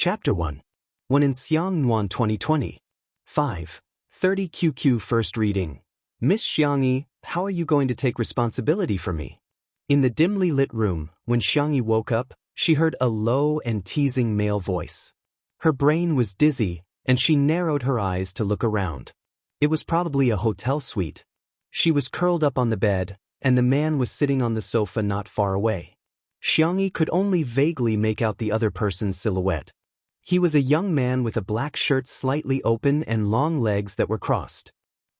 Chapter 1. When in Xiangnuan 2020. 5. 30 QQ First Reading. Miss Xiangyi, how are you going to take responsibility for me? In the dimly lit room, when Xiangyi woke up, she heard a low and teasing male voice. Her brain was dizzy, and she narrowed her eyes to look around. It was probably a hotel suite. She was curled up on the bed, and the man was sitting on the sofa not far away. Xiangyi could only vaguely make out the other person's silhouette. He was a young man with a black shirt slightly open and long legs that were crossed.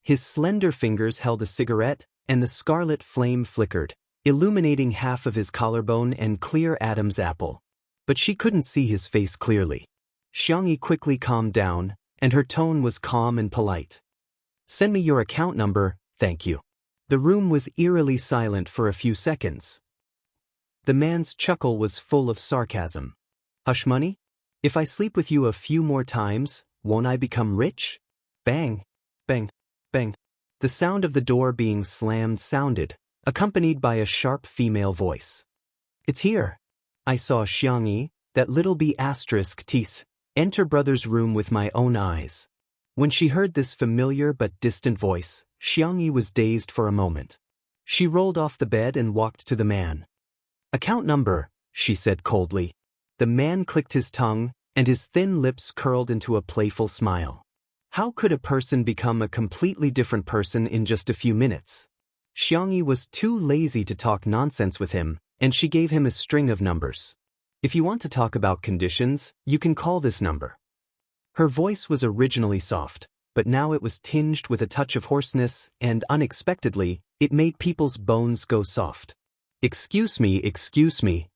His slender fingers held a cigarette, and the scarlet flame flickered, illuminating half of his collarbone and clear Adam's apple. But she couldn't see his face clearly. Xiangyi quickly calmed down, and her tone was calm and polite. "Send me your account number, thank you." The room was eerily silent for a few seconds. The man's chuckle was full of sarcasm. "Hush money? If I sleep with you a few more times, won't I become rich?" Bang, bang, bang. The sound of the door being slammed sounded, accompanied by a sharp female voice. "It's here. I saw Xiangyi, that little B***tis, enter brother's room with my own eyes." When she heard this familiar but distant voice, Xiangyi was dazed for a moment. She rolled off the bed and walked to the man. "Account number," she said coldly. The man clicked his tongue, and his thin lips curled into a playful smile. How could a person become a completely different person in just a few minutes? Xiangyi was too lazy to talk nonsense with him, and she gave him a string of numbers. "If you want to talk about conditions, you can call this number." Her voice was originally soft, but now it was tinged with a touch of hoarseness, and unexpectedly, it made people's bones go soft. Excuse me.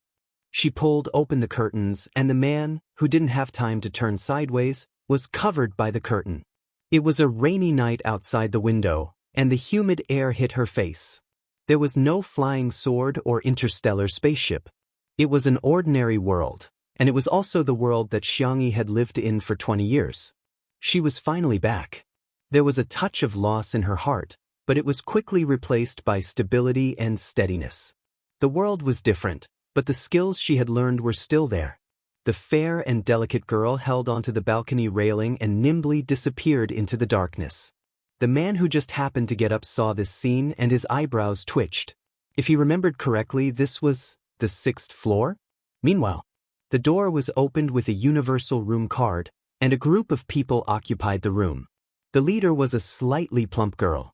She pulled open the curtains, and the man, who didn't have time to turn sideways, was covered by the curtain. It was a rainy night outside the window, and the humid air hit her face. There was no flying sword or interstellar spaceship. It was an ordinary world, and it was also the world that Xiangyi had lived in for 20 years. She was finally back. There was a touch of loss in her heart, but it was quickly replaced by stability and steadiness. The world was different, but the skills she had learned were still there. The fair and delicate girl held onto the balcony railing and nimbly disappeared into the darkness. The man who just happened to get up saw this scene, and his eyebrows twitched. If he remembered correctly, this was the 6th floor? Meanwhile, the door was opened with a universal room card, and a group of people occupied the room. The leader was a slightly plump girl.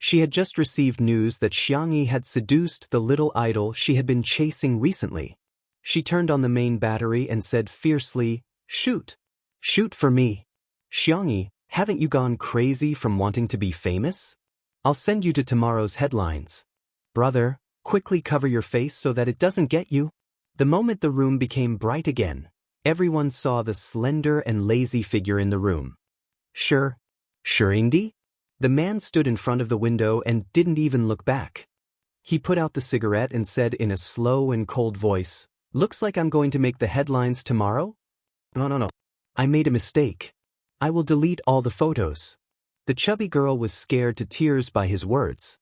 She had just received news that Xiangyi had seduced the little idol she had been chasing recently. She turned on the main battery and said fiercely, "Shoot! Shoot for me! Xiangyi, haven't you gone crazy from wanting to be famous? I'll send you to tomorrow's headlines. Brother, quickly cover your face so that it doesn't get you." The moment the room became bright again, everyone saw the slender and lazy figure in the room. Sure Indy? The man stood in front of the window and didn't even look back. He put out the cigarette and said in a slow and cold voice, "Looks like I'm going to make the headlines tomorrow?" No. I made a mistake. I will delete all the photos." The chubby girl was scared to tears by his words.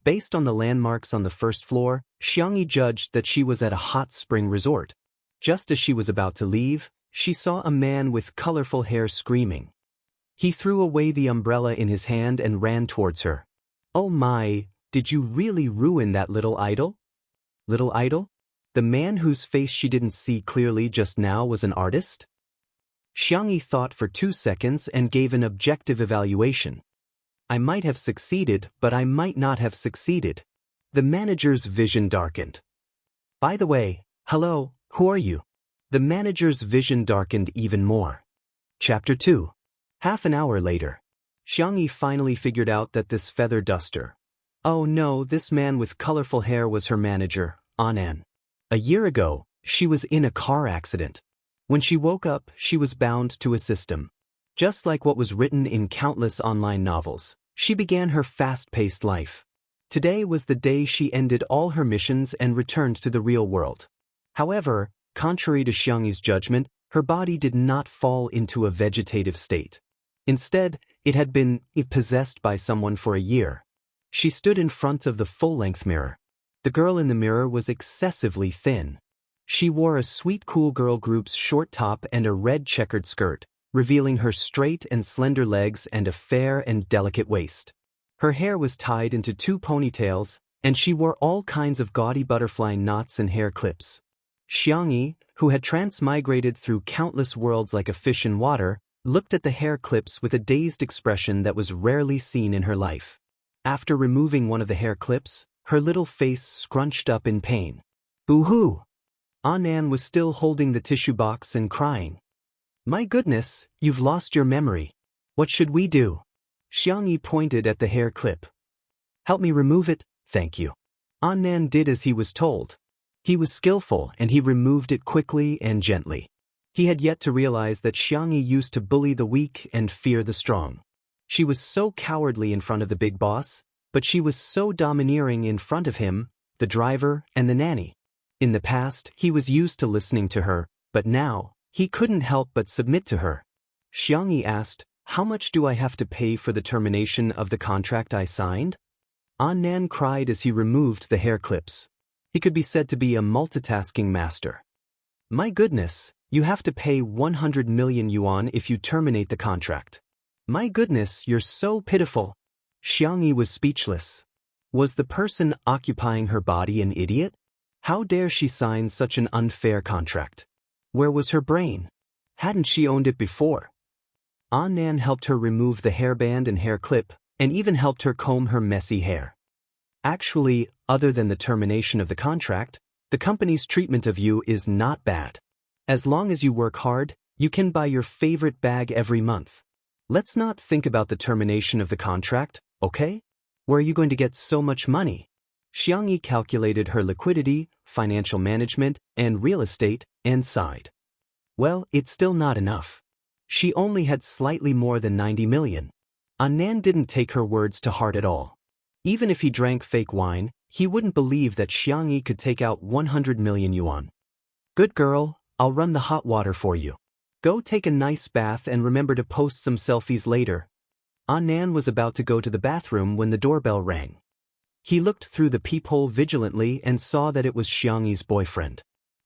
Based on the landmarks on the 1st floor, Xiangyi judged that she was at a hot spring resort. Just as she was about to leave, she saw a man with colorful hair screaming. He threw away the umbrella in his hand and ran towards her. "Oh my, did you really ruin that little idol?" Little idol? The man whose face she didn't see clearly just now was an artist? Xiangyi thought for 2 seconds and gave an objective evaluation. "I might have succeeded, but I might not have succeeded." The manager's vision darkened. "By the way, hello, who are you?" The manager's vision darkened even more. Chapter 2. Half an hour later, Xiangyi finally figured out that this feather duster. Oh no, this man with colorful hair was her manager, Anan. A year ago, she was in a car accident. When she woke up, she was bound to a system. Just like what was written in countless online novels, she began her fast-paced life. Today was the day she ended all her missions and returned to the real world. However, contrary to Xiangyi's judgment, her body did not fall into a vegetative state. Instead, it had been possessed by someone for a year. She stood in front of the full-length mirror. The girl in the mirror was excessively thin. She wore a sweet cool girl group's short top and a red checkered skirt, revealing her straight and slender legs and a fair and delicate waist. Her hair was tied into 2 ponytails, and she wore all kinds of gaudy butterfly knots and hair clips. Xianxia, who had transmigrated through countless worlds like a fish in water, looked at the hair clips with a dazed expression that was rarely seen in her life. After removing one of the hair clips, her little face scrunched up in pain. Boo-hoo! Annan was still holding the tissue box and crying. My goodness, you've lost your memory. What should we do? Xianxia pointed at the hair clip. Help me remove it, thank you. Annan did as he was told. He was skillful and he removed it quickly and gently. He had yet to realize that Xianxia used to bully the weak and fear the strong. She was so cowardly in front of the big boss, but she was so domineering in front of him, the driver, and the nanny. In the past, he was used to listening to her, but now, he couldn't help but submit to her. Xianxia asked, How much do I have to pay for the termination of the contract I signed? Annan cried as he removed the hair clips. He could be said to be a multitasking master. My goodness, you have to pay 100 million yuan if you terminate the contract. My goodness, you're so pitiful. Xianxia was speechless. Was the person occupying her body an idiot? How dare she sign such an unfair contract? Where was her brain? Hadn't she owned it before? Annan helped her remove the hairband and hair clip, and even helped her comb her messy hair. Actually, other than the termination of the contract, the company's treatment of you is not bad. As long as you work hard, you can buy your favorite bag every month. Let's not think about the termination of the contract, okay? Where are you going to get so much money? Xianxia calculated her liquidity, financial management, and real estate, and sighed. Well, it's still not enough. She only had slightly more than 90 million. Annan didn't take her words to heart at all. Even if he drank fake wine, he wouldn't believe that Xianxia could take out 100 million yuan. Good girl, I'll run the hot water for you. Go take a nice bath and remember to post some selfies later. Annan was about to go to the bathroom when the doorbell rang. He looked through the peephole vigilantly and saw that it was Xiangyi's boyfriend.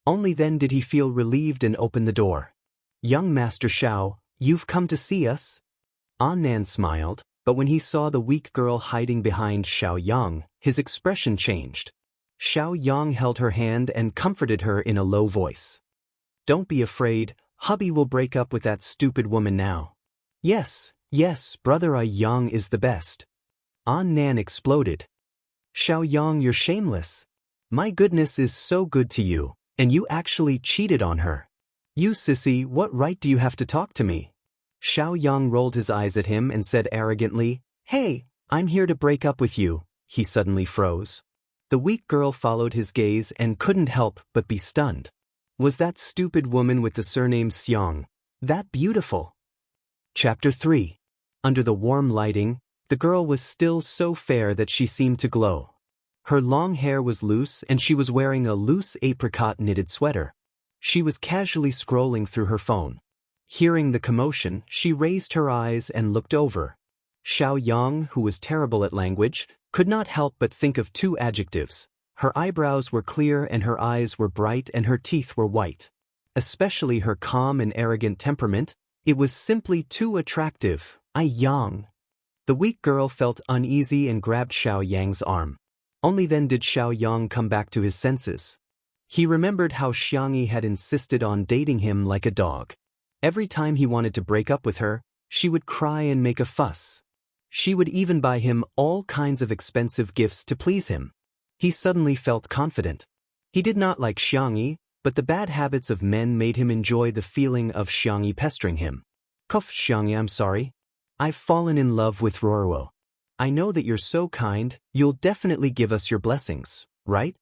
Only then did he feel relieved and open the door. Young Master Xiao, you've come to see us? Annan smiled, but when he saw the weak girl hiding behind Xiao Yang, his expression changed. Xiao Yang held her hand and comforted her in a low voice. Don't be afraid, hubby will break up with that stupid woman now. Yes, brother Yang is the best. Annan exploded. Xiao Yang, you're shameless. My goodness is so good to you, and you actually cheated on her. You sissy, what right do you have to talk to me? Xiao Yang rolled his eyes at him and said arrogantly, Hey, I'm here to break up with you. He suddenly froze. The weak girl followed his gaze and couldn't help but be stunned. Was that stupid woman with the surname Xiang that beautiful? Chapter 3. Under the warm lighting, the girl was still so fair that she seemed to glow. Her long hair was loose and she was wearing a loose apricot knitted sweater. She was casually scrolling through her phone. Hearing the commotion, she raised her eyes and looked over. Xiao Yang, who was terrible at language, could not help but think of 2 adjectives. Her eyebrows were clear and her eyes were bright and her teeth were white. Especially her calm and arrogant temperament, it was simply too attractive. Yang. The weak girl felt uneasy and grabbed Xiao Yang's arm. Only then did Xiao Yang come back to his senses. He remembered how Xiangyi had insisted on dating him like a dog. Every time he wanted to break up with her, she would cry and make a fuss. She would even buy him all kinds of expensive gifts to please him. He suddenly felt confident. He did not like Xiangyi, but the bad habits of men made him enjoy the feeling of Xiangyi pestering him. Kuff Xiangyi, I'm sorry. I've fallen in love with Ruoruo. I know that you're so kind, you'll definitely give us your blessings, right?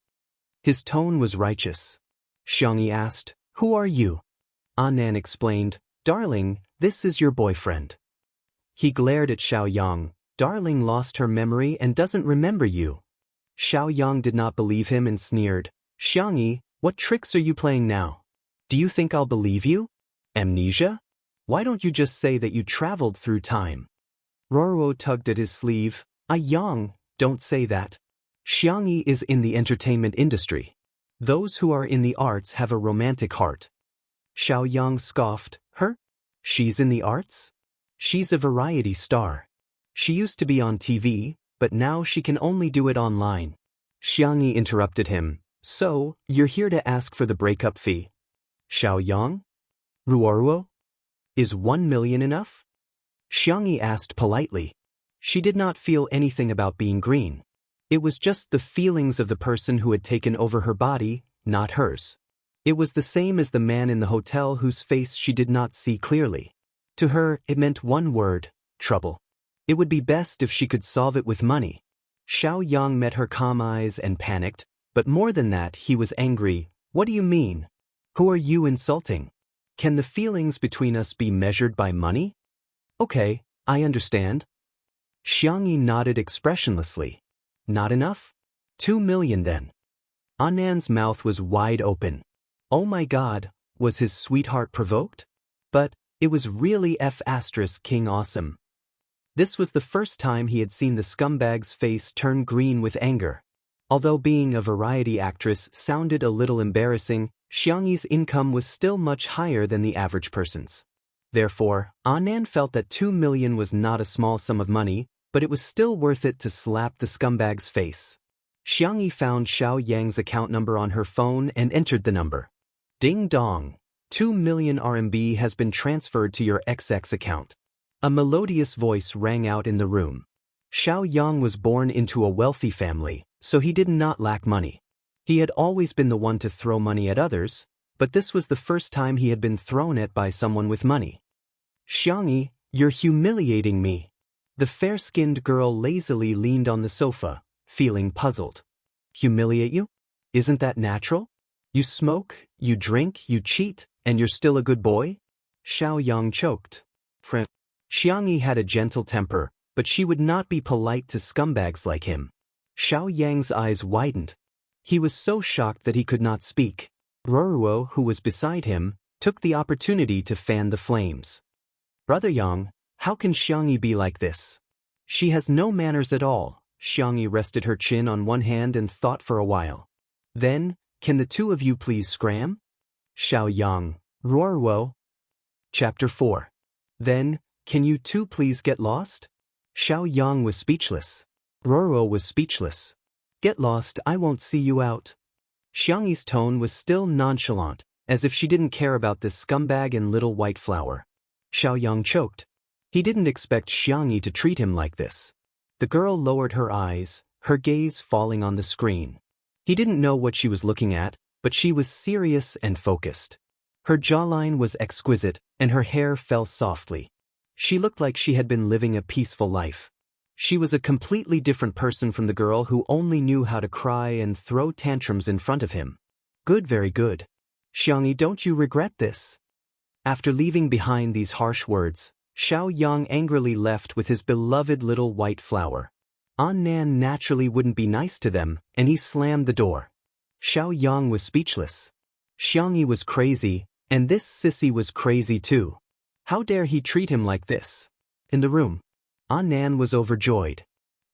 His tone was righteous. Xiangyi asked, Who are you? Annan explained, Darling, this is your boyfriend. He glared at Xiao Yang. Darling lost her memory and doesn't remember you. Xiao Yang did not believe him and sneered, Xiangyi, what tricks are you playing now? Do you think I'll believe you? Amnesia? Why don't you just say that you traveled through time? Ruoruo tugged at his sleeve. Yang, don't say that. Xiangyi is in the entertainment industry. Those who are in the arts have a romantic heart. Xiao Yang scoffed. Her? She's in the arts? She's a variety star. She used to be on TV, but now she can only do it online. Xiangyi interrupted him. So, you're here to ask for the breakup fee? Xiao Yang? Ruoruo? Is 1 million enough? Xiangyi asked politely. She did not feel anything about being green. It was just the feelings of the person who had taken over her body, not hers. It was the same as the man in the hotel whose face she did not see clearly. To her, it meant one word: trouble. It would be best if she could solve it with money. Xiao Yang met her calm eyes and panicked, but more than that, he was angry. What do you mean? Who are you insulting? Can the feelings between us be measured by money? Okay, I understand. Xiangyi nodded expressionlessly. Not enough? 2 million then. Annan's mouth was wide open. Oh my God, was his sweetheart provoked? But it was really King awesome. This was the first time he had seen the scumbag's face turn green with anger. Although being a variety actress sounded a little embarrassing, Xiangyi's income was still much higher than the average person's. Therefore, Annan felt that 2 million was not a small sum of money, but it was still worth it to slap the scumbag's face. Xiangyi found Xiao Yang's account number on her phone and entered the number. Ding dong, 2 million RMB has been transferred to your XX account. A melodious voice rang out in the room. Xiao Yang was born into a wealthy family, so he did not lack money. He had always been the one to throw money at others, but this was the first time he had been thrown at by someone with money. Xiangyi, you're humiliating me. The fair-skinned girl lazily leaned on the sofa, feeling puzzled. Humiliate you? Isn't that natural? You smoke, you drink, you cheat, and you're still a good boy? Xiao Yang choked. Xiangyi had a gentle temper, but she would not be polite to scumbags like him. Xiao Yang's eyes widened. He was so shocked that he could not speak. Ruoruo, who was beside him, took the opportunity to fan the flames. Brother Yang, how can Xiangyi be like this? She has no manners at all. Xiangyi rested her chin on one hand and thought for a while. Then, can the two of you please scram? Xiao Yang, Ruoruo. Chapter 4. Then, can you two please get lost? Xiao Yang was speechless. Ruoruo was speechless. Get lost, I won't see you out. Xiangyi's tone was still nonchalant, as if she didn't care about this scumbag and little white flower. Xiao Yang choked. He didn't expect Xiangyi to treat him like this. The girl lowered her eyes, her gaze falling on the screen. He didn't know what she was looking at, but she was serious and focused. Her jawline was exquisite, and her hair fell softly. She looked like she had been living a peaceful life. She was a completely different person from the girl who only knew how to cry and throw tantrums in front of him. Good, very good. Xiangyi, don't you regret this? After leaving behind these harsh words, Xiao Yang angrily left with his beloved little white flower. Annan naturally wouldn't be nice to them, and he slammed the door. Xiao Yang was speechless. Xiangyi was crazy, and this sissy was crazy too. How dare he treat him like this? In the room, Annan was overjoyed.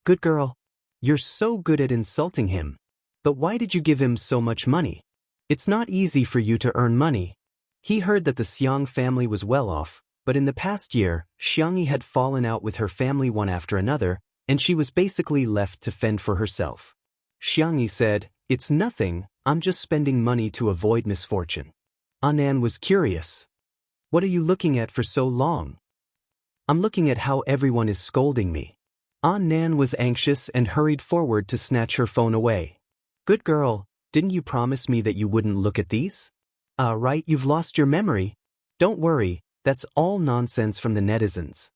Good girl. You're so good at insulting him. But why did you give him so much money? It's not easy for you to earn money. He heard that the Xiang family was well off, but in the past year, Xiangyi had fallen out with her family one after another, and she was basically left to fend for herself. Xiangyi said, It's nothing, I'm just spending money to avoid misfortune. Annan was curious. What are you looking at for so long? I'm looking at how everyone is scolding me. Annan was anxious and hurried forward to snatch her phone away. Good girl, didn't you promise me that you wouldn't look at these? Right, you've lost your memory. Don't worry, that's all nonsense from the netizens.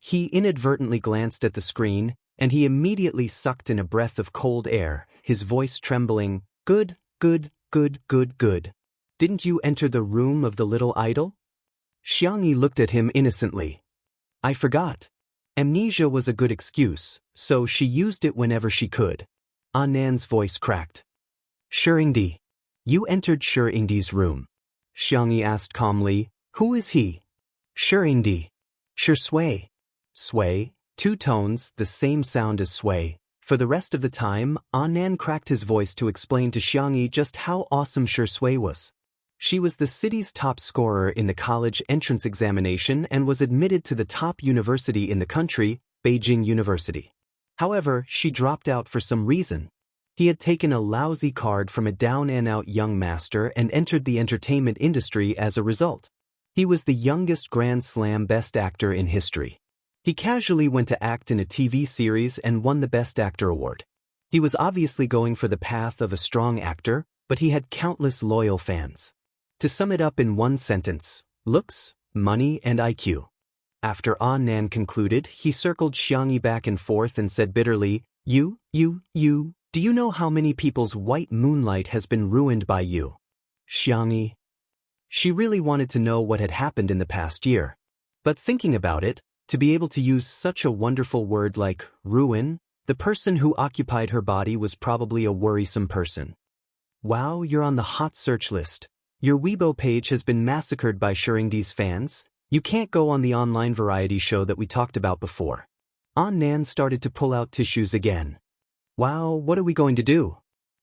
He inadvertently glanced at the screen, and he immediately sucked in a breath of cold air, his voice trembling. Good, good, good, good, good. Didn't you enter the room of the little idol? Xiangyi looked at him innocently. I forgot. Amnesia was a good excuse, so she used it whenever she could. Annan's voice cracked. Shiringdi. You entered Shiringdi's room. Xiangyi asked calmly, Who is he? Shiringdi. Shui. Sway, two tones, the same sound as sway, For the rest of the time, Nan cracked his voice to explain to Xiangyi just how awesome Shui was. She was the city's top scorer in the college entrance examination and was admitted to the top university in the country, Beijing University. However, she dropped out for some reason. He had taken a lousy card from a down-and-out young master and entered the entertainment industry as a result. He was the youngest Grand Slam Best Actor in history. He casually went to act in a TV series and won the Best Actor award. He was obviously going for the path of a strong actor, but he had countless loyal fans. To sum it up in one sentence, looks, money, and IQ. After Nan concluded, he circled Xiangyi back and forth and said bitterly, You, do you know how many people's white moonlight has been ruined by you? Xiangyi. She really wanted to know what had happened in the past year. But thinking about it, to be able to use such a wonderful word like ruin, the person who occupied her body was probably a worrisome person. Wow, you're on the hot search list. Your Weibo page has been massacred by Shuringdi's fans. You can't go on the online variety show that we talked about before. Nan started to pull out tissues again. Wow, what are we going to do?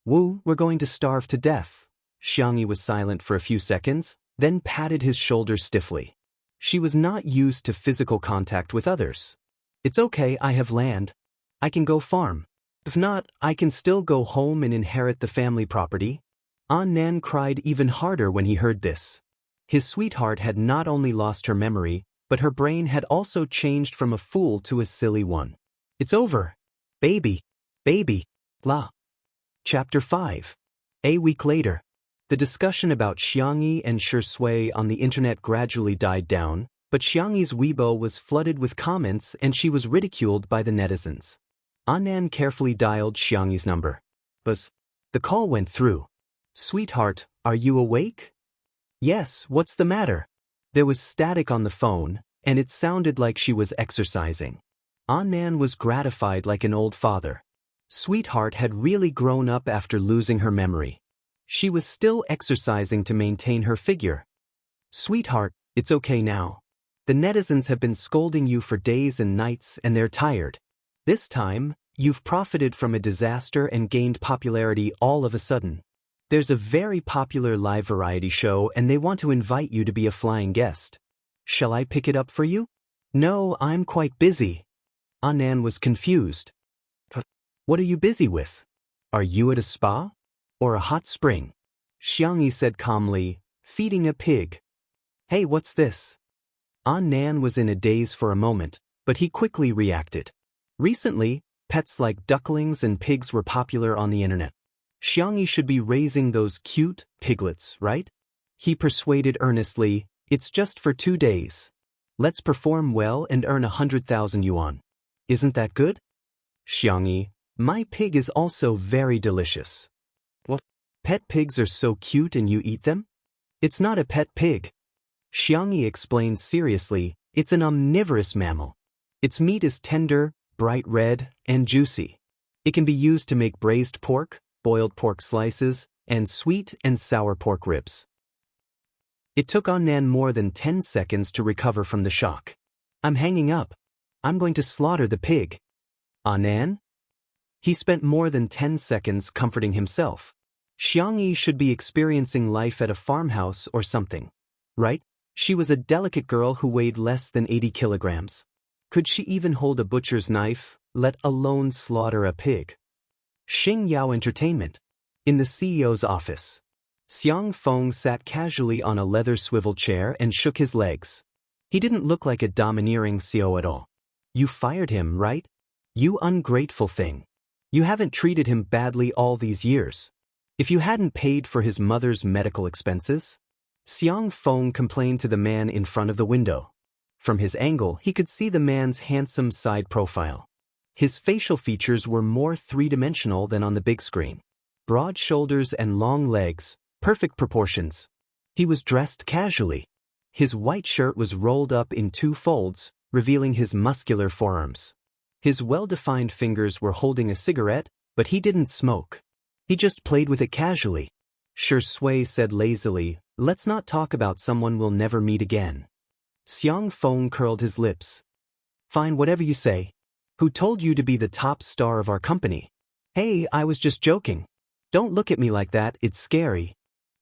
Wu, we're going to starve to death. Xiangyi was silent for a few seconds, then patted his shoulder stiffly. She was not used to physical contact with others. It's okay, I have land. I can go farm. If not, I can still go home and inherit the family property. Nan cried even harder when he heard this. His sweetheart had not only lost her memory, but her brain had also changed from a fool to a silly one. It's over. Baby. La. Chapter 5. A week later. The discussion about Xiangyi and Shui on the internet gradually died down, but Xiangyi's Weibo was flooded with comments and she was ridiculed by the netizens. Nan carefully dialed Xiangyi's number. Buzz. The call went through. Sweetheart, are you awake? Yes, what's the matter? There was static on the phone, and it sounded like she was exercising. Nan was gratified like an old father. Sweetheart had really grown up after losing her memory. She was still exercising to maintain her figure. Sweetheart, it's okay now. The netizens have been scolding you for days and nights and they're tired. This time, you've profited from a disaster and gained popularity all of a sudden. There's a very popular live variety show and they want to invite you to be a flying guest. Shall I pick it up for you? No, I'm quite busy. Nan was confused. What are you busy with? Are you at a spa? Or a hot spring? Xiangyi said calmly, feeding a pig. Hey, what's this? Nan was in a daze for a moment, but he quickly reacted. Recently, pets like ducklings and pigs were popular on the internet. Xiangyi should be raising those cute piglets, right? He persuaded earnestly, it's just for 2 days. Let's perform well and earn 100,000 yuan. Isn't that good? Xiangyi, my pig is also very delicious. What? Pet pigs are so cute and you eat them? It's not a pet pig. Xiangyi explained seriously, it's an omnivorous mammal. Its meat is tender, bright red, and juicy. It can be used to make braised pork, boiled pork slices, and sweet and sour pork ribs. It took Nan more than 10 seconds to recover from the shock. I'm hanging up. I'm going to slaughter the pig. Nan? He spent more than 10 seconds comforting himself. Xiangyi should be experiencing life at a farmhouse or something. Right? She was a delicate girl who weighed less than 80 kilograms. Could she even hold a butcher's knife, let alone slaughter a pig? Xingyao Entertainment. In the CEO's office. Xiang Feng sat casually on a leather swivel chair and shook his legs. He didn't look like a domineering CEO at all. You fired him, right? You ungrateful thing. You haven't treated him badly all these years. If you hadn't paid for his mother's medical expenses? Xiang Feng complained to the man in front of the window. From his angle, he could see the man's handsome side profile. His facial features were more three-dimensional than on the big screen. Broad shoulders and long legs, perfect proportions. He was dressed casually. His white shirt was rolled up in 2 folds, revealing his muscular forearms. His well-defined fingers were holding a cigarette, but he didn't smoke. He just played with it casually. Shui said lazily, let's not talk about someone we'll never meet again. Xiang Feng curled his lips. Fine, whatever you say. Who told you to be the top star of our company? Hey, I was just joking. Don't look at me like that, it's scary.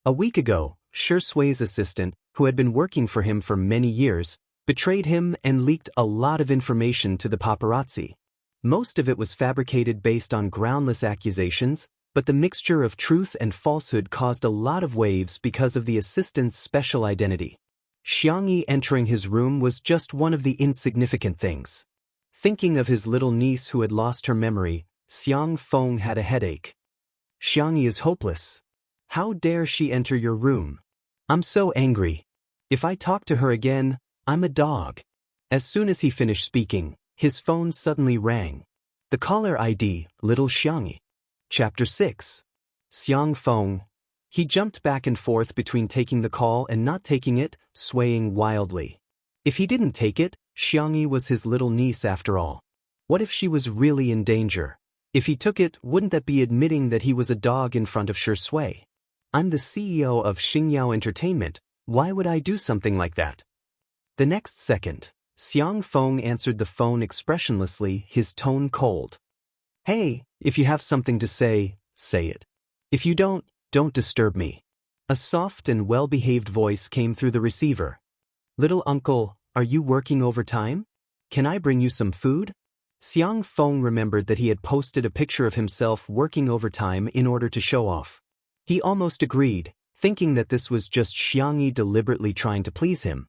A week ago, Sui's assistant, who had been working for him for many years, betrayed him and leaked a lot of information to the paparazzi. Most of it was fabricated based on groundless accusations, but the mixture of truth and falsehood caused a lot of waves because of the assistant's special identity. Xianxia entering his room was just one of the insignificant things. Thinking of his little niece who had lost her memory, Xiang Feng had a headache. Xianxia is hopeless. How dare she enter your room? I'm so angry. If I talk to her again, I'm a dog. As soon as he finished speaking, his phone suddenly rang. The caller ID, Little Xianxia. Chapter 6. Xiang Feng. He jumped back and forth between taking the call and not taking it, swaying wildly. If he didn't take it, Xianxia was his little niece after all. What if she was really in danger? If he took it, wouldn't that be admitting that he was a dog in front of Shui? I'm the CEO of Xingyao Entertainment, why would I do something like that? The next second, Xiang Feng answered the phone expressionlessly, his tone cold. Hey, if you have something to say, say it. If you don't disturb me. A soft and well-behaved voice came through the receiver. Little uncle, are you working overtime? Can I bring you some food? Xiang Feng remembered that he had posted a picture of himself working overtime in order to show off. He almost agreed, thinking that this was just Xianxia deliberately trying to please him.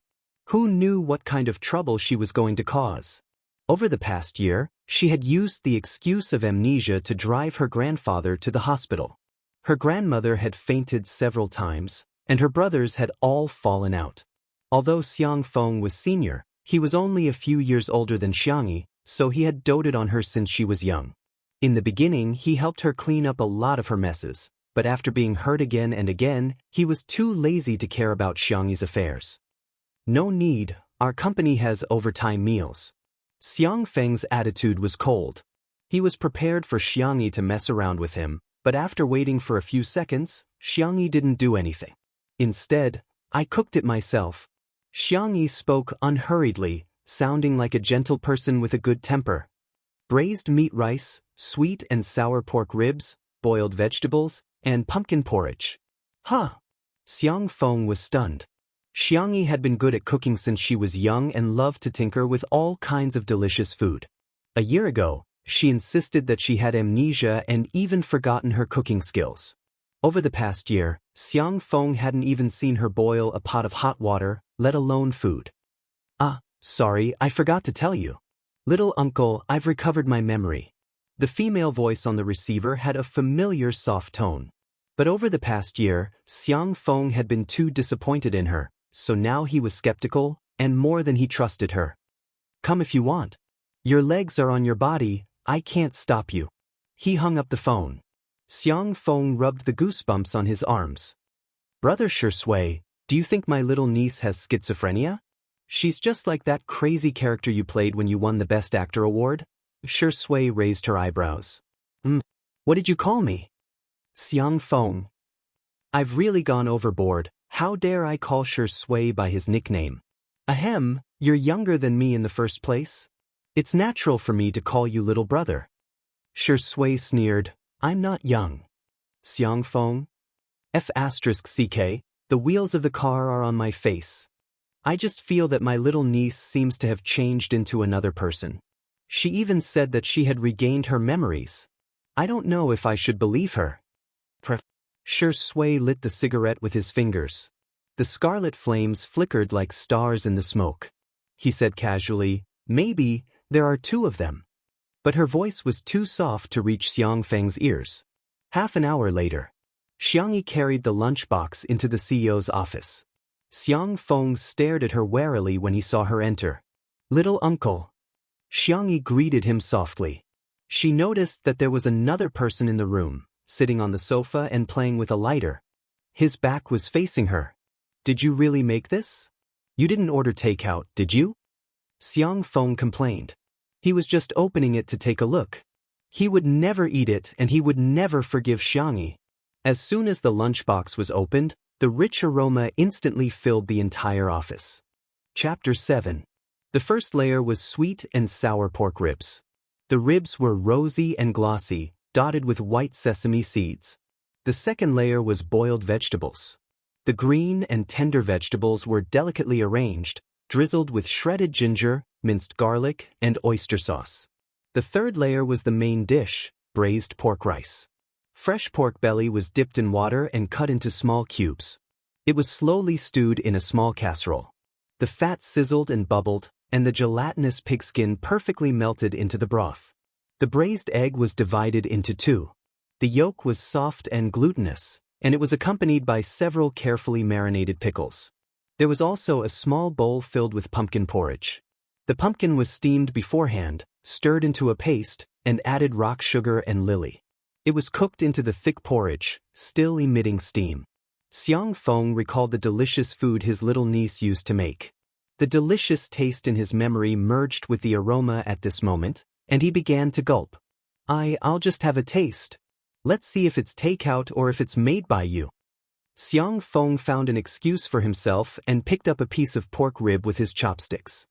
Who knew what kind of trouble she was going to cause? Over the past year, she had used the excuse of amnesia to drive her grandfather to the hospital. Her grandmother had fainted several times, and her brothers had all fallen out. Although Xiang Feng was senior, he was only a few years older than Xianxia, so he had doted on her since she was young. In the beginning, he helped her clean up a lot of her messes, but after being hurt again and again, he was too lazy to care about Xiangxia's affairs. No need, our company has overtime meals. Xiang Feng's attitude was cold. He was prepared for Xianxia to mess around with him, but after waiting for a few seconds, Xianxia didn't do anything. Instead, I cooked it myself. Xianxia spoke unhurriedly, sounding like a gentle person with a good temper. Braised meat rice, sweet and sour pork ribs, boiled vegetables, and pumpkin porridge. Huh! Xiang Feng was stunned. Xianxia had been good at cooking since she was young and loved to tinker with all kinds of delicious food. A year ago, she insisted that she had amnesia and even forgotten her cooking skills. Over the past year, Xiang Feng hadn't even seen her boil a pot of hot water, let alone food. Sorry, I forgot to tell you. Little uncle, I've recovered my memory. The female voice on the receiver had a familiar soft tone. But over the past year, Xiang Feng had been too disappointed in her, so now he was skeptical, and more than he trusted her. Come if you want. Your legs are on your body, I can't stop you. He hung up the phone. Xiang Feng rubbed the goosebumps on his arms. Brother Shui, do you think my little niece has schizophrenia? She's just like that crazy character you played when you won the Best Actor award? Shui raised her eyebrows. What did you call me? Xiang Feng. I've really gone overboard, how dare I call Shui by his nickname? Ahem, you're younger than me in the first place? It's natural for me to call you little brother. Shui sneered, I'm not young. Xiang Feng. F***ck, the wheels of the car are on my face. I just feel that my little niece seems to have changed into another person. She even said that she had regained her memories. I don't know if I should believe her. Shui lit the cigarette with his fingers. The scarlet flames flickered like stars in the smoke. He said casually, maybe, there are two of them. But her voice was too soft to reach Xiang Feng's ears. Half an hour later, Xianxia carried the lunchbox into the CEO's office. Xiang Feng stared at her warily when he saw her enter. Little uncle. Xianxia greeted him softly. She noticed that there was another person in the room, sitting on the sofa and playing with a lighter. His back was facing her. Did you really make this? You didn't order takeout, did you? Xiang Feng complained. He was just opening it to take a look. He would never eat it and he would never forgive Xianxia. As soon as the lunchbox was opened, the rich aroma instantly filled the entire office. Chapter 7. The first layer was sweet and sour pork ribs. The ribs were rosy and glossy, dotted with white sesame seeds. The second layer was boiled vegetables. The green and tender vegetables were delicately arranged, drizzled with shredded ginger, minced garlic, and oyster sauce. The third layer was the main dish, braised pork rice. Fresh pork belly was dipped in water and cut into small cubes. It was slowly stewed in a small casserole. The fat sizzled and bubbled, and the gelatinous pigskin perfectly melted into the broth. The braised egg was divided into two. The yolk was soft and glutinous, and it was accompanied by several carefully marinated pickles. There was also a small bowl filled with pumpkin porridge. The pumpkin was steamed beforehand, stirred into a paste, and added rock sugar and lily. It was cooked into the thick porridge, still emitting steam. Xiang Feng recalled the delicious food his little niece used to make. The delicious taste in his memory merged with the aroma at this moment, and he began to gulp. I'll just have a taste. Let's see if it's takeout or if it's made by you. Xiang Feng found an excuse for himself and picked up a piece of pork rib with his chopsticks.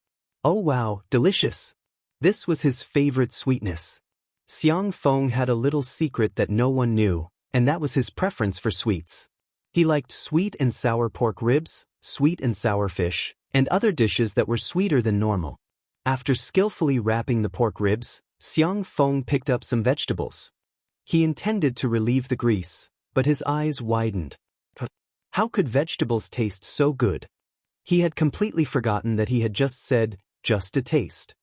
Oh wow, delicious. This was his favorite sweetness. Xiang Feng had a little secret that no one knew, and that was his preference for sweets. He liked sweet and sour pork ribs, sweet and sour fish, and other dishes that were sweeter than normal. After skillfully wrapping the pork ribs, Xiang Feng picked up some vegetables. He intended to relieve the grease, but his eyes widened. How could vegetables taste so good? He had completely forgotten that he had just said, just a taste.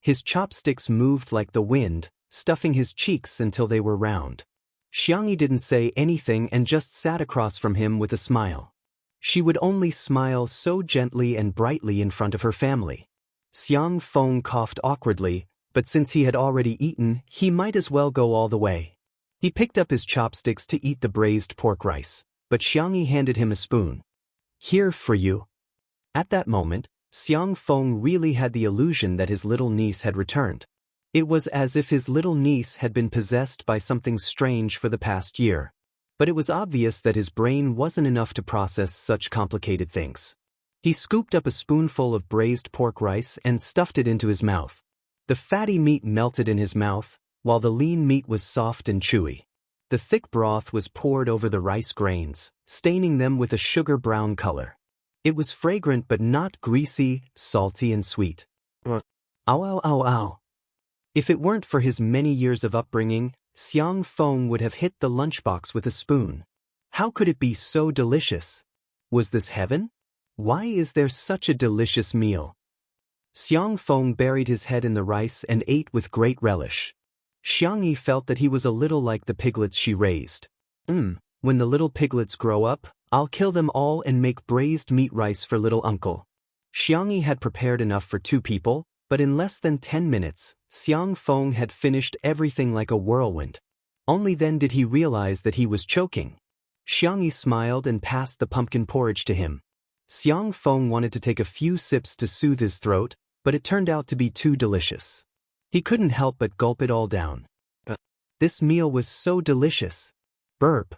His chopsticks moved like the wind, stuffing his cheeks until they were round. Xianxia didn't say anything and just sat across from him with a smile. She would only smile so gently and brightly in front of her family. Xiang Feng coughed awkwardly, but since he had already eaten, he might as well go all the way. He picked up his chopsticks to eat the braised pork rice, but Xianxia handed him a spoon. Here for you. At that moment, Xiang Feng really had the illusion that his little niece had returned. It was as if his little niece had been possessed by something strange for the past year. But it was obvious that his brain wasn't enough to process such complicated things. He scooped up a spoonful of braised pork rice and stuffed it into his mouth. The fatty meat melted in his mouth, while the lean meat was soft and chewy. The thick broth was poured over the rice grains, staining them with a sugar-brown color. It was fragrant but not greasy, salty and sweet. Ow, ow, ow, ow. If it weren't for his many years of upbringing, Xiang Feng would have hit the lunchbox with a spoon. How could it be so delicious? Was this heaven? Why is there such a delicious meal? Xiang Feng buried his head in the rice and ate with great relish. Xianxia felt that he was a little like the piglets she raised. When the little piglets grow up, I'll kill them all and make braised meat rice for little uncle. Xianxia had prepared enough for 2 people, but in less than 10 minutes, Xiang Feng had finished everything like a whirlwind. Only then did he realize that he was choking. Xianxia smiled and passed the pumpkin porridge to him. Xiang Feng wanted to take a few sips to soothe his throat, but it turned out to be too delicious. He couldn't help but gulp it all down. This meal was so delicious. Burp.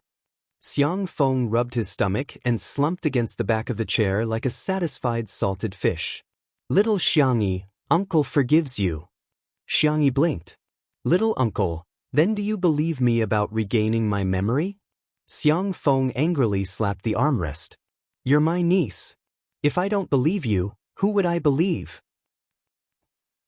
Xiang Feng rubbed his stomach and slumped against the back of the chair like a satisfied salted fish. Little Xianxia, Uncle forgives you. Xianxia blinked. Little uncle, then do you believe me about regaining my memory? Xiang Feng angrily slapped the armrest. You're my niece. If I don't believe you, who would I believe?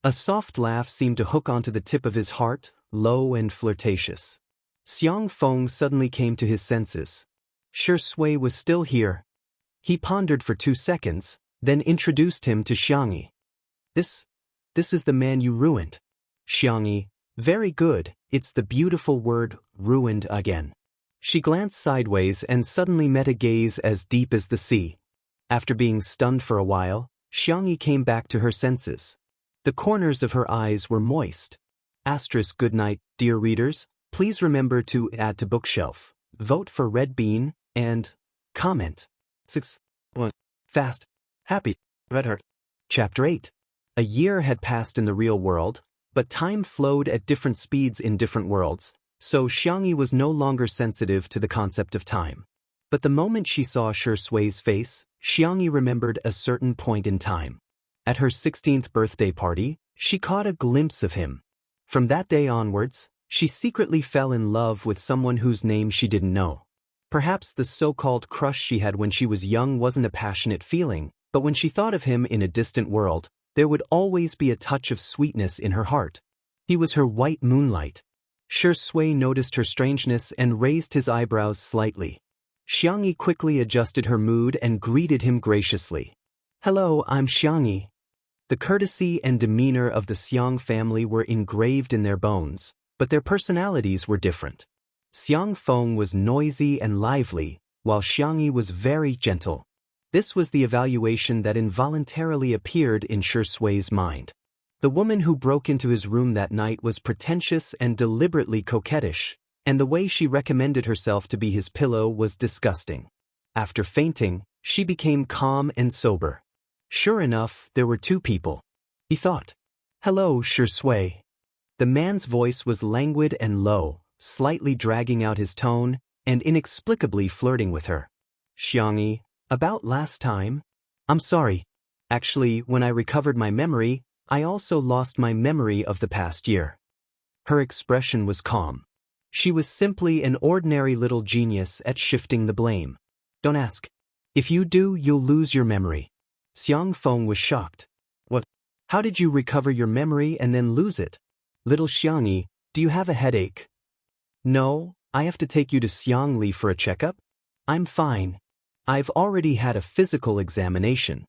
A soft laugh seemed to hook onto the tip of his heart, low and flirtatious. Xiang Feng suddenly came to his senses. Shui was still here. He pondered for 2 seconds, then introduced him to Xianxia. This is the man you ruined. Xianxia, very good, it's the beautiful word, ruined again. She glanced sideways and suddenly met a gaze as deep as the sea. After being stunned for a while, Xianxia came back to her senses. The corners of her eyes were moist. Good night, dear readers. Please remember to add to bookshelf, vote for Red Bean, and comment. 6. 1. Fast. Happy. Red Heart. Chapter 8. A year had passed in the real world, but time flowed at different speeds in different worlds, so Xianxia was no longer sensitive to the concept of time. But the moment she saw Shui's face, Xianxia remembered a certain point in time. At her 16th birthday party, she caught a glimpse of him. From that day onwards, she secretly fell in love with someone whose name she didn't know. Perhaps the so-called crush she had when she was young wasn't a passionate feeling, but when she thought of him in a distant world, there would always be a touch of sweetness in her heart. He was her white moonlight. Shui noticed her strangeness and raised his eyebrows slightly. Xianxia quickly adjusted her mood and greeted him graciously. "Hello, I'm Xianxia." The courtesy and demeanor of the Xiang family were engraved in their bones, but their personalities were different. Xiang Feng was noisy and lively, while Xianxia was very gentle. This was the evaluation that involuntarily appeared in Shui's mind. The woman who broke into his room that night was pretentious and deliberately coquettish, and the way she recommended herself to be his pillow was disgusting. After fainting, she became calm and sober. Sure enough, there were two people. He thought. "Hello, Shui." The man's voice was languid and low, slightly dragging out his tone, and inexplicably flirting with her. "Xianxia, about last time? I'm sorry. Actually, when I recovered my memory, I also lost my memory of the past year." Her expression was calm. She was simply an ordinary little genius at shifting the blame. "Don't ask. If you do, you'll lose your memory." Xiang Feng was shocked. "What? How did you recover your memory and then lose it? Little Xianxia, do you have a headache?" "No, I have to take you to Xiangli for a checkup." "I'm fine. I've already had a physical examination."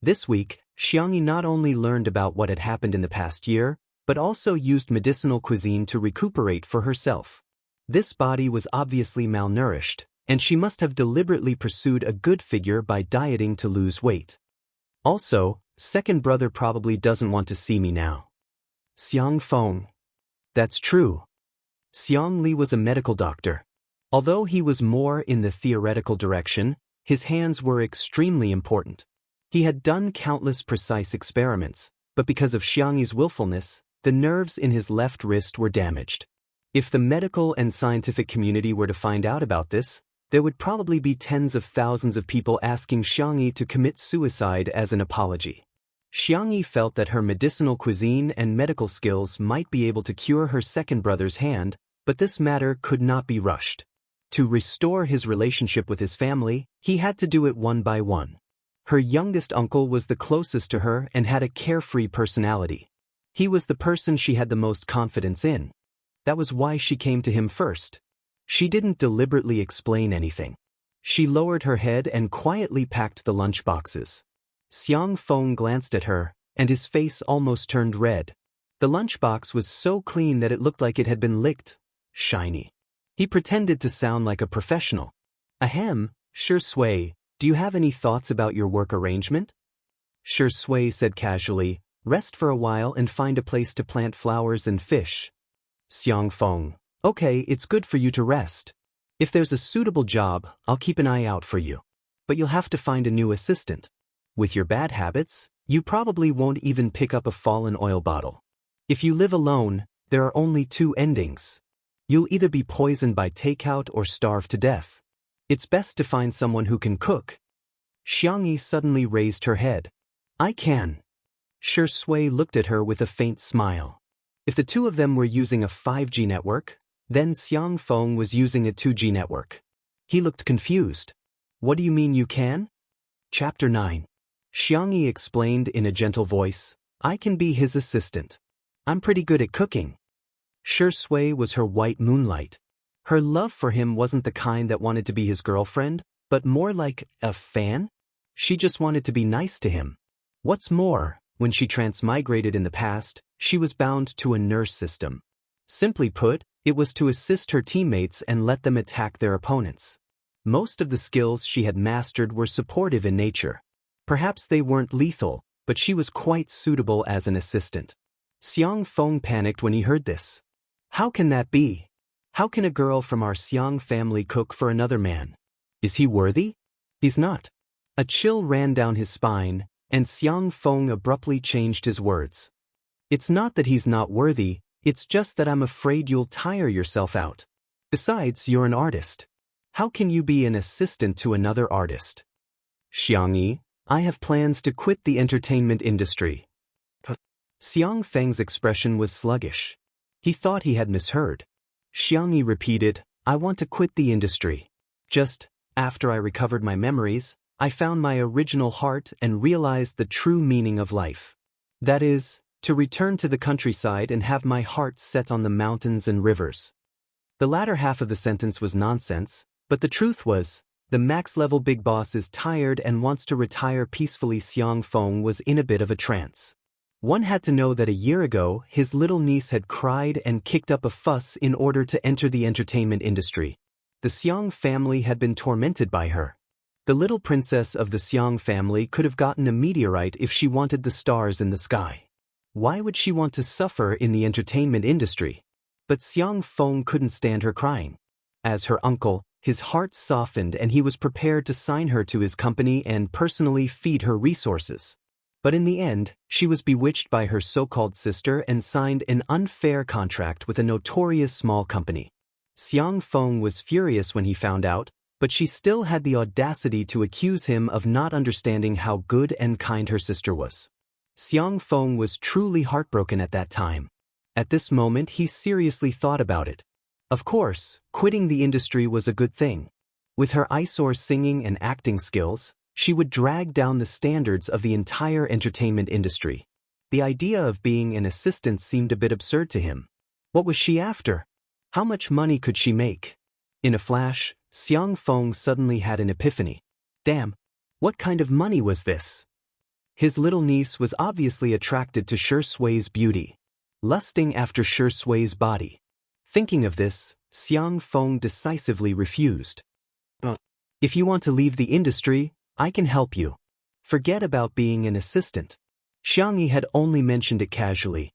This week, Xianxia not only learned about what had happened in the past year, but also used medicinal cuisine to recuperate for herself. This body was obviously malnourished, and she must have deliberately pursued a good figure by dieting to lose weight. Also, second brother probably doesn't want to see me now. Xiang Feng. That's true. Xiangli was a medical doctor. Although he was more in the theoretical direction, his hands were extremely important. He had done countless precise experiments, but because of Xiangyi's willfulness, the nerves in his left wrist were damaged. If the medical and scientific community were to find out about this, there would probably be tens of thousands of people asking Xiangyi to commit suicide as an apology. Xiangyi felt that her medicinal cuisine and medical skills might be able to cure her second brother's hand, but this matter could not be rushed. To restore his relationship with his family, he had to do it one by one. Her youngest uncle was the closest to her and had a carefree personality. He was the person she had the most confidence in. That was why she came to him first. She didn't deliberately explain anything. She lowered her head and quietly packed the lunch boxes. Xiang Feng glanced at her, and his face almost turned red. The lunchbox was so clean that it looked like it had been licked. Shiny. He pretended to sound like a professional. "Ahem, Shui, do you have any thoughts about your work arrangement?" Shui said casually, "Rest for a while and find a place to plant flowers and fish." Xiang Feng. "Okay, it's good for you to rest. If there's a suitable job, I'll keep an eye out for you. But you'll have to find a new assistant. With your bad habits, you probably won't even pick up a fallen oil bottle. If you live alone, there are only two endings. You'll either be poisoned by takeout or starve to death. It's best to find someone who can cook." Xiangyi suddenly raised her head. "I can." Shui looked at her with a faint smile. If the two of them were using a 5G network, then Xiang Feng was using a 2G network. He looked confused. "What do you mean you can?" Chapter 9. Xiangyi explained in a gentle voice, "I can be his assistant. I'm pretty good at cooking." Shui was her white moonlight. Her love for him wasn't the kind that wanted to be his girlfriend, but more like a fan. She just wanted to be nice to him. What's more, when she transmigrated in the past, she was bound to a nurse system. Simply put, it was to assist her teammates and let them attack their opponents. Most of the skills she had mastered were supportive in nature. Perhaps they weren't lethal, but she was quite suitable as an assistant. Xiang Feng panicked when he heard this. How can that be? How can a girl from our Xiang family cook for another man? Is he worthy? He's not. A chill ran down his spine, and Xiang Feng abruptly changed his words. It's not that he's not worthy, it's just that I'm afraid you'll tire yourself out. Besides, you're an artist. How can you be an assistant to another artist? Xiangyi, I have plans to quit the entertainment industry. Xiang Feng's expression was sluggish. He thought he had misheard. Xianxia repeated, I want to quit the industry. Just after I recovered my memories, I found my original heart and realized the true meaning of life. That is, to return to the countryside and have my heart set on the mountains and rivers. The latter half of the sentence was nonsense, but the truth was, the max-level big boss is tired and wants to retire peacefully. Xiang Feng was in a bit of a trance. One had to know that a year ago, his little niece had cried and kicked up a fuss in order to enter the entertainment industry. The Xiang family had been tormented by her. The little princess of the Xiang family could have gotten a meteorite if she wanted the stars in the sky. Why would she want to suffer in the entertainment industry? But Xiang Feng couldn't stand her crying. As her uncle, his heart softened and he was prepared to sign her to his company and personally feed her resources. But in the end, she was bewitched by her so-called sister and signed an unfair contract with a notorious small company. Xiang Feng was furious when he found out, but she still had the audacity to accuse him of not understanding how good and kind her sister was. Xiang Feng was truly heartbroken at that time. At this moment he seriously thought about it. Of course, quitting the industry was a good thing. With her eyesore singing and acting skills, she would drag down the standards of the entire entertainment industry. The idea of being an assistant seemed a bit absurd to him. What was she after? How much money could she make? In a flash, Xiang Feng suddenly had an epiphany. Damn, what kind of money was this? His little niece was obviously attracted to Shi Sui's beauty, lusting after Shi Sui's body. Thinking of this, Xiang Feng decisively refused. If you want to leave the industry, I can help you. Forget about being an assistant. Xianxia had only mentioned it casually.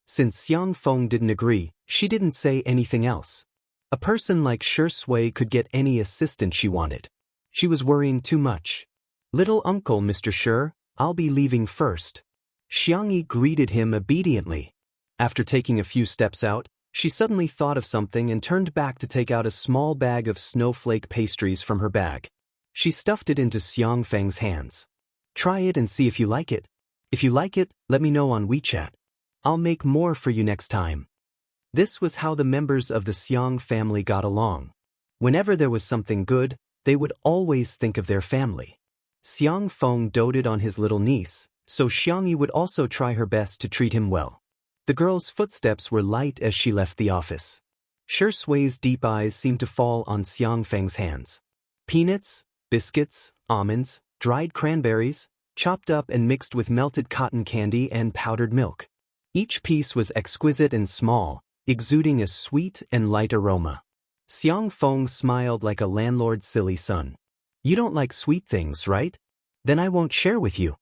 Since Xiang Feng didn't agree, she didn't say anything else. A person like Shi Sui could get any assistant she wanted. She was worrying too much. Little uncle Mr. Shi, I'll be leaving first. Xianxia greeted him obediently. After taking a few steps out, she suddenly thought of something and turned back to take out a small bag of snowflake pastries from her bag. She stuffed it into Xiang Feng's hands. Try it and see if you like it. If you like it, let me know on WeChat. I'll make more for you next time. This was how the members of the Xiang family got along. Whenever there was something good, they would always think of their family. Xiang Feng doted on his little niece, so Xianxia would also try her best to treat him well. The girl's footsteps were light as she left the office. Shi Sui's deep eyes seemed to fall on Xiang Feng's hands. Peanuts, biscuits, almonds, dried cranberries, chopped up and mixed with melted cotton candy and powdered milk. Each piece was exquisite and small, exuding a sweet and light aroma. Xiang Feng smiled like a landlord's silly son. You don't like sweet things, right? Then I won't share with you.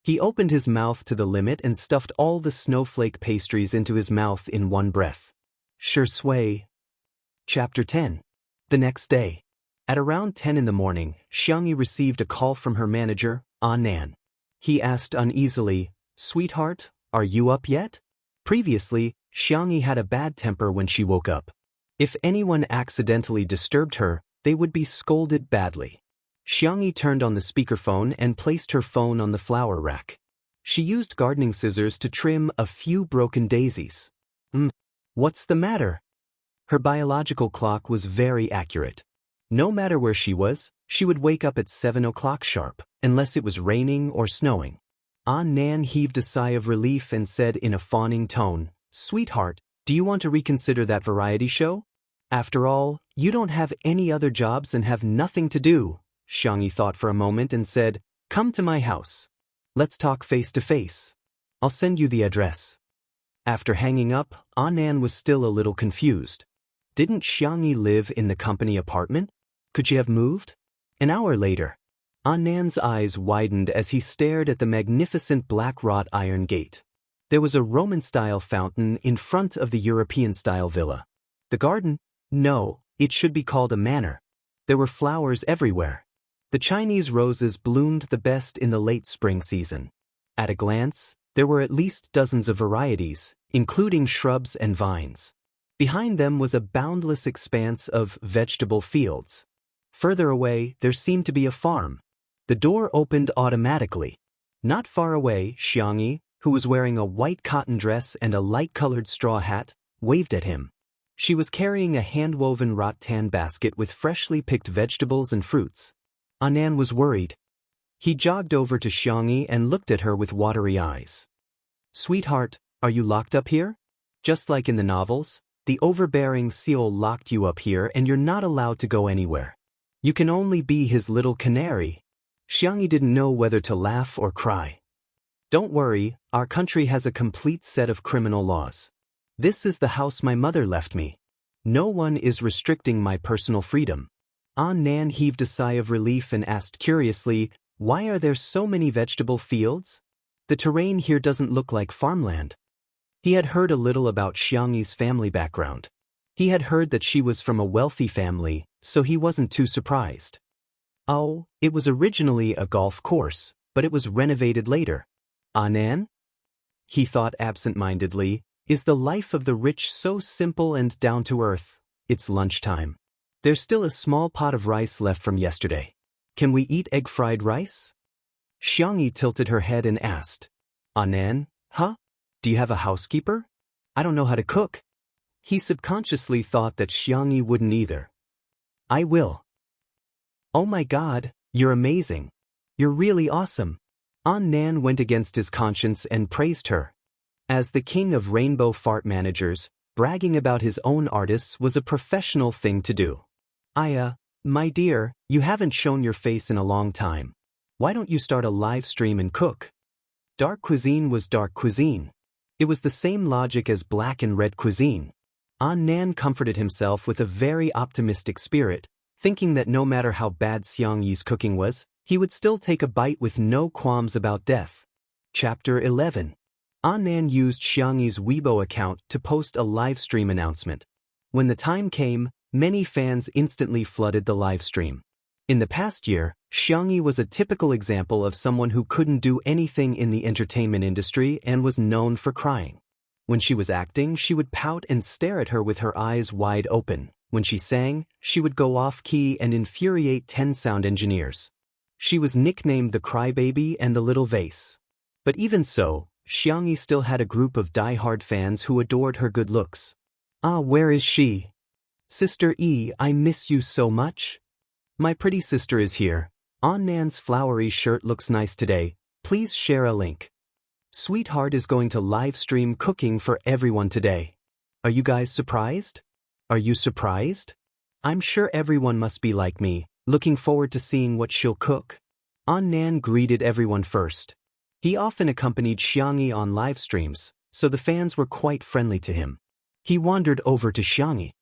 He opened his mouth to the limit and stuffed all the snowflake pastries into his mouth in one breath. Shi Sui. Chapter 10. The next day. At around 10 in the morning, Xianxia received a call from her manager, Nan. He asked uneasily, Sweetheart, are you up yet? Previously, Xianxia had a bad temper when she woke up. If anyone accidentally disturbed her, they would be scolded badly. Xianxia turned on the speakerphone and placed her phone on the flower rack. She used gardening scissors to trim a few broken daisies. What's the matter? Her biological clock was very accurate. No matter where she was, she would wake up at 7 o'clock sharp, unless it was raining or snowing. Nan heaved a sigh of relief and said in a fawning tone, Sweetheart, do you want to reconsider that variety show? After all, you don't have any other jobs and have nothing to do. Xianxia thought for a moment and said, Come to my house. Let's talk face to face. I'll send you the address. After hanging up, Nan was still a little confused. Didn't Xianxia live in the company apartment? Could she have moved? An hour later, Nan's eyes widened as he stared at the magnificent black wrought iron gate. There was a Roman-style fountain in front of the European-style villa. The garden? No, it should be called a manor. There were flowers everywhere. The Chinese roses bloomed the best in the late spring season. At a glance, there were at least dozens of varieties, including shrubs and vines. Behind them was a boundless expanse of vegetable fields. Further away, there seemed to be a farm. The door opened automatically. Not far away, Xianxia, who was wearing a white cotton dress and a light-colored straw hat, waved at him. She was carrying a hand-woven rattan basket with freshly picked vegetables and fruits. Anan was worried. He jogged over to Xianxia and looked at her with watery eyes. "Sweetheart, are you locked up here? Just like in the novels, the overbearing Seol locked you up here and you're not allowed to go anywhere. You can only be his little canary." Xianxia didn't know whether to laugh or cry. "Don't worry, our country has a complete set of criminal laws. This is the house my mother left me. No one is restricting my personal freedom." Nan heaved a sigh of relief and asked curiously, "Why are there so many vegetable fields? The terrain here doesn't look like farmland." He had heard a little about Xiangyi's family background. He had heard that she was from a wealthy family, so he wasn't too surprised. "Oh, it was originally a golf course, but it was renovated later." "Anan?" He thought absent-mindedly, "Is the life of the rich so simple and down-to-earth? It's lunchtime. There's still a small pot of rice left from yesterday. Can we eat egg-fried rice?" Xiangyi tilted her head and asked, "Anan, huh? Do you have a housekeeper? I don't know how to cook." He subconsciously thought that Xiangyi wouldn't either. "I will." "Oh my God, you're amazing. You're really awesome." Nan went against his conscience and praised her. As the king of rainbow fart managers, bragging about his own artists was a professional thing to do. My dear, you haven't shown your face in a long time. Why don't you start a live stream and cook?" Dark cuisine was dark cuisine. It was the same logic as black and red cuisine. Nan comforted himself with a very optimistic spirit, thinking that no matter how bad Xiangyi's cooking was, he would still take a bite with no qualms about death. Chapter 11. Nan used Xiangyi's Weibo account to post a live stream announcement. When the time came, many fans instantly flooded the live stream. In the past year, Xiangyi was a typical example of someone who couldn't do anything in the entertainment industry and was known for crying. When she was acting, she would pout and stare at her with her eyes wide open. When she sang, she would go off-key and infuriate 10 sound engineers. She was nicknamed the Crybaby and the Little Vase. But even so, Xiangyi still had a group of die-hard fans who adored her good looks. Where is she? Sister E, I miss you so much. My pretty sister is here. Nan's flowery shirt looks nice today. Please share a link. Sweetheart is going to live stream cooking for everyone today. Are you guys surprised? Are you surprised? I'm sure everyone must be like me, looking forward to seeing what she'll cook. Nan greeted everyone first. He often accompanied Xiangyi on live streams, so the fans were quite friendly to him. He wandered over to Xiangyi.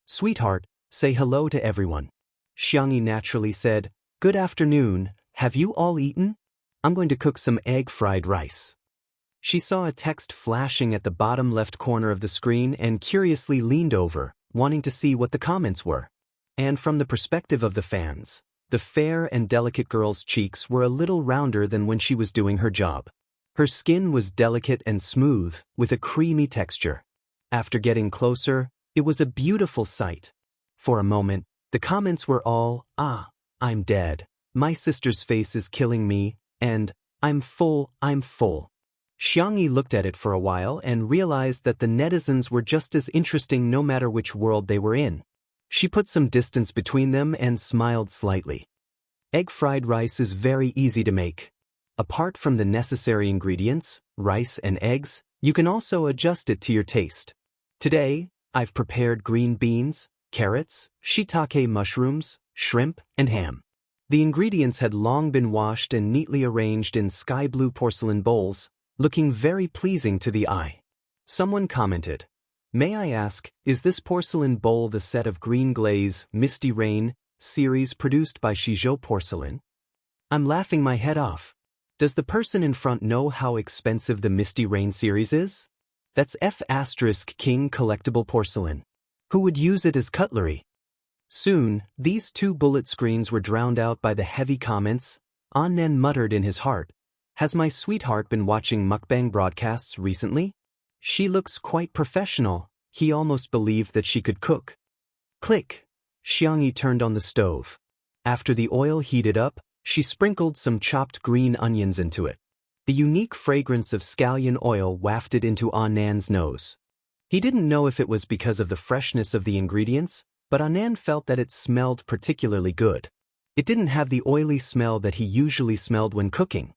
Sweetheart, say hello to everyone. Xiangyi naturally said, Good afternoon, have you all eaten? I'm going to cook some egg-fried rice. She saw a text flashing at the bottom left corner of the screen and curiously leaned over, wanting to see what the comments were. And from the perspective of the fans, the fair and delicate girl's cheeks were a little rounder than when she was doing her job. Her skin was delicate and smooth, with a creamy texture. After getting closer, it was a beautiful sight. For a moment, the comments were all, I'm dead, my sister's face is killing me, and, I'm full. Xiangyi looked at it for a while and realized that the netizens were just as interesting no matter which world they were in. She put some distance between them and smiled slightly. Egg-fried rice is very easy to make. Apart from the necessary ingredients, rice and eggs, you can also adjust it to your taste. Today, I've prepared green beans, carrots, shiitake mushrooms, shrimp, and ham. The ingredients had long been washed and neatly arranged in sky blue porcelain bowls, looking very pleasing to the eye. Someone commented, May I ask, is this porcelain bowl the set of Green Glaze, Misty Rain series produced by Shizhou Porcelain? I'm laughing my head off. Does the person in front know how expensive the Misty Rain series is? That's F*King collectible porcelain. Who would use it as cutlery? Soon, these two bullet screens were drowned out by the heavy comments. Nan muttered in his heart, Has my sweetheart been watching mukbang broadcasts recently? She looks quite professional. He almost believed that she could cook. Click! Xiangyi turned on the stove. After the oil heated up, she sprinkled some chopped green onions into it. The unique fragrance of scallion oil wafted into Nan's nose. He didn't know if it was because of the freshness of the ingredients, but Anand felt that it smelled particularly good. It didn't have the oily smell that he usually smelled when cooking.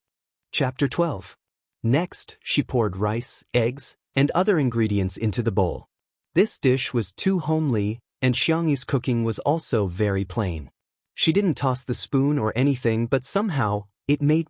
Chapter 12. Next, she poured rice, eggs, and other ingredients into the bowl. This dish was too homely, and Xianxi's cooking was also very plain. She didn't toss the spoon or anything, but somehow, it made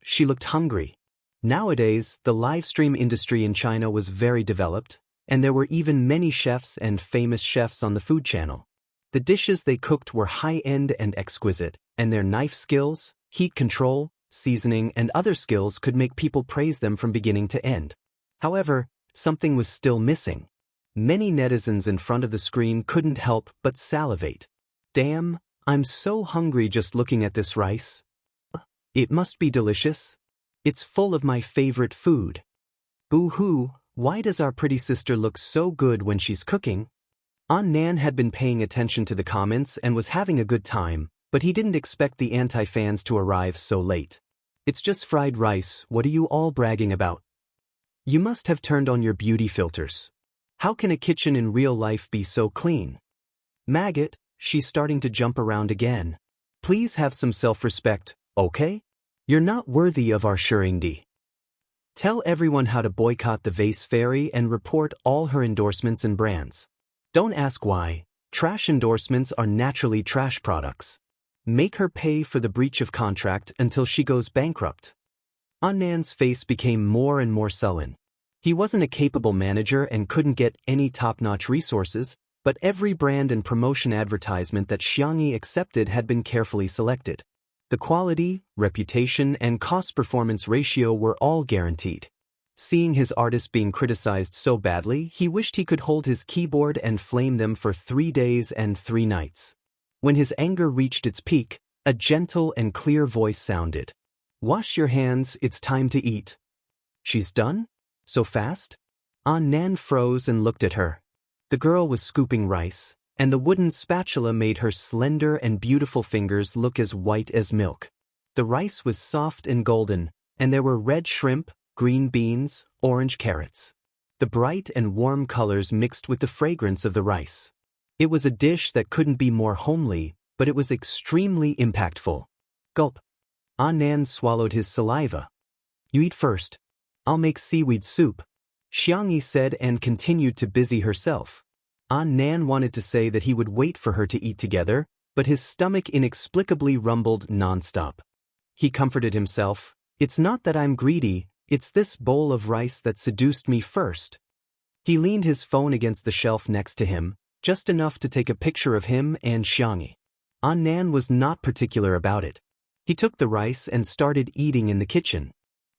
she looked hungry. Nowadays, the live stream industry in China was very developed, and there were even many chefs and famous chefs on the food channel. The dishes they cooked were high-end and exquisite, and their knife skills, heat control, seasoning, and other skills could make people praise them from beginning to end. However, something was still missing. Many netizens in front of the screen couldn't help but salivate. Damn, I'm so hungry just looking at this rice. It must be delicious. It's full of my favorite food. Boo-hoo, why does our pretty sister look so good when she's cooking? Nan had been paying attention to the comments and was having a good time, but he didn't expect the anti-fans to arrive so late. It's just fried rice, what are you all bragging about? You must have turned on your beauty filters. How can a kitchen in real life be so clean? Maggot, she's starting to jump around again. Please have some self-respect, okay? You're not worthy of our Shurindi. Tell everyone how to boycott the vase fairy and report all her endorsements and brands. Don't ask why. Trash endorsements are naturally trash products. Make her pay for the breach of contract until she goes bankrupt. Annan's face became more and more sullen. He wasn't a capable manager and couldn't get any top-notch resources, but every brand and promotion advertisement that Xianxia accepted had been carefully selected. The quality, reputation, and cost-performance ratio were all guaranteed. Seeing his artists being criticized so badly, he wished he could hold his keyboard and flame them for 3 days and 3 nights. When his anger reached its peak, a gentle and clear voice sounded. Wash your hands, it's time to eat. She's done? So fast? Nan froze and looked at her. The girl was scooping rice, and the wooden spatula made her slender and beautiful fingers look as white as milk. The rice was soft and golden, and there were red shrimp, green beans, orange carrots. The bright and warm colors mixed with the fragrance of the rice. It was a dish that couldn't be more homely, but it was extremely impactful. Gulp. Nan swallowed his saliva. You eat first. I'll make seaweed soup, Xianxia said and continued to busy herself. Nan wanted to say that he would wait for her to eat together, but his stomach inexplicably rumbled nonstop. He comforted himself. It's not that I'm greedy, it's this bowl of rice that seduced me first. He leaned his phone against the shelf next to him, just enough to take a picture of him and Xianxia. Nan was not particular about it. He took the rice and started eating in the kitchen.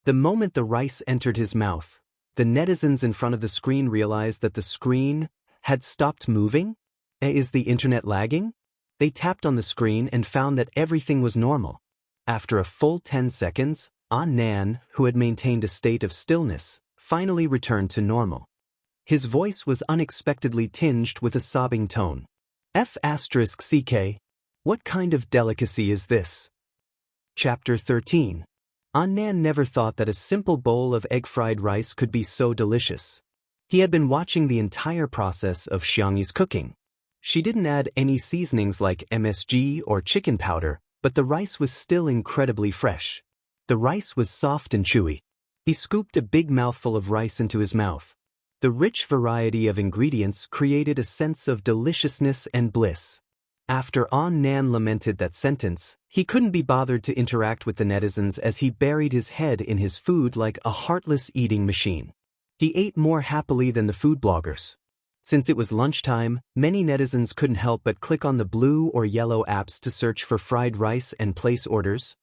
The moment the rice entered his mouth, the netizens in front of the screen realized that the screen had stopped moving. Is the internet lagging? They tapped on the screen and found that everything was normal. After a full 10 seconds, Nan, who had maintained a state of stillness, finally returned to normal. His voice was unexpectedly tinged with a sobbing tone. F***CK. What kind of delicacy is this? Chapter 13. Nan never thought that a simple bowl of egg-fried rice could be so delicious. He had been watching the entire process of Xianxi's cooking. She didn't add any seasonings like MSG or chicken powder, but the rice was still incredibly fresh. The rice was soft and chewy. He scooped a big mouthful of rice into his mouth. The rich variety of ingredients created a sense of deliciousness and bliss. After Nan lamented that sentence, he couldn't be bothered to interact with the netizens as he buried his head in his food like a heartless eating machine. He ate more happily than the food bloggers. Since it was lunchtime, many netizens couldn't help but click on the blue or yellow apps to search for fried rice and place orders.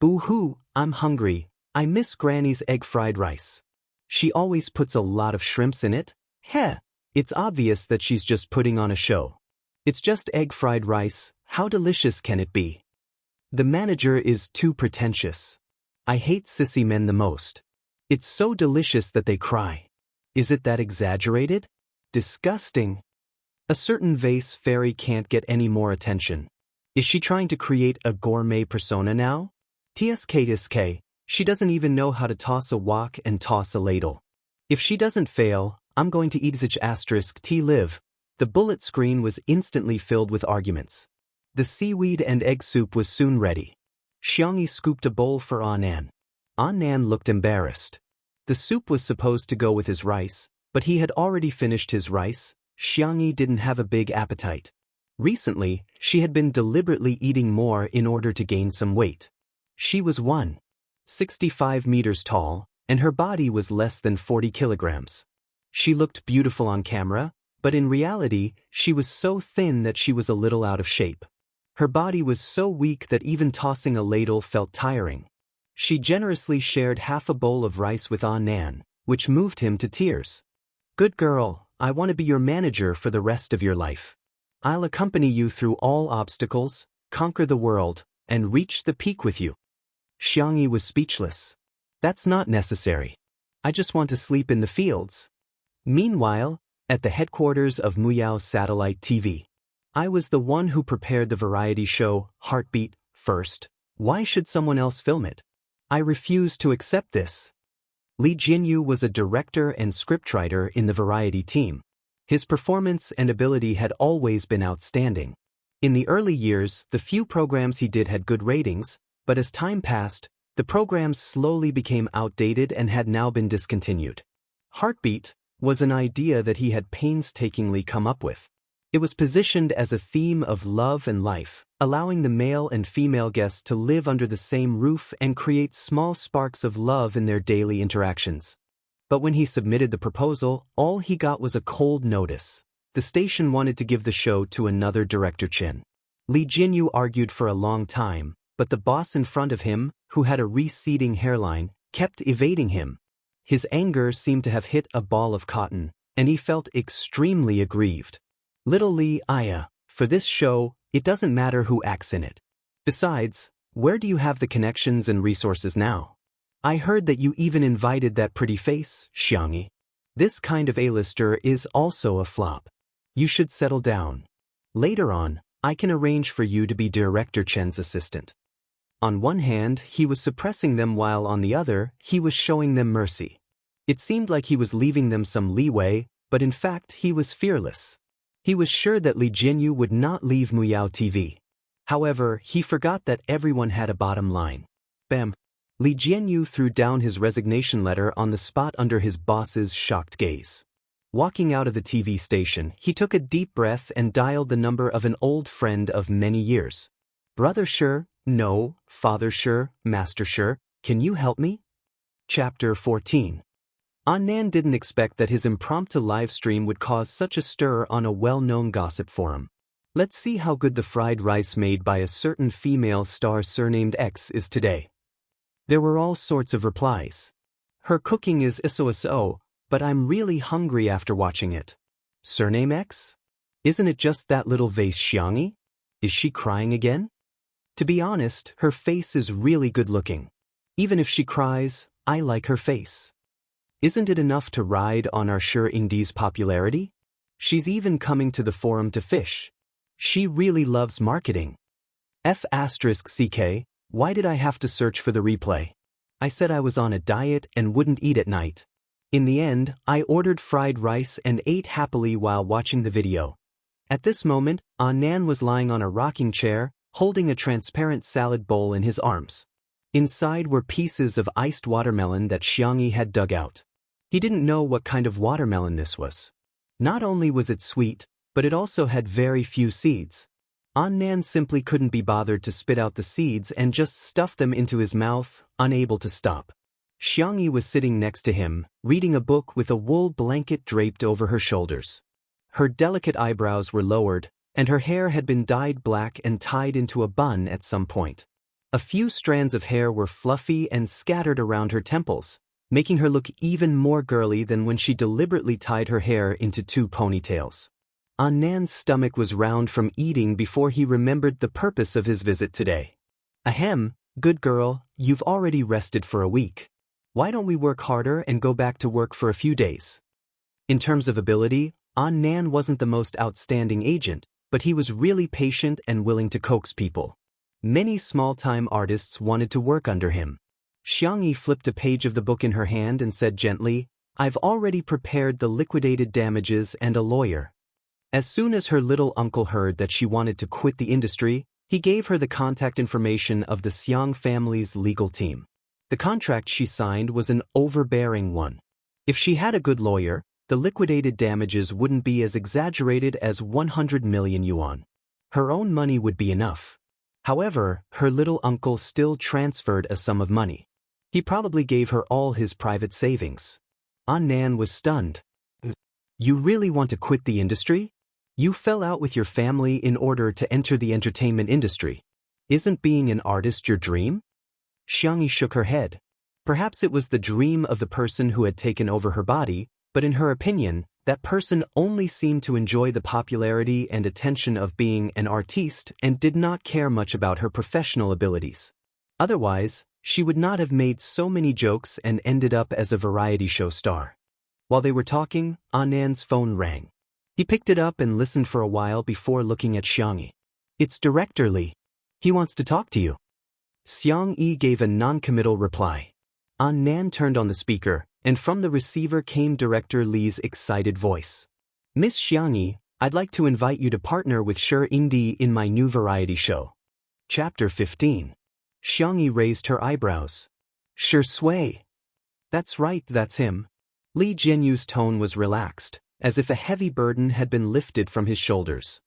Boo-hoo, I'm hungry. I miss Granny's egg fried rice. She always puts a lot of shrimps in it. Heh, it's obvious that she's just putting on a show. It's just egg fried rice, how delicious can it be? The manager is too pretentious. I hate sissy men the most. It's so delicious that they cry. Is it that exaggerated? Disgusting. A certain vase fairy can't get any more attention. Is she trying to create a gourmet persona now? TSK, she doesn't even know how to toss a wok and toss a ladle. If she doesn't fail, I'm going to eat zich asterisk T live. The bullet screen was instantly filled with arguments. The seaweed and egg soup was soon ready. Xianxia scooped a bowl for Nan. Nan looked embarrassed. The soup was supposed to go with his rice, but he had already finished his rice. Xianxia didn't have a big appetite. Recently, she had been deliberately eating more in order to gain some weight. She was 165 meters tall, and her body was less than 40 kilograms. She looked beautiful on camera, but in reality, she was so thin that she was a little out of shape. Her body was so weak that even tossing a ladle felt tiring. She generously shared half a bowl of rice with Nan, which moved him to tears. Good girl, I want to be your manager for the rest of your life. I'll accompany you through all obstacles, conquer the world, and reach the peak with you. Xianxia was speechless. That's not necessary. I just want to sleep in the fields. Meanwhile, at the headquarters of Muyao's satellite TV, I was the one who prepared the variety show, Heartbeat, first. Why should someone else film it? I refuse to accept this. Li Jinyu was a director and scriptwriter in the variety team. His performance and ability had always been outstanding. In the early years, the few programs he did had good ratings, but as time passed, the programs slowly became outdated and had now been discontinued. Heartbeat was an idea that he had painstakingly come up with. It was positioned as a theme of love and life, allowing the male and female guests to live under the same roof and create small sparks of love in their daily interactions. But when he submitted the proposal, all he got was a cold notice. The station wanted to give the show to another director, Chen. Li Jinyu argued for a long time, but the boss in front of him, who had a receding hairline, kept evading him. His anger seemed to have hit a ball of cotton, and he felt extremely aggrieved. Little Li, for this show, it doesn't matter who acts in it. Besides, where do you have the connections and resources now? I heard that you even invited that pretty face, Xianxia. This kind of A-lister is also a flop. You should settle down. Later on, I can arrange for you to be Director Chen's assistant. On one hand, he was suppressing them while on the other, he was showing them mercy. It seemed like he was leaving them some leeway, but in fact he was fearless. He was sure that Li Jinyu would not leave Muyao TV. However, he forgot that everyone had a bottom line. Bam! Li Jinyu threw down his resignation letter on the spot under his boss's shocked gaze. Walking out of the TV station, he took a deep breath and dialed the number of an old friend of many years. Brother Sure, no, Father Sure, Master Sure, can you help me? Chapter 14. Nan didn't expect that his impromptu live stream would cause such a stir on a well-known gossip forum. Let's see how good the fried rice made by a certain female star surnamed X is today. There were all sorts of replies. Her cooking is so, but I'm really hungry after watching it. Surname X? Isn't it just that little vase Xianxia? Is she crying again? To be honest, her face is really good looking. Even if she cries, I like her face. Isn't it enough to ride on our Sure Ingdi's popularity? She's even coming to the forum to fish. She really loves marketing. F***ck, why did I have to search for the replay? I said I was on a diet and wouldn't eat at night. In the end, I ordered fried rice and ate happily while watching the video. At this moment, Nan was lying on a rocking chair, holding a transparent salad bowl in his arms. Inside were pieces of iced watermelon that Xianxia had dug out. He didn't know what kind of watermelon this was. Not only was it sweet, but it also had very few seeds. Nan simply couldn't be bothered to spit out the seeds and just stuffed them into his mouth, unable to stop. Xianxia was sitting next to him, reading a book with a wool blanket draped over her shoulders. Her delicate eyebrows were lowered, and her hair had been dyed black and tied into a bun at some point. A few strands of hair were fluffy and scattered around her temples, making her look even more girly than when she deliberately tied her hair into two ponytails. Nan's stomach was round from eating before he remembered the purpose of his visit today. Ahem, good girl, you've already rested for a week. Why don't we work harder and go back to work for a few days? In terms of ability, Nan wasn't the most outstanding agent, but he was really patient and willing to coax people. Many small-time artists wanted to work under him. Xianxia flipped a page of the book in her hand and said gently, I've already prepared the liquidated damages and a lawyer. As soon as her little uncle heard that she wanted to quit the industry, he gave her the contact information of the Xiang family's legal team. The contract she signed was an overbearing one. If she had a good lawyer, the liquidated damages wouldn't be as exaggerated as 100 million yuan. Her own money would be enough. However, her little uncle still transferred a sum of money. He probably gave her all his private savings. An Nan was stunned. You really want to quit the industry? You fell out with your family in order to enter the entertainment industry. Isn't being an artist your dream? Xianxia shook her head. Perhaps it was the dream of the person who had taken over her body, but in her opinion, that person only seemed to enjoy the popularity and attention of being an artiste and did not care much about her professional abilities. Otherwise, she would not have made so many jokes and ended up as a variety show star. While they were talking, An Nan's phone rang. He picked it up and listened for a while before looking at Xianxia. It's Director Li. He wants to talk to you. Xianxia gave a non-committal reply. An Nan turned on the speaker, and from the receiver came Director Li's excited voice. Miss Xianxia, I'd like to invite you to partner with Shi Yingdi in my new variety show. Chapter 15. Xianxia raised her eyebrows. Shi Sui. That's right, that's him. Li Jianyu's tone was relaxed, as if a heavy burden had been lifted from his shoulders.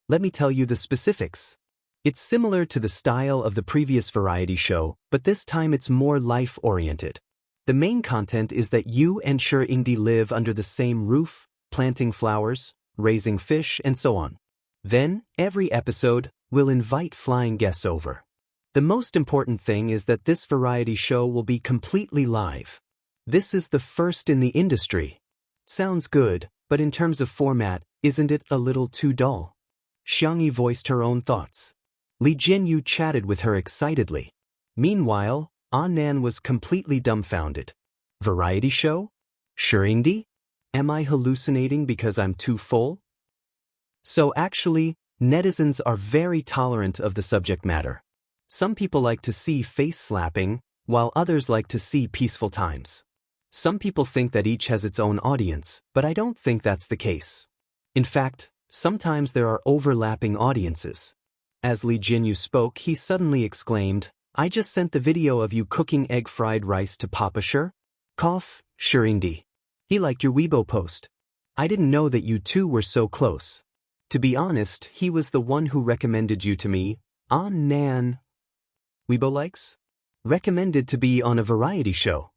Let me tell you the specifics. It's similar to the style of the previous variety show, but this time it's more life-oriented. The main content is that you and Shi Yingdi live under the same roof, planting flowers, raising fish, and so on. Then, every episode, we'll invite flying guests over. The most important thing is that this variety show will be completely live. This is the first in the industry. Sounds good, but in terms of format, isn't it a little too dull? Xianxia voiced her own thoughts. Li Jianyu chatted with her excitedly. Meanwhile, An Nan was completely dumbfounded. Variety show? Shi Yingdi? Am I hallucinating because I'm too full? So actually, netizens are very tolerant of the subject matter. Some people like to see face slapping, while others like to see peaceful times. Some people think that each has its own audience, but I don't think that's the case. In fact, sometimes there are overlapping audiences. As Li Jianyu spoke, he suddenly exclaimed, I just sent the video of you cooking egg fried rice to Papa Shi. Cough, Shi Yingdi. He liked your Weibo post. I didn't know that you two were so close. To be honest, he was the one who recommended you to me. An Nan. Weibo likes? Recommended to be on a variety show.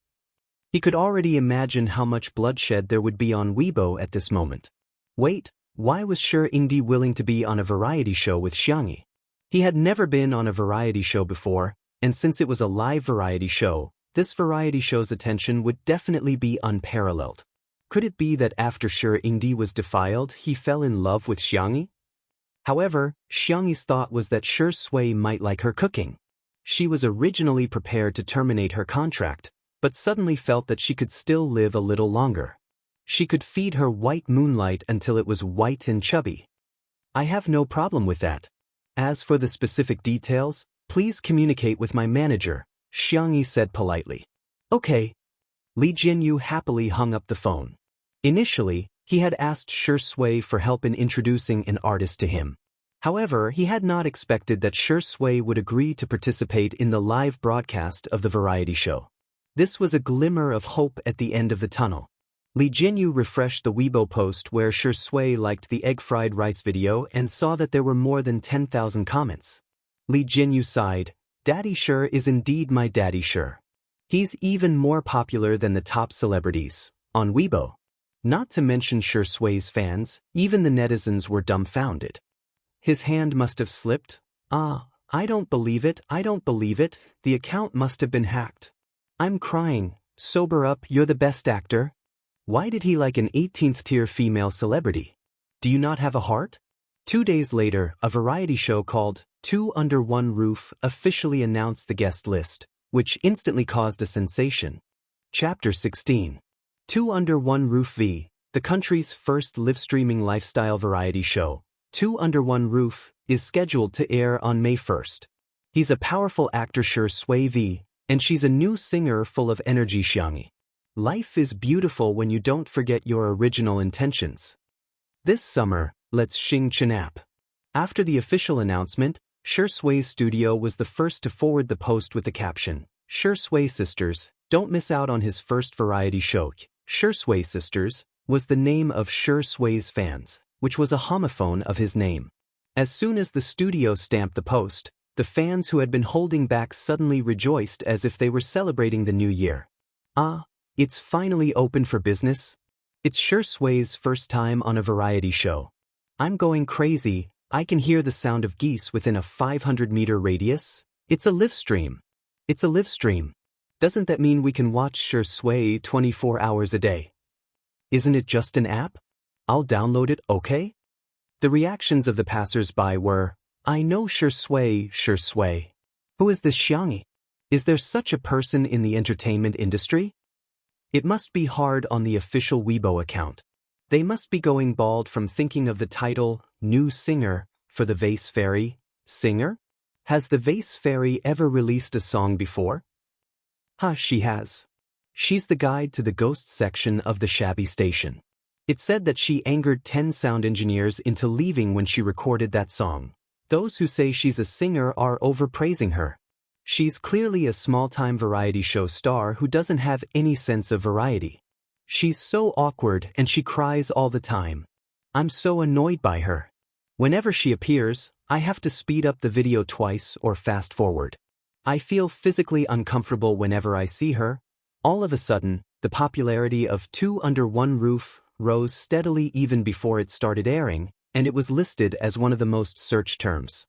He could already imagine how much bloodshed there would be on Weibo at this moment. Wait, why was Shi Yingdi willing to be on a variety show with Xianxia? He had never been on a variety show before, and since it was a live variety show, this variety show's attention would definitely be unparalleled. Could it be that after Shi Yingdi was defiled, he fell in love with Xianxia? However, Xianxia's thought was that Shi Sui might like her cooking. She was originally prepared to terminate her contract, but suddenly felt that she could still live a little longer. She could feed her white moonlight until it was white and chubby. I have no problem with that. As for the specific details, please communicate with my manager, Xianxia said politely. Okay. Li Jianyu happily hung up the phone. Initially, he had asked Shi Sui for help in introducing an artist to him. However, he had not expected that Shi Sui would agree to participate in the live broadcast of the variety show. This was a glimmer of hope at the end of the tunnel. Li Jianyu refreshed the Weibo post where Shi Sui liked the egg fried rice video and saw that there were more than 10,000 comments. Li Jianyu sighed. Daddy Shi is indeed my Daddy Shi. He's even more popular than the top celebrities on Weibo. Not to mention Shi Sui's fans, even the netizens were dumbfounded. His hand must have slipped. I don't believe it, the account must have been hacked. I'm crying, sober up, you're the best actor. Why did he like an 18th tier female celebrity? Do you not have a heart? 2 days later, a variety show called Two Under One Roof officially announced the guest list, which instantly caused a sensation. Chapter 16. Two Under One Roof v. The country's first live-streaming lifestyle variety show, Two Under One Roof, is scheduled to air on May 1st. He's a powerful actor Shi Sui v, and she's a new singer full of energy Xianxia. Life is beautiful when you don't forget your original intentions. This summer, let's Xing Chinap. After the official announcement, Shui's studio was the first to forward the post with the caption, Shui Sisters, don't miss out on his first variety show. Shui Sisters was the name of Shui's fans, which was a homophone of his name. As soon as the studio stamped the post, the fans who had been holding back suddenly rejoiced as if they were celebrating the new year. Ah, it's finally open for business. It's Shui's first time on a variety show. I'm going crazy. I can hear the sound of geese within a 500-meter radius. It's a live stream. It's a live stream. Doesn't that mean we can watch Shui 24 hours a day? Isn't it just an app? I'll download it, okay? The reactions of the passers-by were, I know Shui. Who is this Xianxia? Is there such a person in the entertainment industry? It must be hard on the official Weibo account. They must be going bald from thinking of the title, New Singer, for the Vase Fairy. Singer? Has the Vase Fairy ever released a song before? She has. She's the guide to the ghost section of the shabby station. It said that she angered 10 sound engineers into leaving when she recorded that song. Those who say she's a singer are overpraising her. She's clearly a small-time variety show star who doesn't have any sense of variety. She's so awkward and she cries all the time. I'm so annoyed by her. Whenever she appears, I have to speed up the video twice or fast forward. I feel physically uncomfortable whenever I see her. All of a sudden, the popularity of Two Under One Roof rose steadily even before it started airing, and it was listed as one of the most searched terms.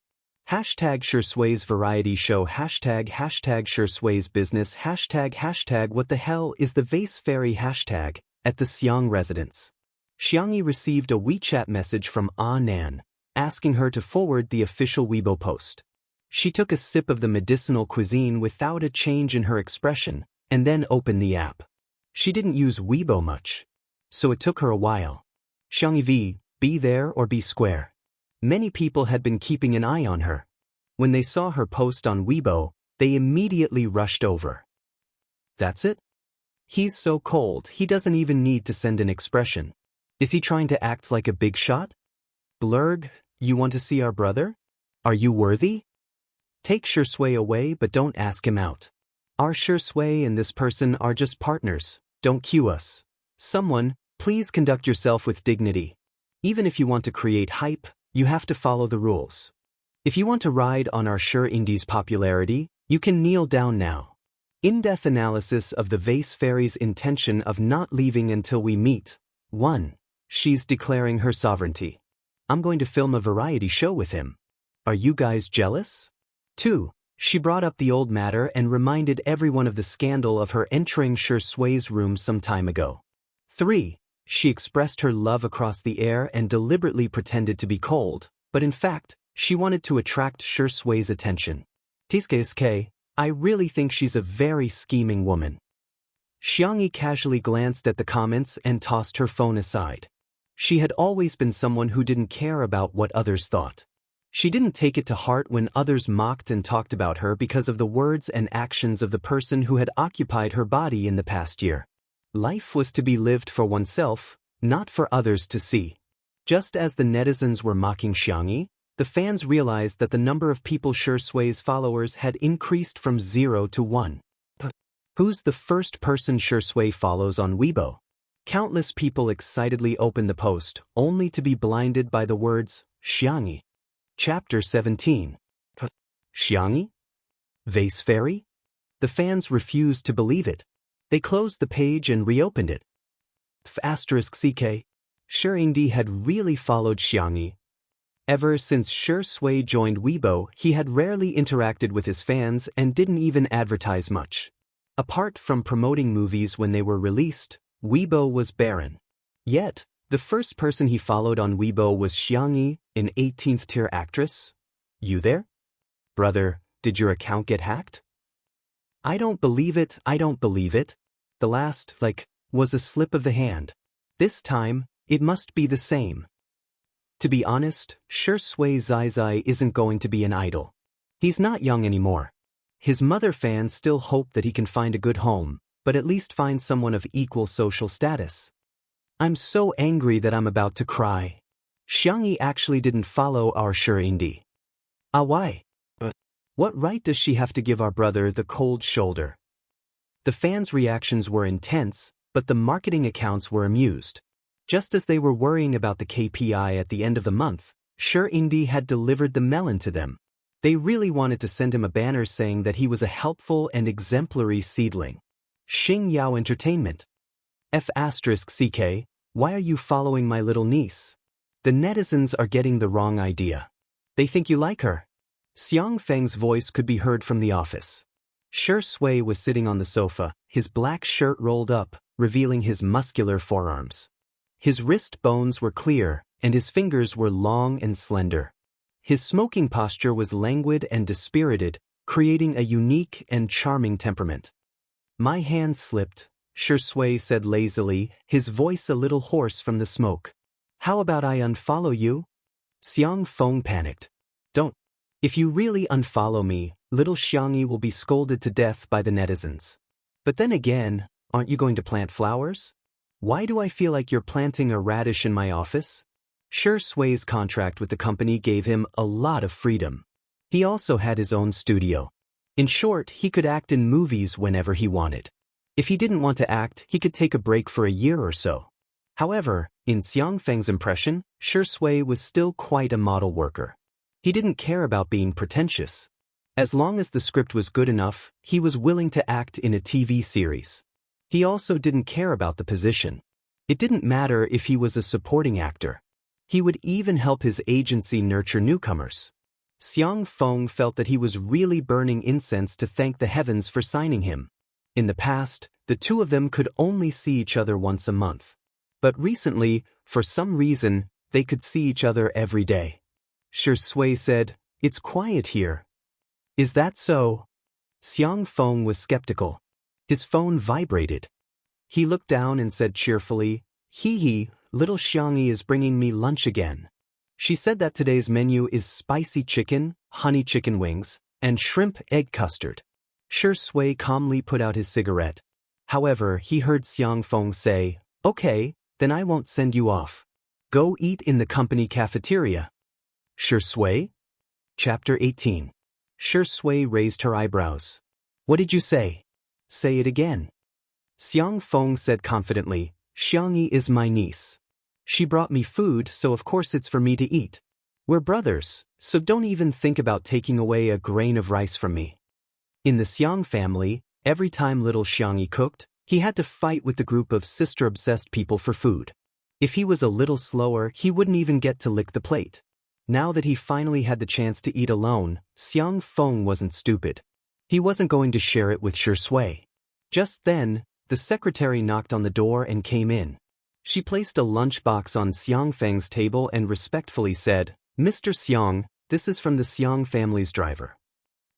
Hashtag Shui's variety show, hashtag Shui's business, hashtag what the hell is the Vase Fairy hashtag, at the Xiang residence. Xianxia received a WeChat message from Nan, asking her to forward the official Weibo post. She took a sip of the medicinal cuisine without a change in her expression, and then opened the app. She didn't use Weibo much, so it took her a while. Xianxia, be there or be square. Many people had been keeping an eye on her. When they saw her post on Weibo, they immediately rushed over. That's it? He's so cold, he doesn't even need to send an expression. Is he trying to act like a big shot? Blurg, you want to see our brother? Are you worthy? Take Shui away but don't ask him out. Our Shui and this person are just partners, don't cue us. Someone, please conduct yourself with dignity. Even if you want to create hype, you have to follow the rules. If you want to ride on our Indies popularity, you can kneel down now. In-depth analysis of the Vase Fairy's intention of not leaving until we meet. 1. She's declaring her sovereignty. I'm going to film a variety show with him. Are you guys jealous? 2. She brought up the old matter and reminded everyone of the scandal of her entering Shui's room some time ago. 3. She expressed her love across the air and deliberately pretended to be cold, but in fact, she wanted to attract Shui's attention. Tiske, I really think she's a very scheming woman. Xianxia casually glanced at the comments and tossed her phone aside. She had always been someone who didn't care about what others thought. She didn't take it to heart when others mocked and talked about her because of the words and actions of the person who had occupied her body in the past year. Life was to be lived for oneself, not for others to see. Just as the netizens were mocking Xianxia, the fans realized that the number of people Shui's followers had increased from 0 to 1. Who's the first person Shui follows on Weibo? Countless people excitedly opened the post, only to be blinded by the words, Xianxia. Chapter 17. Xianxia? Vase Fairy? The fans refused to believe it. They closed the page and reopened it. *CK. Shuindi had really followed Xianxia. Ever since Shui joined Weibo, he had rarely interacted with his fans and didn't even advertise much. Apart from promoting movies when they were released, Weibo was barren. Yet, the first person he followed on Weibo was Xianxia, an 18th-tier actress. You there? Brother, did your account get hacked? I don't believe it. The last, was a slip of the hand. This time, it must be the same. To be honest, Shui Zai isn't going to be an idol. He's not young anymore. His mother fans still hope that he can find a good home, but at least find someone of equal social status. I'm so angry that I'm about to cry. Xiangyi actually didn't follow our Indi. Why? What right does she have to give our brother the cold shoulder? The fans' reactions were intense, but the marketing accounts were amused. Just as they were worrying about the KPI at the end of the month, Indi had delivered the melon to them. They really wanted to send him a banner saying that he was a helpful and exemplary seedling. Xing Yao Entertainment. F***CK, why are you following my little niece? The netizens are getting the wrong idea. They think you like her. Xiang Feng's voice could be heard from the office. Shui was sitting on the sofa, his black shirt rolled up, revealing his muscular forearms. His wrist bones were clear, and his fingers were long and slender. His smoking posture was languid and dispirited, creating a unique and charming temperament. My hand slipped, Shui said lazily, his voice a little hoarse from the smoke. How about I unfollow you? Xiang Feng panicked. Don't. If you really unfollow me, little Xiangyi will be scolded to death by the netizens. But then again, aren't you going to plant flowers? Why do I feel like you're planting a radish in my office? Shui's contract with the company gave him a lot of freedom. He also had his own studio. In short, he could act in movies whenever he wanted. If he didn't want to act, he could take a break for a year or so. However, in Xiang Feng's impression, Shui was still quite a model worker. He didn't care about being pretentious. As long as the script was good enough, he was willing to act in a TV series. He also didn't care about the position. It didn't matter if he was a supporting actor. He would even help his agency nurture newcomers. Xiang Feng felt that he was really burning incense to thank the heavens for signing him. In the past, the two of them could only see each other once a month. But recently, for some reason, they could see each other every day. Shui said, "It's quiet here." Is that so? Xiang Feng was skeptical. His phone vibrated. He looked down and said cheerfully, "Hee, little Xiangyi is bringing me lunch again. She said that today's menu is spicy chicken, honey chicken wings, and shrimp egg custard." Shui calmly put out his cigarette. However, he heard Xiang Feng say, "Okay, then I won't send you off. Go eat in the company cafeteria." Shui? Chapter 18. Shui raised her eyebrows. "What did you say?" "Say it again." Xiang Feng said confidently, "Xiangyi is my niece. She brought me food, so of course it's for me to eat. We're brothers, so don't even think about taking away a grain of rice from me." In the Xiang family, every time little Xiangyi cooked, he had to fight with the group of sister-obsessed people for food. If he was a little slower, he wouldn't even get to lick the plate. Now that he finally had the chance to eat alone, Xiang Feng wasn't stupid. He wasn't going to share it with Shui. Just then, the secretary knocked on the door and came in. She placed a lunchbox on Xiang Feng's table and respectfully said, "Mr. Xiang, this is from the Xiang family's driver."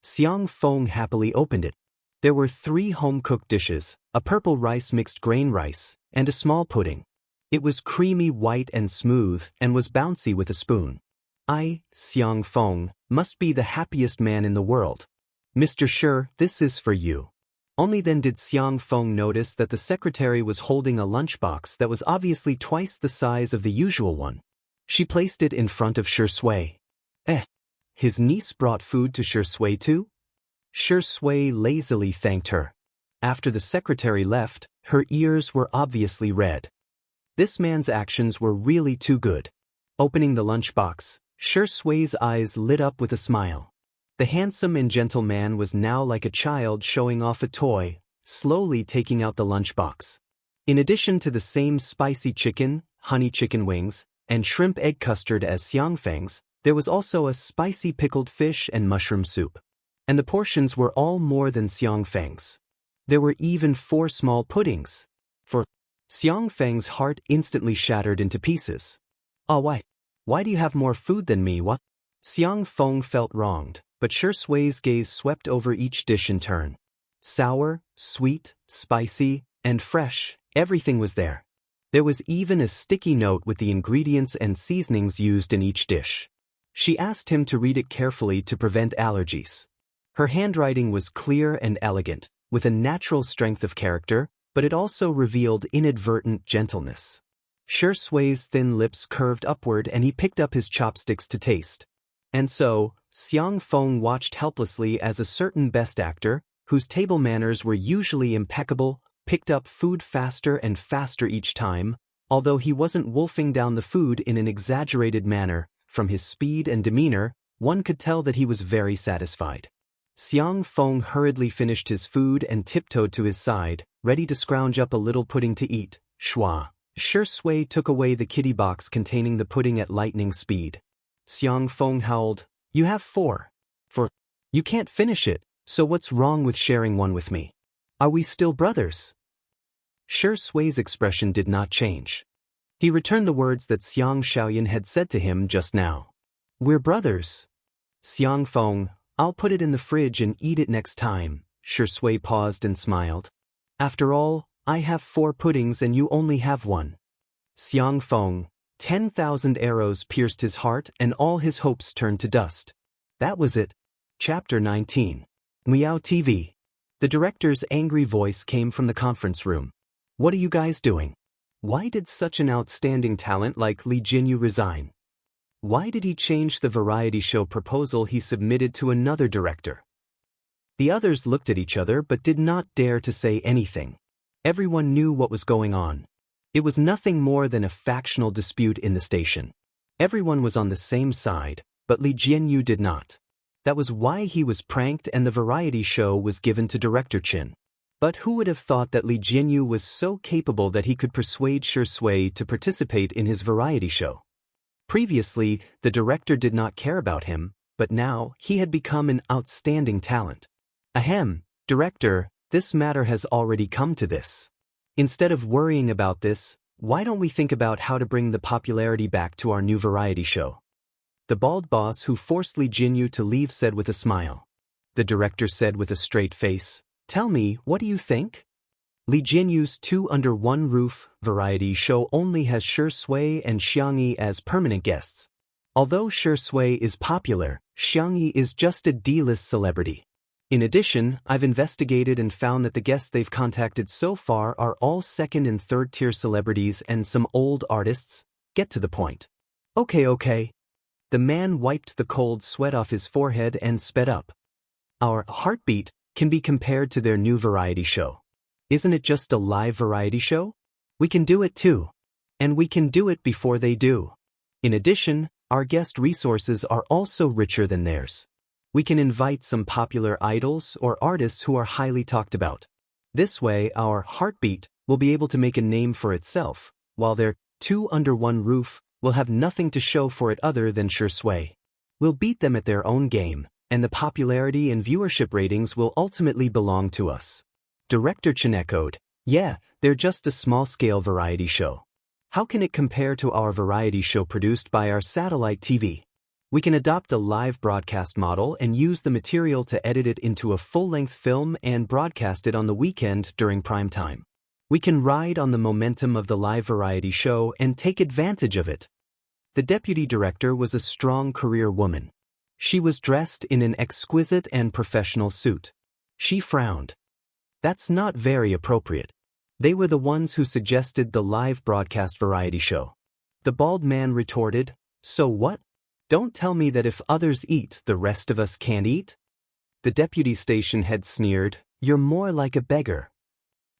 Xiang Feng happily opened it. There were 3 home-cooked dishes, a purple rice mixed grain rice, and a small pudding. It was creamy white and smooth and was bouncy with a spoon. Xiang Feng, must be the happiest man in the world. "Mr. Shi, this is for you." Only then did Xiang Feng notice that the secretary was holding a lunchbox that was obviously twice the size of the usual one. She placed it in front of Shui. His niece brought food to Shui too? Shui lazily thanked her. After the secretary left, her ears were obviously red. This man's actions were really too good. Opening the lunchbox, Shui's eyes lit up with a smile. The handsome and gentle man was now like a child showing off a toy, slowly taking out the lunchbox. In addition to the same spicy chicken, honey chicken wings, and shrimp egg custard as Xiang Feng's, there was also a spicy pickled fish and mushroom soup. And the portions were all more than Xiang Feng's. There were even 4 small puddings. For Xiang Feng's heart instantly shattered into pieces. Why do you have more food than me, what? Xiang Feng felt wronged, but Shui's gaze swept over each dish in turn. Sour, sweet, spicy, and fresh, everything was there. There was even a sticky note with the ingredients and seasonings used in each dish. She asked him to read it carefully to prevent allergies. Her handwriting was clear and elegant, with a natural strength of character, but it also revealed inadvertent gentleness. Shui's thin lips curved upward and he picked up his chopsticks to taste. And so, Xiang Feng watched helplessly as a certain best actor, whose table manners were usually impeccable, picked up food faster and faster each time, although he wasn't wolfing down the food in an exaggerated manner. From his speed and demeanor, one could tell that he was very satisfied. Xiang Feng hurriedly finished his food and tiptoed to his side, ready to scrounge up a little pudding to eat. Shui took away the kitty box containing the pudding at lightning speed. Xiang Feng howled, "You have 4. You can't finish it, so what's wrong with sharing one with me? Are we still brothers?" Shui's expression did not change. He returned the words that Xiang Xiaoyan had said to him just now. "We're brothers." "Xiang Feng, I'll put it in the fridge and eat it next time." Shui paused and smiled. "After all, I have 4 puddings and you only have 1. Xiang Feng, 10,000 arrows pierced his heart and all his hopes turned to dust. That was it. Chapter 19. Miao TV. The director's angry voice came from the conference room. "What are you guys doing? Why did such an outstanding talent like Li Jinyu resign? Why did he change the variety show proposal he submitted to another director?" The others looked at each other but did not dare to say anything. Everyone knew what was going on. It was nothing more than a factional dispute in the station. Everyone was on the same side, but Li Jinyu did not. That was why he was pranked and the variety show was given to Director Qin. But who would have thought that Li Jinyu was so capable that he could persuade Shui to participate in his variety show? Previously, the director did not care about him, but now he had become an outstanding talent. "Ahem, director, this matter has already come to this. Instead of worrying about this, why don't we think about how to bring the popularity back to our new variety show?" The bald boss who forced Li Jinyu to leave said with a smile. The director said with a straight face, "Tell me, what do you think?" Li Jinyu's 2 Under One Roof variety show only has Shui and Xiangyi as permanent guests. Although Shui is popular, Xiangyi is just a D-list celebrity. In addition, I've investigated and found that the guests they've contacted so far are all 2nd and 3rd tier celebrities and some old artists. Get to the point. Okay. The man wiped the cold sweat off his forehead and sped up. "Our heartbeat can be compared to their new variety show. Isn't it just a live variety show? We can do it too. And we can do it before they do. In addition, our guest resources are also richer than theirs. We can invite some popular idols or artists who are highly talked about. This way, our heartbeat will be able to make a name for itself, while their 2 Under One Roof will have nothing to show for it other than Shui. We'll beat them at their own game, and the popularity and viewership ratings will ultimately belong to us." Director Chen echoed, "Yeah, they're just a small-scale variety show. How can it compare to our variety show produced by our satellite TV? We can adopt a live broadcast model and use the material to edit it into a full-length film and broadcast it on the weekend during prime time. We can ride on the momentum of the live variety show and take advantage of it." The deputy director was a strong career woman. She was dressed in an exquisite and professional suit. She frowned. That's not very appropriate. They were the ones who suggested the live broadcast variety show. The bald man retorted, "So what? Don't tell me that if others eat, the rest of us can't eat?" The deputy station head sneered, "You're more like a beggar."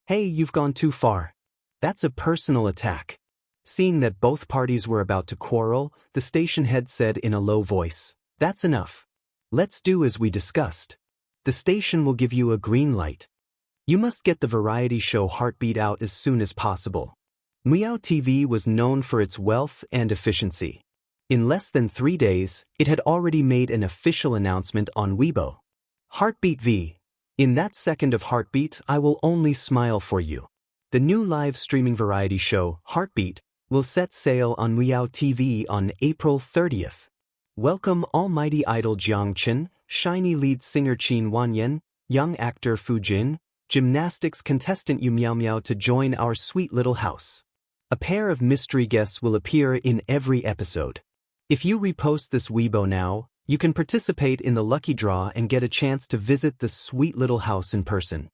"Hey, you've gone too far. That's a personal attack." Seeing that both parties were about to quarrel, the station head said in a low voice, "That's enough. Let's do as we discussed. The station will give you a green light. You must get the variety show Heartbeat out as soon as possible." Miao TV was known for its wealth and efficiency. In less than 3 days, it had already made an official announcement on Weibo. "Heartbeat V. In that second of Heartbeat, I will only smile for you." The new live streaming variety show, Heartbeat, will set sail on Miao TV on April 30th. Welcome almighty idol Jiang Chen, shiny lead singer Qin Wanyan, young actor Fu Jin, gymnastics contestant Yu Miao Miao to join our sweet little house. A pair of mystery guests will appear in every episode. If you repost this Weibo now, you can participate in the lucky draw and get a chance to visit the sweet little house in person.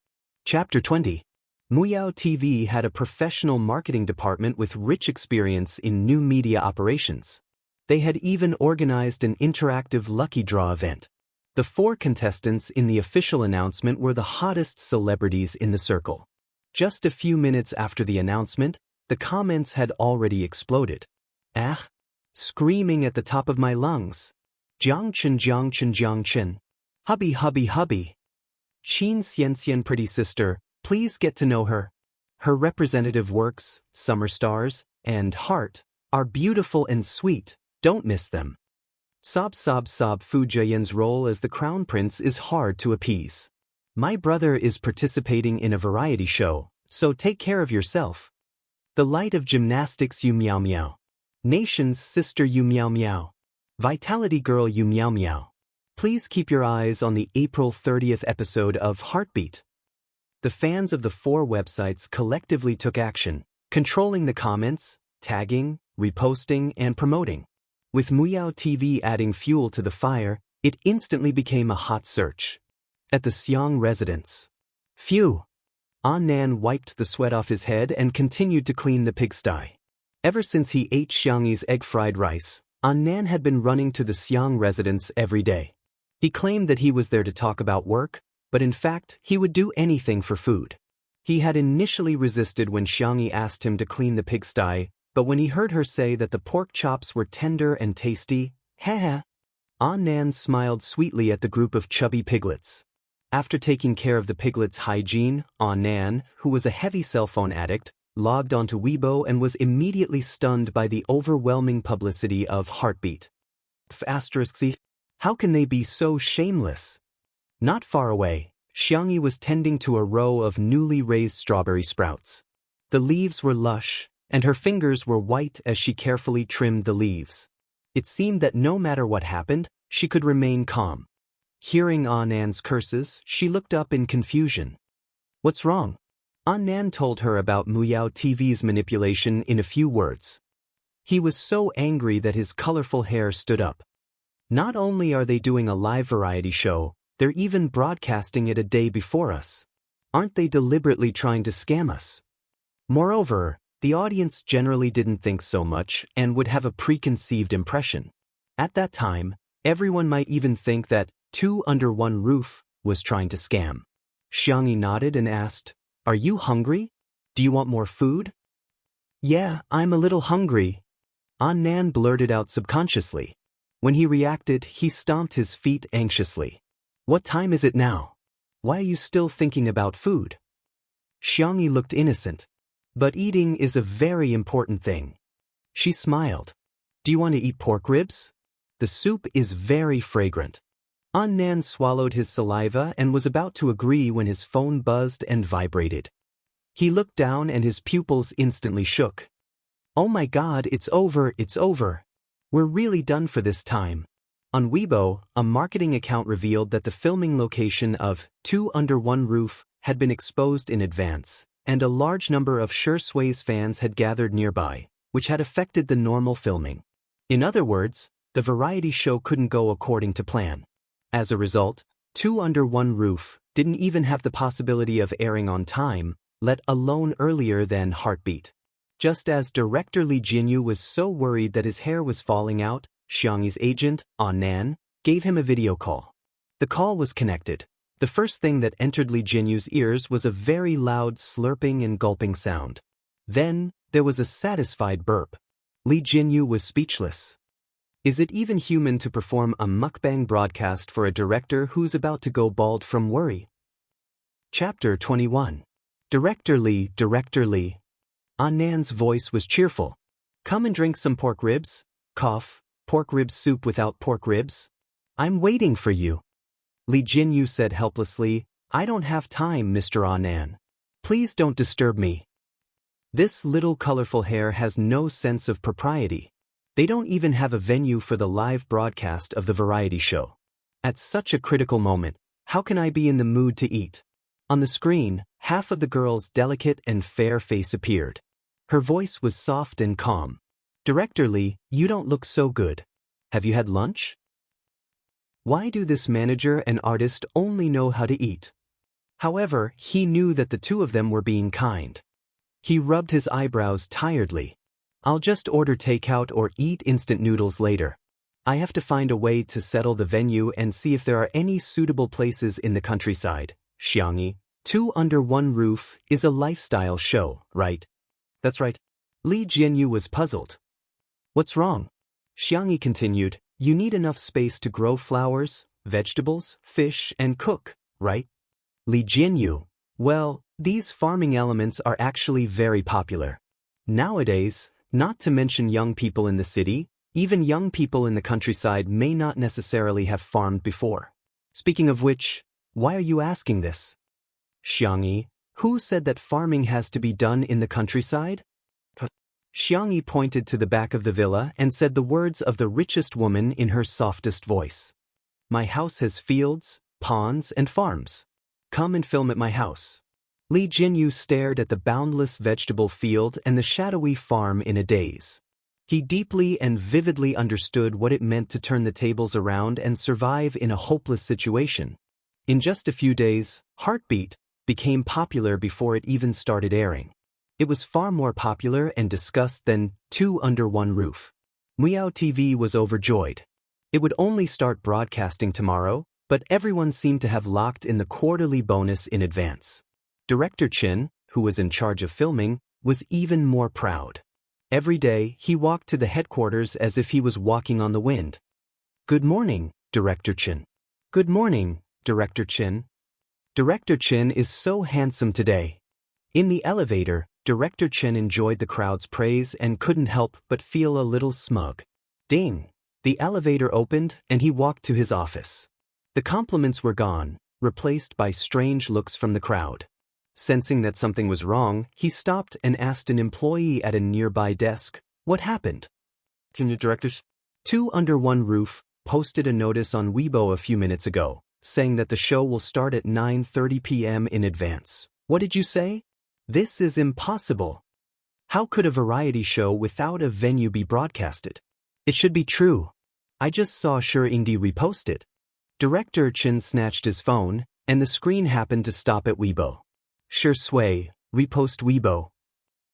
Chapter 20. Muyao TV had a professional marketing department with rich experience in new media operations. They had even organized an interactive lucky draw event. The 4 contestants in the official announcement were the hottest celebrities in the circle. Just a few minutes after the announcement, the comments had already exploded. Ah! Screaming at the top of my lungs. Jiangchen Jiangchen Jiangchen. Hubby hubby hubby. Xin Xianxian pretty sister, please get to know her. Her representative works, Summer Stars, and Heart, are beautiful and sweet, don't miss them. Sob sob sob. Fu Jian's role as the crown prince is hard to appease. My brother is participating in a variety show, so take care of yourself. The light of gymnastics you meow meow. Nation's sister you meow meow. Vitality girl you meow meow. Please keep your eyes on the April 30th episode of Heartbeat. The fans of the 4 websites collectively took action, controlling the comments, tagging, reposting, and promoting. With Muyao TV adding fuel to the fire, it instantly became a hot search. At the Xiang residence. Phew! Nan wiped the sweat off his head and continued to clean the pigsty. Ever since he ate Xiangyi's egg fried rice, Nan had been running to the Xiang residence every day. He claimed that he was there to talk about work, but in fact, he would do anything for food. He had initially resisted when Xiangyi asked him to clean the pigsty, but when he heard her say that the pork chops were tender and tasty, Nan smiled sweetly at the group of chubby piglets. After taking care of the piglets' hygiene, Nan, who was a heavy cell phone addict, logged onto Weibo and was immediately stunned by the overwhelming publicity of Heartbeat. How can they be so shameless? Not far away, Xiangyi was tending to a row of newly raised strawberry sprouts. The leaves were lush, and her fingers were white as she carefully trimmed the leaves. It seemed that no matter what happened, she could remain calm. Hearing Annan's curses, she looked up in confusion. What's wrong? Annan told her about Muyao TV's manipulation in a few words. He was so angry that his colorful hair stood up. Not only are they doing a live variety show, they're even broadcasting it a day before us. Aren't they deliberately trying to scam us? Moreover, the audience generally didn't think so much and would have a preconceived impression. At that time, everyone might even think that 2 Under One Roof was trying to scam. Xiangyi nodded and asked, "Are you hungry? Do you want more food?" "Yeah, I'm a little hungry," Annan blurted out subconsciously. When he reacted, he stomped his feet anxiously. "What time is it now? Why are you still thinking about food?" Xiangyi looked innocent. "But eating is a very important thing." She smiled. "Do you want to eat pork ribs? The soup is very fragrant." Annan swallowed his saliva and was about to agree when his phone buzzed and vibrated. He looked down and his pupils instantly shook. "Oh my God, it's over, it's over. We're really done for this time." On Weibo, a marketing account revealed that the filming location of 2 Under One Roof had been exposed in advance, and a large number of Shui's fans had gathered nearby, which had affected the normal filming. In other words, the variety show couldn't go according to plan. As a result, 2 Under One Roof didn't even have the possibility of airing on time, let alone earlier than Heartbeat. Just as director Li Jinyu was so worried that his hair was falling out, Xiangyi's agent, Annan, gave him a video call. The call was connected. The first thing that entered Li Jinyu's ears was a very loud slurping and gulping sound. Then, there was a satisfied burp. Li Jinyu was speechless. Is it even human to perform a mukbang broadcast for a director who's about to go bald from worry? Chapter 21. Director Li. Annan's voice was cheerful. "Come and drink some pork ribs." Cough, "Pork rib soup without pork ribs?" "I'm waiting for you." Li Jinyu said helplessly, "I don't have time, Mr. Annan. Please don't disturb me." This little colorful hair has no sense of propriety. They don't even have a venue for the live broadcast of the variety show. At such a critical moment, how can I be in the mood to eat? On the screen, half of the girl's delicate and fair face appeared. Her voice was soft and calm. "Director Li, you don't look so good. Have you had lunch?" Why do this manager and artist only know how to eat? However, he knew that the two of them were being kind. He rubbed his eyebrows tiredly. I'll just order takeout or eat instant noodles later. I have to find a way to settle the venue and see if there are any suitable places in the countryside. Xiangyi, Two Under One Roof is a lifestyle show, right? That's right. Li Jianyu was puzzled. What's wrong? Xiangyi continued, you need enough space to grow flowers, vegetables, fish, and cook, right? Li Jianyu, well, these farming elements are actually very popular. Nowadays, not to mention young people in the city, even young people in the countryside may not necessarily have farmed before. Speaking of which, why are you asking this? Xiangyi, who said that farming has to be done in the countryside? Xiangyi pointed to the back of the villa and said the words of the richest woman in her softest voice. My house has fields, ponds, and farms. Come and film at my house. Li Jinyu stared at the boundless vegetable field and the shadowy farm in a daze. He deeply and vividly understood what it meant to turn the tables around and survive in a hopeless situation. In just a few days, Heartbeat became popular before it even started airing. It was far more popular and discussed than Two Under One Roof. Miao TV was overjoyed. It would only start broadcasting tomorrow, but everyone seemed to have locked in the quarterly bonus in advance. Director Chen, who was in charge of filming, was even more proud. Every day, he walked to the headquarters as if he was walking on the wind. Good morning, Director Chen. Good morning, Director Chen. Director Chen is so handsome today. In the elevator, Director Chen enjoyed the crowd's praise and couldn't help but feel a little smug. Ding! The elevator opened and he walked to his office. The compliments were gone, replaced by strange looks from the crowd. Sensing that something was wrong, he stopped and asked an employee at a nearby desk, what happened? Can you directors? Two Under One Roof posted a notice on Weibo a few minutes ago, saying that the show will start at 9:30 p.m. in advance. What did you say? This is impossible. How could a variety show without a venue be broadcasted? It should be true. I just saw Shi Yingdi repost it. Director Chen snatched his phone, and the screen happened to stop at Weibo. Shi Sui, repost Weibo.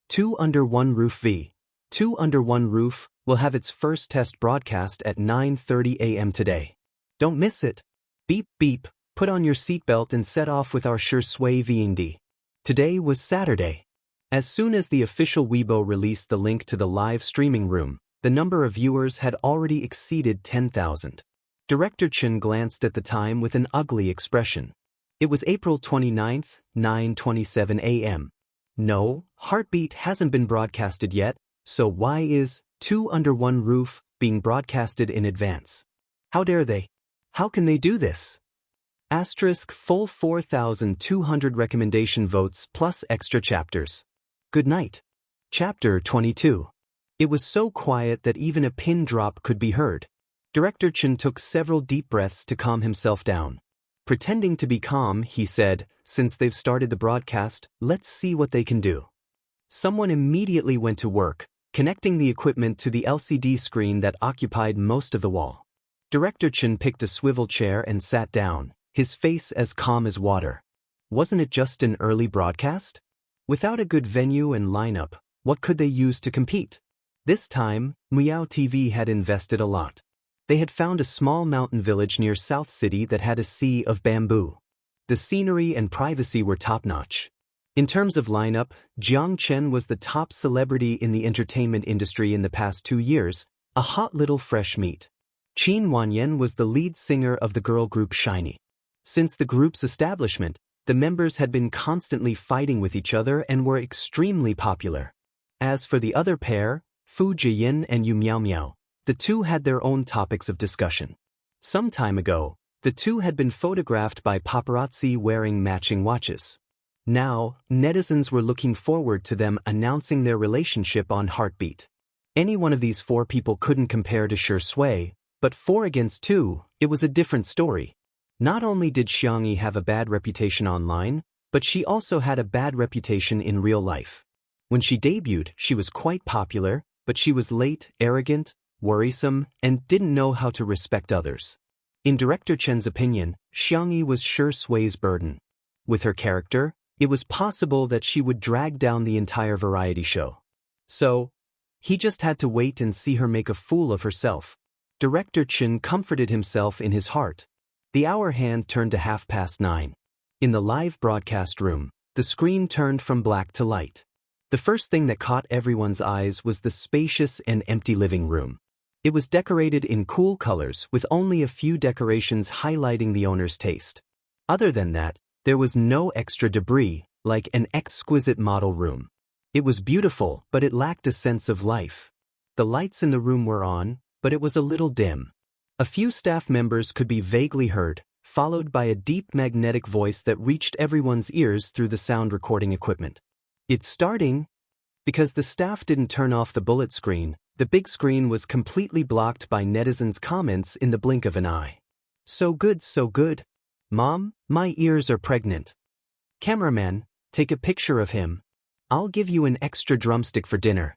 Two Under One Roof v. Two Under One Roof will have its first test broadcast at 9:30 a.m. today. Don't miss it. Beep beep, put on your seatbelt and set off with our Shi Sui Yingdi. Today was Saturday. As soon as the official Weibo released the link to the live streaming room, the number of viewers had already exceeded 10,000. Director Chen glanced at the time with an ugly expression. It was April 29th, 9:27 a.m. No, Heartbeat hasn't been broadcasted yet, so why is Two Under One Roof being broadcasted in advance? How dare they? How can they do this? Asterisk full 4,200 recommendation votes plus extra chapters. Good night. Chapter 22. It was so quiet that even a pin drop could be heard. Director Chen took several deep breaths to calm himself down. Pretending to be calm, he said, since they've started the broadcast, let's see what they can do. Someone immediately went to work, connecting the equipment to the LCD screen that occupied most of the wall. Director Chen picked a swivel chair and sat down, his face as calm as water. Wasn't it just an early broadcast? Without a good venue and lineup, what could they use to compete? This time, Miao TV had invested a lot. They had found a small mountain village near South City that had a sea of bamboo. The scenery and privacy were top-notch. In terms of lineup, Jiang Chen was the top celebrity in the entertainment industry in the past 2 years, a hot little fresh meat. Qin Wanyan was the lead singer of the girl group Shiny. Since the group's establishment, the members had been constantly fighting with each other and were extremely popular. As for the other pair, Fu Jiyin and Yu Miao Miao, the two had their own topics of discussion. Some time ago, the two had been photographed by paparazzi wearing matching watches. Now, netizens were looking forward to them announcing their relationship on Heartbeat. Any one of these four people couldn't compare to Shi Sui, but 4 against 2, it was a different story. Not only did Xiangyi have a bad reputation online, but she also had a bad reputation in real life. When she debuted, she was quite popular, but she was late, arrogant, worrisome, and didn't know how to respect others. In Director Chen's opinion, Xiangyi was Shi Sui's burden. With her character, it was possible that she would drag down the entire variety show. So, he just had to wait and see her make a fool of herself. Director Chen comforted himself in his heart. The hour hand turned to 9:30. In the live broadcast room, the screen turned from black to light. The first thing that caught everyone's eyes was the spacious and empty living room. It was decorated in cool colors with only a few decorations highlighting the owner's taste. Other than that, there was no extra debris, like an exquisite model room. It was beautiful, but it lacked a sense of life. The lights in the room were on, but it was a little dim. A few staff members could be vaguely heard, followed by a deep magnetic voice that reached everyone's ears through the sound recording equipment. "It's starting." Because the staff didn't turn off the bullet screen, the big screen was completely blocked by netizens' comments in the blink of an eye. "So good, so good. Mom, my ears are pregnant. Cameraman, take a picture of him. I'll give you an extra drumstick for dinner.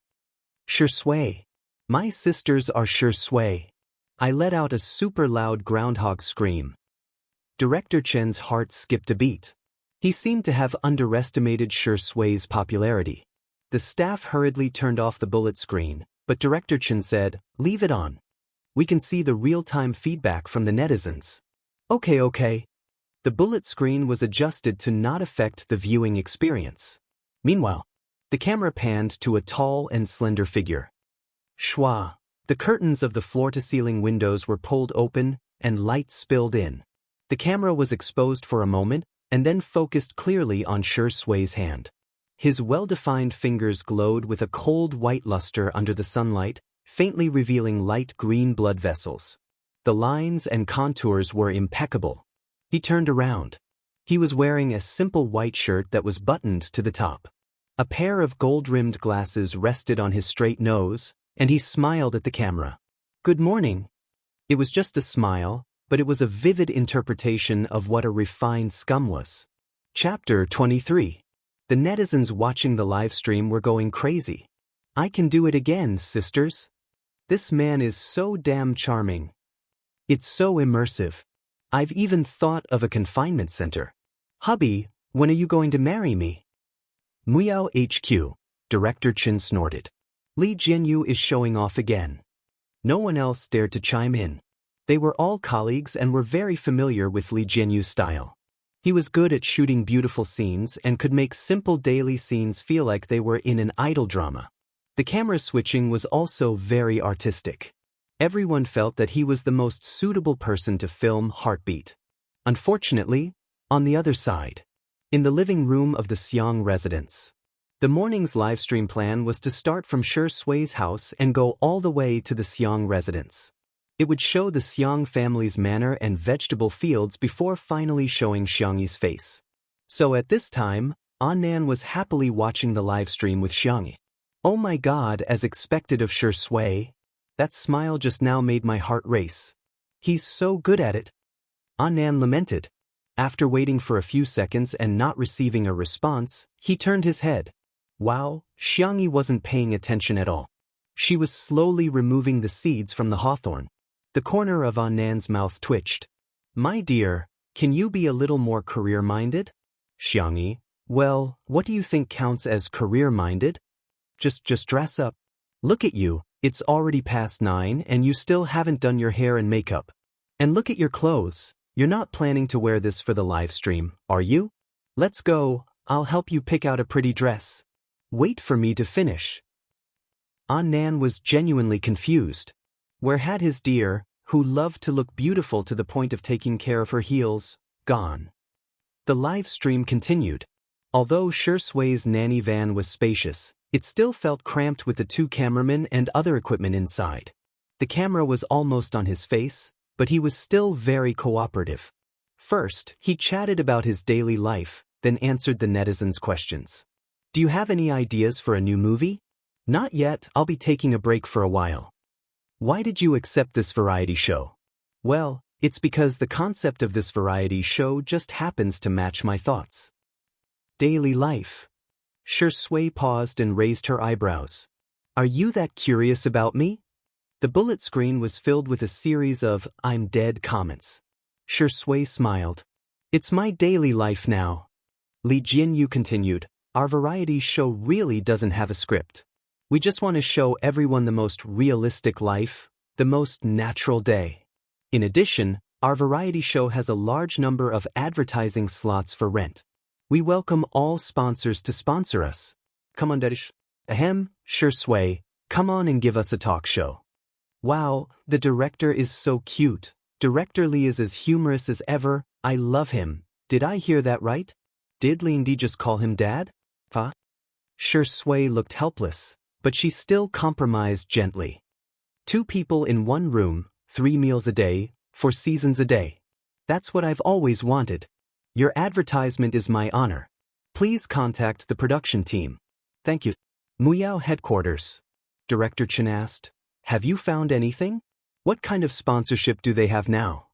Sure sway. My sisters are sure sway." I let out a super loud groundhog scream. Director Chen's heart skipped a beat. He seemed to have underestimated Sure Sway's popularity. The staff hurriedly turned off the bullet screen, but Director Chen said, "Leave it on. We can see the real-time feedback from the netizens." Okay. The bullet screen was adjusted to not affect the viewing experience. Meanwhile, the camera panned to a tall and slender figure. Schwa. The curtains of the floor-to-ceiling windows were pulled open, and light spilled in. The camera was exposed for a moment, and then focused clearly on Sure Sway's hand. His well-defined fingers glowed with a cold white luster under the sunlight, faintly revealing light green blood vessels. The lines and contours were impeccable. He turned around. He was wearing a simple white shirt that was buttoned to the top. A pair of gold-rimmed glasses rested on his straight nose, and he smiled at the camera. "Good morning." It was just a smile, but it was a vivid interpretation of what a refined scum was. Chapter 23. The netizens watching the live stream were going crazy. "I can do it again, sisters. This man is so damn charming. It's so immersive. I've even thought of a confinement center. Hubby, when are you going to marry me?" Miao HQ. Director Chen snorted. Li Jianyu is showing off again. No one else dared to chime in. They were all colleagues and were very familiar with Li Jianyu's style. He was good at shooting beautiful scenes and could make simple daily scenes feel like they were in an idol drama. The camera switching was also very artistic. Everyone felt that he was the most suitable person to film Heartbeat. Unfortunately, on the other side, in the living room of the Xiang residence, the morning's livestream plan was to start from Sure Sway's house and go all the way to the Xiang residence. It would show the Xiang family's manor and vegetable fields before finally showing Xiangyi's face. So at this time, Annan was happily watching the live stream with Xiangyi. "Oh my God," as expected of Sure Sway. That smile just now made my heart race. "He's so good at it." Annan lamented. After waiting for a few seconds and not receiving a response, he turned his head. Wow, Xiangyi wasn't paying attention at all. She was slowly removing the seeds from the hawthorn. The corner of Annan's mouth twitched. "My dear, can you be a little more career-minded?" "Xiangyi, well, what do you think counts as career-minded? Just dress up. Look at you, it's already past 9 and you still haven't done your hair and makeup. And look at your clothes, you're not planning to wear this for the live stream, are you? Let's go, I'll help you pick out a pretty dress. Wait for me to finish." Annan was genuinely confused. Where had his dear, who loved to look beautiful to the point of taking care of her heels, gone? The live stream continued. Although Sure Sway's nanny van was spacious, it still felt cramped with the 2 cameramen and other equipment inside. The camera was almost on his face, but he was still very cooperative. First, he chatted about his daily life, then answered the netizens' questions. "Do you have any ideas for a new movie?" "Not yet, I'll be taking a break for a while." "Why did you accept this variety show?" "Well, it's because the concept of this variety show just happens to match my thoughts." Daily life. Sure Sway paused and raised her eyebrows. "Are you that curious about me?" The bullet screen was filled with a series of "I'm dead" comments. Sure Sway smiled. "It's my daily life now. Li Jianyu continued, our variety show really doesn't have a script. We just want to show everyone the most realistic life, the most natural day. In addition, our variety show has a large number of advertising slots for rent. We welcome all sponsors to sponsor us. Come on, Dadish. Ahem, sure sway, come on and give us a talk show. Wow, the director is so cute. Director Li is as humorous as ever, I love him. Did I hear that right? Did Lindy just call him Dad? Huh? Sure Sway looked helpless, but she still compromised gently. 2 people in one room, 3 meals a day, 4 seasons a day. That's what I've always wanted. Your advertisement is my honor. Please contact the production team. Thank you. Muyao headquarters. Director Chen asked, have you found anything? What kind of sponsorship do they have now?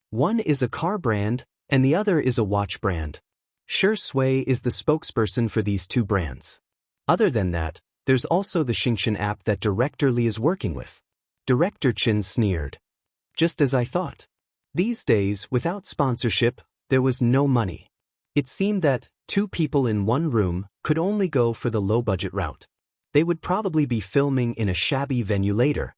One is a car brand, and the other is a watch brand. Sure Sway is the spokesperson for these 2 brands. Other than that, there's also the Xianxia app that Director Li is working with. Director Chen sneered. Just as I thought. These days, without sponsorship, there was no money. It seemed that 2 people in one room could only go for the low-budget route. They would probably be filming in a shabby venue later.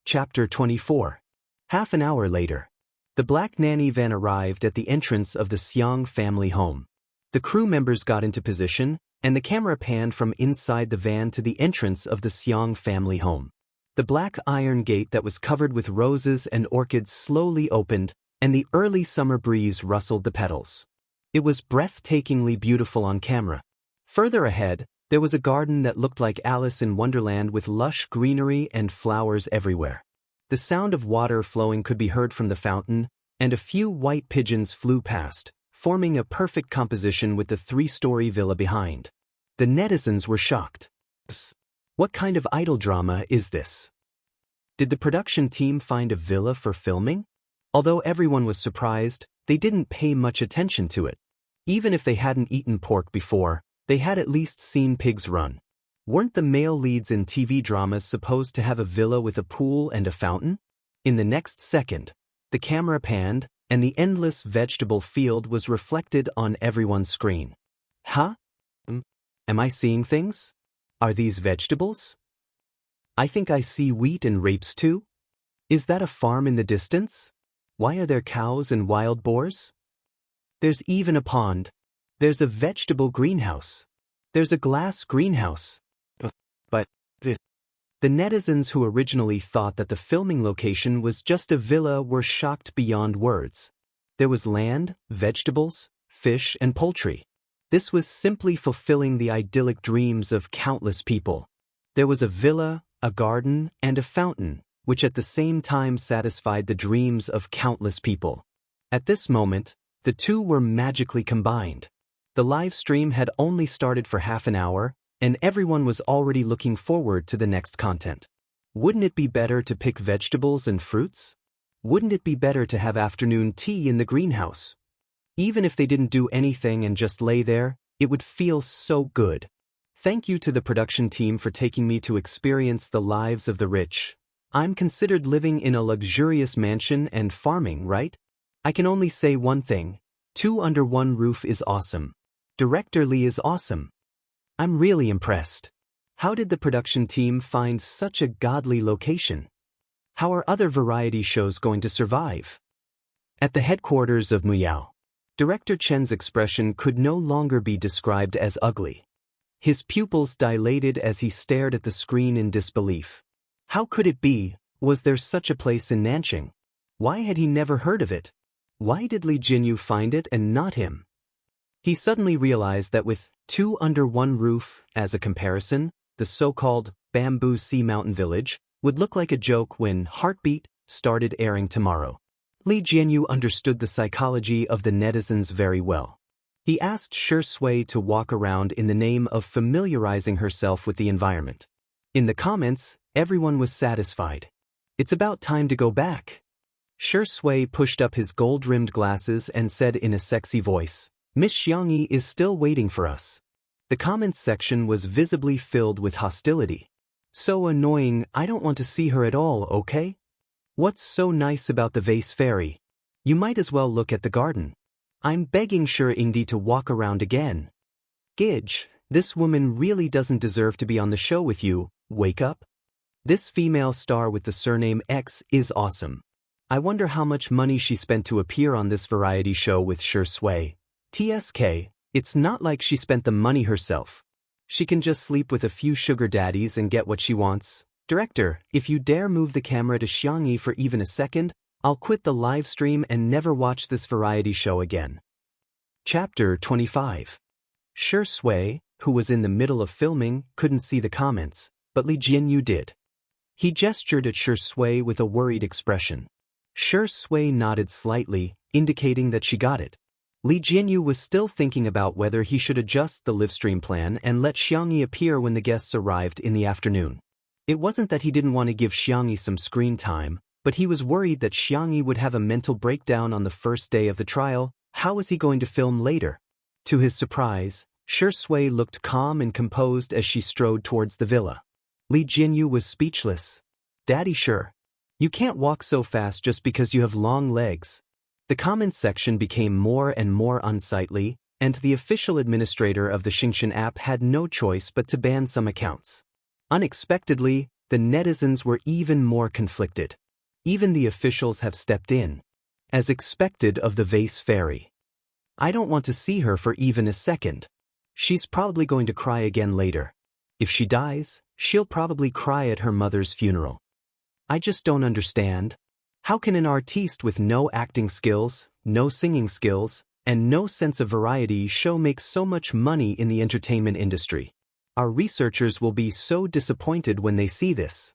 Chapter 24. Half an hour later. The black nanny van arrived at the entrance of the Xiang family home. The crew members got into position, and the camera panned from inside the van to the entrance of the Xiang family home. The black iron gate that was covered with roses and orchids slowly opened, and the early summer breeze rustled the petals. It was breathtakingly beautiful on camera. Further ahead, there was a garden that looked like Alice in Wonderland with lush greenery and flowers everywhere. The sound of water flowing could be heard from the fountain, and a few white pigeons flew past, forming a perfect composition with the 3-story villa behind. The netizens were shocked. What kind of idol drama is this? Did the production team find a villa for filming? Although everyone was surprised, they didn't pay much attention to it. Even if they hadn't eaten pork before, they had at least seen pigs run. Weren't the male leads in TV dramas supposed to have a villa with a pool and a fountain? In the next second, the camera panned, and the endless vegetable field was reflected on everyone's screen. Huh? Am I seeing things? Are these vegetables? I think I see wheat and rapes too. Is that a farm in the distance? Why are there cows and wild boars? There's even a pond. There's a vegetable greenhouse. There's a glass greenhouse. But the netizens who originally thought that the filming location was just a villa were shocked beyond words. There was land, vegetables, fish, and poultry. This was simply fulfilling the idyllic dreams of countless people. There was a villa, a garden, and a fountain, which at the same time satisfied the dreams of countless people. At this moment, the 2 were magically combined. The live stream had only started for half an hour, and everyone was already looking forward to the next content. Wouldn't it be better to pick vegetables and fruits? Wouldn't it be better to have afternoon tea in the greenhouse? Even if they didn't do anything and just lay there, it would feel so good. Thank you to the production team for taking me to experience the lives of the rich. I'm considered living in a luxurious mansion and farming, right? I can only say one thing. 2 under one roof is awesome. Director Li is awesome. I'm really impressed. How did the production team find such a godly location? How are other variety shows going to survive? At the headquarters of Muyao, Director Chen's expression could no longer be described as ugly. His pupils dilated as he stared at the screen in disbelief. How could it be? Was there such a place in Nanjing? Why had he never heard of it? Why did Li Jinyu find it and not him? He suddenly realized that with 2 under one roof, as a comparison, the so-called Bamboo Sea Mountain Village would look like a joke when Heartbeat started airing tomorrow. Li Jianyu understood the psychology of the netizens very well. He asked Sure Sui to walk around in the name of familiarizing herself with the environment. In the comments, everyone was satisfied. It's about time to go back. Sure Sui pushed up his gold-rimmed glasses and said in a sexy voice, Miss Xiangyi is still waiting for us. The comments section was visibly filled with hostility. So annoying, I don't want to see her at all, okay? What's so nice about the vase fairy? You might as well look at the garden. I'm begging Shi Yingdi to walk around again. Gidge, this woman really doesn't deserve to be on the show with you, wake up. This female star with the surname X is awesome. I wonder how much money she spent to appear on this variety show with Shi Sui. TSK, it's not like she spent the money herself. She can just sleep with a few sugar daddies and get what she wants. Director, if you dare move the camera to Xiangyi for even a second, I'll quit the live stream and never watch this variety show again. Chapter 25. Shi Sui, who was in the middle of filming, couldn't see the comments, but Li Jianyu did. He gestured at Shi Sui with a worried expression. Shi Sui nodded slightly, indicating that she got it. Li Jianyu was still thinking about whether he should adjust the livestream plan and let Xiangyi appear when the guests arrived in the afternoon. It wasn't that he didn't want to give Xiangyi some screen time, but he was worried that Xiangyi would have a mental breakdown on the first day of the trial. How was he going to film later? To his surprise, Shi Sui looked calm and composed as she strode towards the villa. Li Jianyu was speechless. Daddy Shi, you can't walk so fast just because you have long legs. The comments section became more and more unsightly, and the official administrator of the Xingxian app had no choice but to ban some accounts. Unexpectedly, the netizens were even more conflicted. Even the officials have stepped in. As expected of the vase fairy. I don't want to see her for even a second. She's probably going to cry again later. If she dies, she'll probably cry at her mother's funeral. I just don't understand. How can an artiste with no acting skills, no singing skills, and no sense of variety show make so much money in the entertainment industry? Our researchers will be so disappointed when they see this.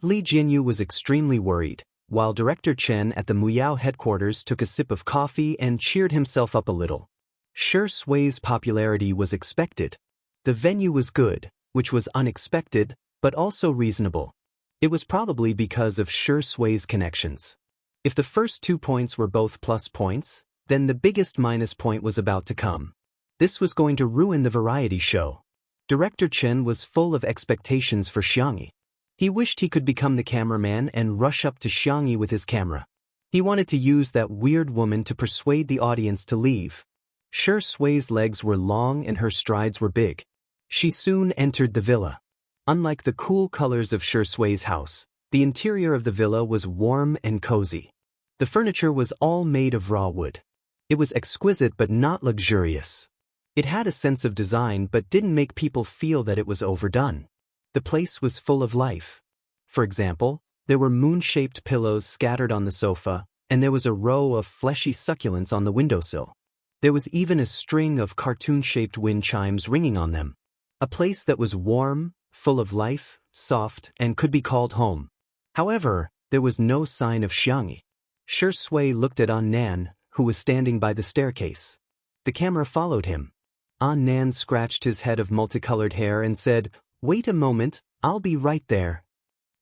Li Jianyu was extremely worried, while Director Chen at the Muyao headquarters took a sip of coffee and cheered himself up a little. Shi Sui's popularity was expected. The venue was good, which was unexpected, but also reasonable. It was probably because of Shi Sui's connections. If the first 2 points were both plus points, then the biggest minus point was about to come. This was going to ruin the variety show. Director Chen was full of expectations for Xiangyi. He wished he could become the cameraman and rush up to Xiangyi with his camera. He wanted to use that weird woman to persuade the audience to leave. Shi Sui's legs were long and her strides were big. She soon entered the villa. Unlike the cool colors of Shi Sui's house, the interior of the villa was warm and cozy. The furniture was all made of raw wood. It was exquisite but not luxurious. It had a sense of design but didn't make people feel that it was overdone. The place was full of life. For example, there were moon-shaped pillows scattered on the sofa, and there was a row of fleshy succulents on the windowsill. There was even a string of cartoon-shaped wind chimes ringing on them. A place that was warm, full of life, soft, and could be called home. However, there was no sign of Xiangyi. Shi Sui looked at An Nan, who was standing by the staircase. The camera followed him. An Nan scratched his head of multicolored hair and said, "Wait a moment, I'll be right there."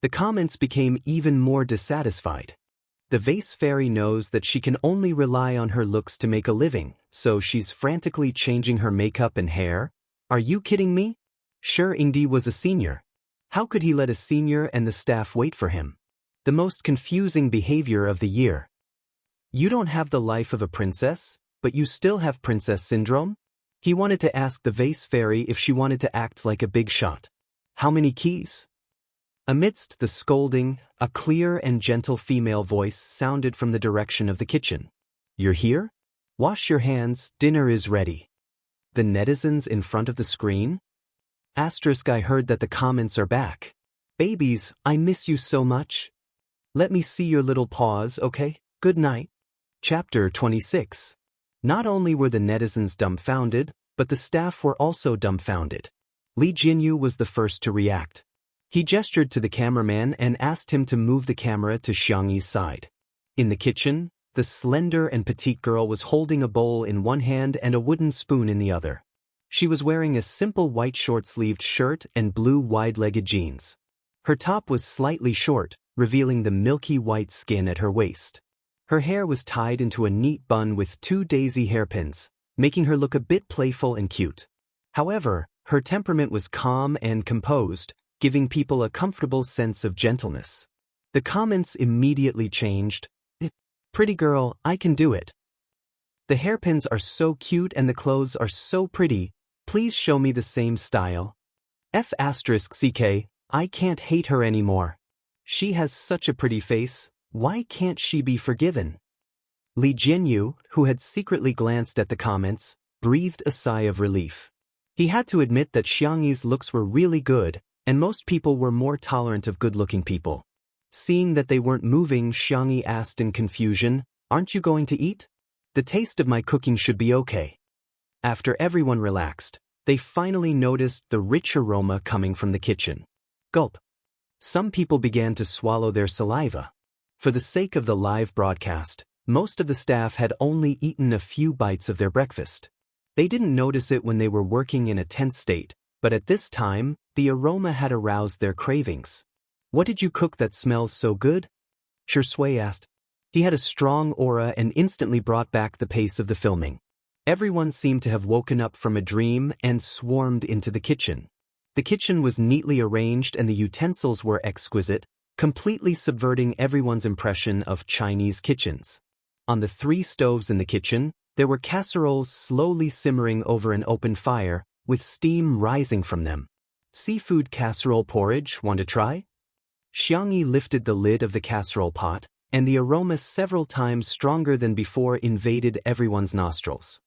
The comments became even more dissatisfied. The vase fairy knows that she can only rely on her looks to make a living, so she's frantically changing her makeup and hair. Are you kidding me? Shi Yingdi was a senior. How could he let a senior and the staff wait for him? The most confusing behavior of the year. You don't have the life of a princess, but you still have princess syndrome? He wanted to ask the vase fairy if she wanted to act like a big shot. How many keys? Amidst the scolding, a clear and gentle female voice sounded from the direction of the kitchen. You're here? Wash your hands, dinner is ready. The netizens in front of the screen? I heard that the comments are back. Babies, I miss you so much. Let me see your little paws, okay? Good night. Chapter 26. Not only were the netizens dumbfounded, but the staff were also dumbfounded. Li Jianyu was the first to react. He gestured to the cameraman and asked him to move the camera to Xiangyi's side. In the kitchen, the slender and petite girl was holding a bowl in one hand and a wooden spoon in the other. She was wearing a simple white short-sleeved shirt and blue wide-legged jeans. Her top was slightly short, revealing the milky white skin at her waist. Her hair was tied into a neat bun with 2 daisy hairpins, making her look a bit playful and cute. However, her temperament was calm and composed, giving people a comfortable sense of gentleness. The comments immediately changed. Pretty girl, I can do it. The hairpins are so cute and the clothes are so pretty. Please show me the same style. F***ck, I can't hate her anymore. She has such a pretty face, why can't she be forgiven? Li Jianyu, who had secretly glanced at the comments, breathed a sigh of relief. He had to admit that Xiangyi's looks were really good, and most people were more tolerant of good-looking people. Seeing that they weren't moving, Xiangyi asked in confusion, "Aren't you going to eat? The taste of my cooking should be okay." After everyone relaxed, they finally noticed the rich aroma coming from the kitchen. Gulp. Some people began to swallow their saliva. For the sake of the live broadcast, most of the staff had only eaten a few bites of their breakfast. They didn't notice it when they were working in a tense state, but at this time, the aroma had aroused their cravings. "What did you cook that smells so good?" Xiangshui asked. He had a strong aura and instantly brought back the pace of the filming. Everyone seemed to have woken up from a dream and swarmed into the kitchen. The kitchen was neatly arranged and the utensils were exquisite, completely subverting everyone's impression of Chinese kitchens. On the 3 stoves in the kitchen, there were casseroles slowly simmering over an open fire, with steam rising from them. "Seafood casserole porridge, want to try?" Xiangyi lifted the lid of the casserole pot, and the aroma several times stronger than before invaded everyone's nostrils.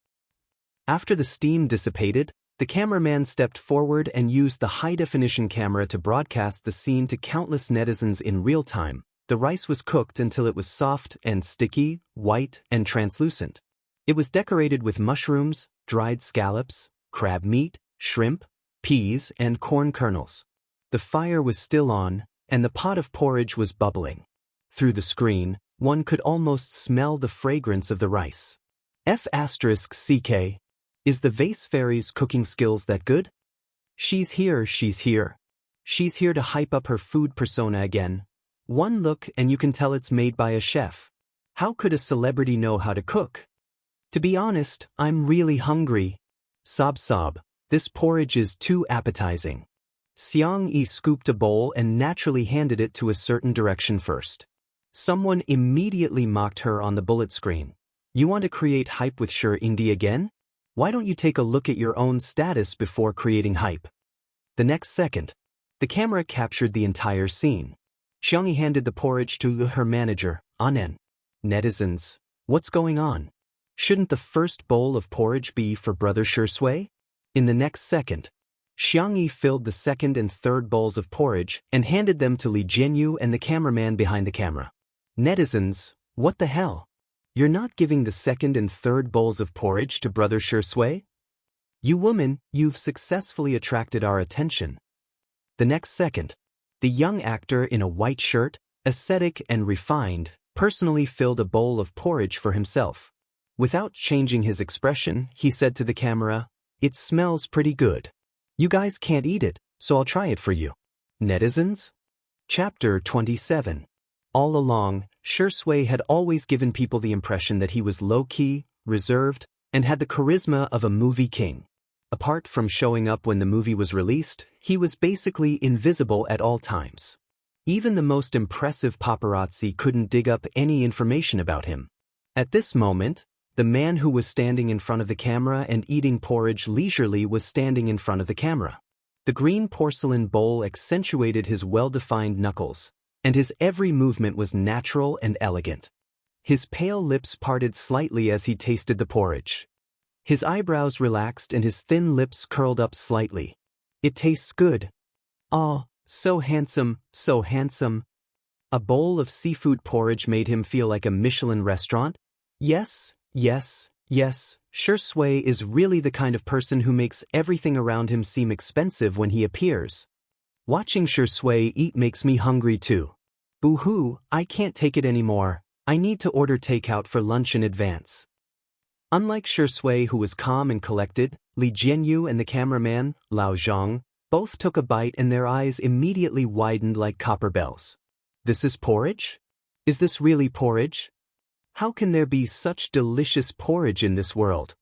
After the steam dissipated, the cameraman stepped forward and used the high-definition camera to broadcast the scene to countless netizens in real time. The rice was cooked until it was soft and sticky, white and translucent. It was decorated with mushrooms, dried scallops, crab meat, shrimp, peas, and corn kernels. The fire was still on, and the pot of porridge was bubbling. Through the screen, one could almost smell the fragrance of the rice. F***ck. Is the vase fairy's cooking skills that good? She's here. She's here to hype up her food persona again. One look and you can tell it's made by a chef. How could a celebrity know how to cook? To be honest, I'm really hungry. Sob sob, this porridge is too appetizing. Xiangyi scooped a bowl and naturally handed it to a certain direction first. Someone immediately mocked her on the bullet screen. You want to create hype with Shi Yingdi again? Why don't you take a look at your own status before creating hype? The next second, the camera captured the entire scene. Xiangyi handed the porridge to her manager, Anen. Netizens, what's going on? Shouldn't the first bowl of porridge be for Brother Xiangshui? In the next second, Xiangyi filled the second and third bowls of porridge and handed them to Li Jianyu and the cameraman behind the camera. Netizens, what the hell? You're not giving the second and third bowls of porridge to Brother Xiangshui? You woman, you've successfully attracted our attention. The next second, the young actor in a white shirt, ascetic and refined, personally filled a bowl of porridge for himself. Without changing his expression, he said to the camera, "It smells pretty good. You guys can't eat it, so I'll try it for you." Netizens? Chapter 27. All along, Xiangshui had always given people the impression that he was low-key, reserved, and had the charisma of a movie king. Apart from showing up when the movie was released, he was basically invisible at all times. Even the most impressive paparazzi couldn't dig up any information about him. At this moment, the man who was standing in front of the camera and eating porridge leisurely was standing in front of the camera. The green porcelain bowl accentuated his well-defined knuckles, and his every movement was natural and elegant. His pale lips parted slightly as he tasted the porridge. His eyebrows relaxed and his thin lips curled up slightly. "It tastes good. Oh, so handsome, so handsome." A bowl of seafood porridge made him feel like a Michelin restaurant. Yes, yes, yes, Xiangshui is really the kind of person who makes everything around him seem expensive when he appears. Watching Xiangshui eat makes me hungry too. Boo-hoo, I can't take it anymore. I need to order takeout for lunch in advance. Unlike Xiangshui, who was calm and collected, Li Jianyu and the cameraman, Lao Zhang, both took a bite and their eyes immediately widened like copper bells. This is porridge? Is this really porridge? How can there be such delicious porridge in this world?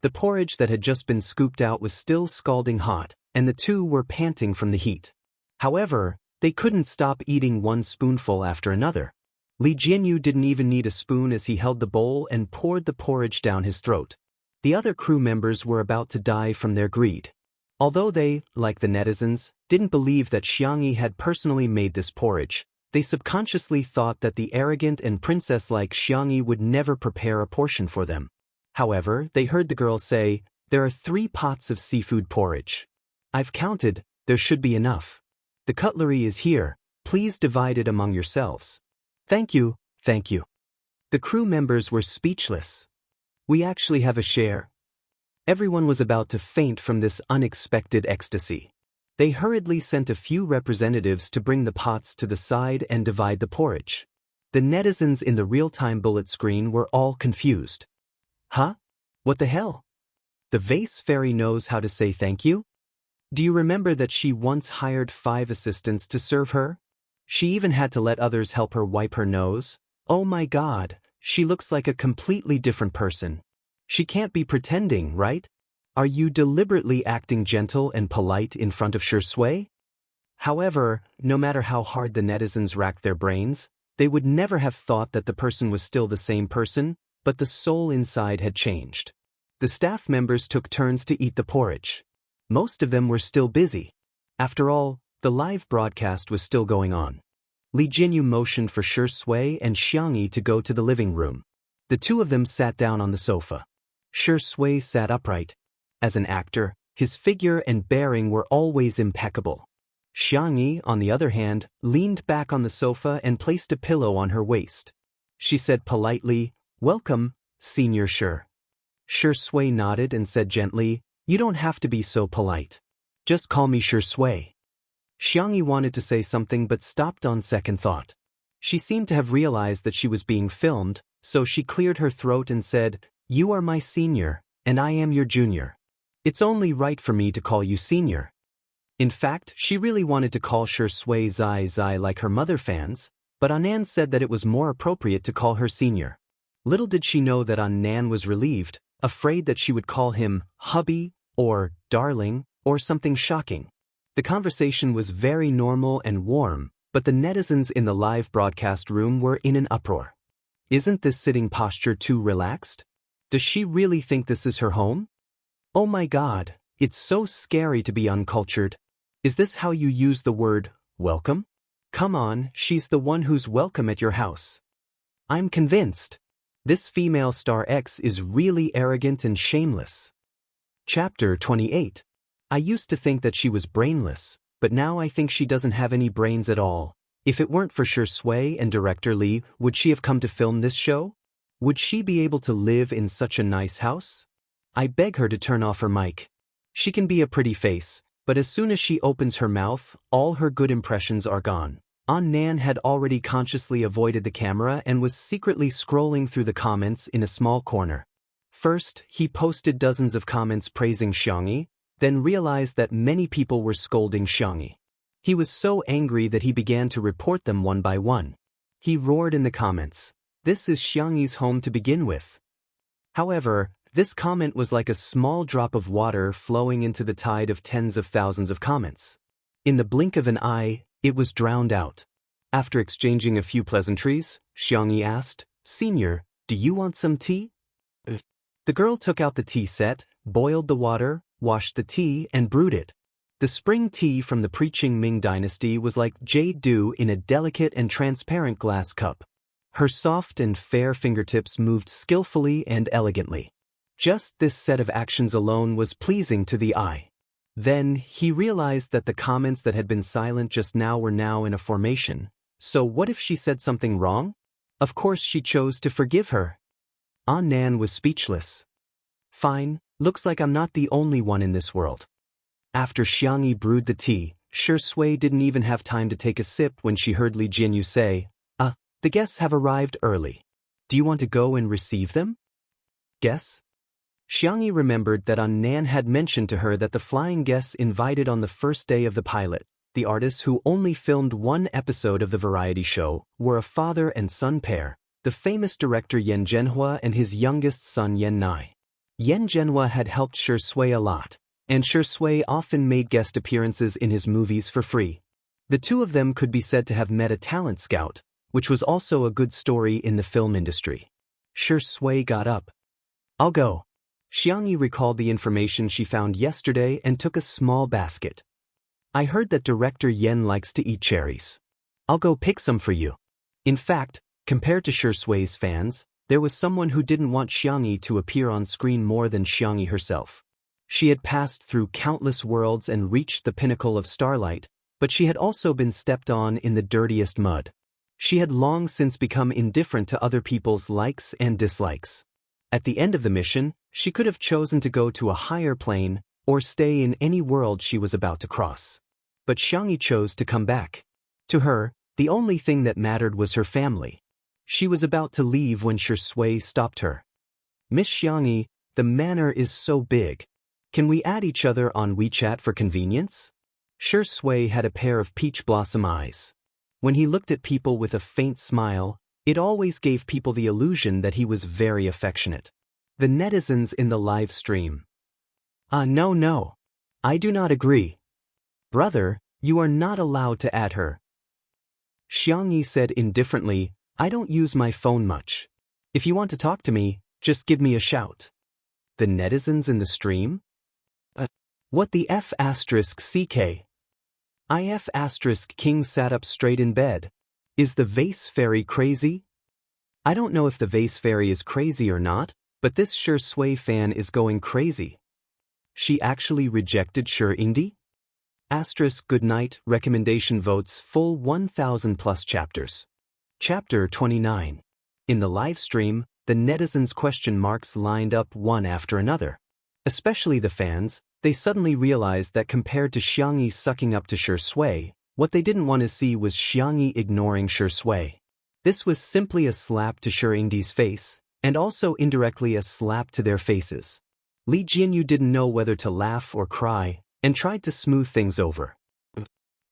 The porridge that had just been scooped out was still scalding hot, and the two were panting from the heat. However, they couldn't stop eating one spoonful after another. Li Jianyu didn't even need a spoon as he held the bowl and poured the porridge down his throat. The other crew members were about to die from their greed. Although they, like the netizens, didn't believe that Xianxia had personally made this porridge, they subconsciously thought that the arrogant and princess-like Xianxia would never prepare a portion for them. However, they heard the girl say, "There are 3 pots of seafood porridge. I've counted, there should be enough. The cutlery is here, please divide it among yourselves." "Thank you, thank you." The crew members were speechless. "We actually have a share." Everyone was about to faint from this unexpected ecstasy. They hurriedly sent a few representatives to bring the pots to the side and divide the porridge. The netizens in the real-time bullet screen were all confused. Huh? What the hell? The vase fairy knows how to say thank you? Do you remember that she once hired 5 assistants to serve her? She even had to let others help her wipe her nose? Oh my god, she looks like a completely different person. She can't be pretending, right? Are you deliberately acting gentle and polite in front of Shui? However, no matter how hard the netizens racked their brains, they would never have thought that the person was still the same person, but the soul inside had changed. The staff members took turns to eat the porridge. Most of them were still busy. After all, the live broadcast was still going on. Li Jianyu motioned for Shui and Xianxia to go to the living room. The 2 of them sat down on the sofa. Shui sat upright. As an actor, his figure and bearing were always impeccable. Xianxia, on the other hand, leaned back on the sofa and placed a pillow on her waist. She said politely, "Welcome, Senior Shi." Shui nodded and said gently, "You don't have to be so polite. Just call me Shui." Xianxia wanted to say something but stopped on second thought. She seemed to have realized that she was being filmed, so she cleared her throat and said, "You are my senior, and I am your junior. It's only right for me to call you senior." In fact, she really wanted to call Shui Zai like her mother fans, but Annan said that it was more appropriate to call her senior. Little did she know that Annan was relieved, afraid that she would call him hubby, or darling, or something shocking. The conversation was very normal and warm, but the netizens in the live broadcast room were in an uproar. Isn't this sitting posture too relaxed? Does she really think this is her home? Oh my god, it's so scary to be uncultured. Is this how you use the word, welcome? Come on, she's the one who's welcome at your house. I'm convinced. This female star X is really arrogant and shameless. Chapter 28. I used to think that she was brainless, but now I think she doesn't have any brains at all. If it weren't for Shui and director Li, would she have come to film this show? Would she be able to live in such a nice house? I beg her to turn off her mic. She can be a pretty face, but as soon as she opens her mouth, all her good impressions are gone. Annan had already consciously avoided the camera and was secretly scrolling through the comments in a small corner. First, he posted dozens of comments praising Xianxia, then realized that many people were scolding Xianxia. He was so angry that he began to report them one by one. He roared in the comments, "This is Xianxia's home to begin with." However, this comment was like a small drop of water flowing into the tide of tens of thousands of comments. In the blink of an eye, it was drowned out. After exchanging a few pleasantries, Xianxia asked, "Senior, do you want some tea?" The girl took out the tea set, boiled the water, washed the tea, and brewed it. The spring tea from the pre-Qing Ming dynasty was like jade dew in a delicate and transparent glass cup. Her soft and fair fingertips moved skillfully and elegantly. Just this set of actions alone was pleasing to the eye. Then, he realized that the comments that had been silent just now were now in a formation. So what if she said something wrong? Of course she chose to forgive her. Annan was speechless. Fine, looks like I'm not the only one in this world. After Xianxia brewed the tea, Shui didn't even have time to take a sip when she heard Li Jianyu say, "The guests have arrived early. Do you want to go and receive them?" Guests? Xianxia remembered that Annan had mentioned to her that the flying guests invited on the first day of the pilot, the artists who only filmed 1 episode of the variety show, were a father and son pair, the famous director Yan Zhenhua and his youngest son Yan Nai. Yan Zhenhua had helped Shui a lot, and Shui often made guest appearances in his movies for free. The 2 of them could be said to have met a talent scout, which was also a good story in the film industry. Shui got up. I'll go. Xiangyi recalled the information she found yesterday and took a small basket. I heard that director Yen likes to eat cherries. I'll go pick some for you. In fact, compared to Shui's fans, there was someone who didn't want Xiangyi to appear on screen more than Xiangyi herself. She had passed through countless worlds and reached the pinnacle of starlight, but she had also been stepped on in the dirtiest mud. She had long since become indifferent to other people's likes and dislikes. At the end of the mission, she could have chosen to go to a higher plane or stay in any world she was about to cross. But Xiangyi chose to come back. To her, the only thing that mattered was her family. She was about to leave when Shui stopped her. Miss Xiangyi, the manor is so big. Can we add each other on WeChat for convenience? Shui had a pair of peach blossom eyes. When he looked at people with a faint smile, it always gave people the illusion that he was very affectionate. The netizens in the live stream. No. I do not agree. Brother, you are not allowed to add her. Xiangyi said indifferently, I don't use my phone much. If you want to talk to me, just give me a shout. The netizens in the stream? What the F***? IF** King sat up straight in bed. Is the vase fairy crazy? I don't know if the vase fairy is crazy or not, but this Shui fan is going crazy. She actually rejected Indi? Good night, recommendation votes full 1,000 plus chapters. Chapter 29. In the live stream, the netizens' question marks lined up one after another. Especially the fans, they suddenly realized that compared to Xiangyi sucking up to Shui, what they didn't want to see was Xiangyi ignoring Shui. This was simply a slap to Indi's face, and also indirectly a slap to their faces. Li Jinyu didn't know whether to laugh or cry, and tried to smooth things over.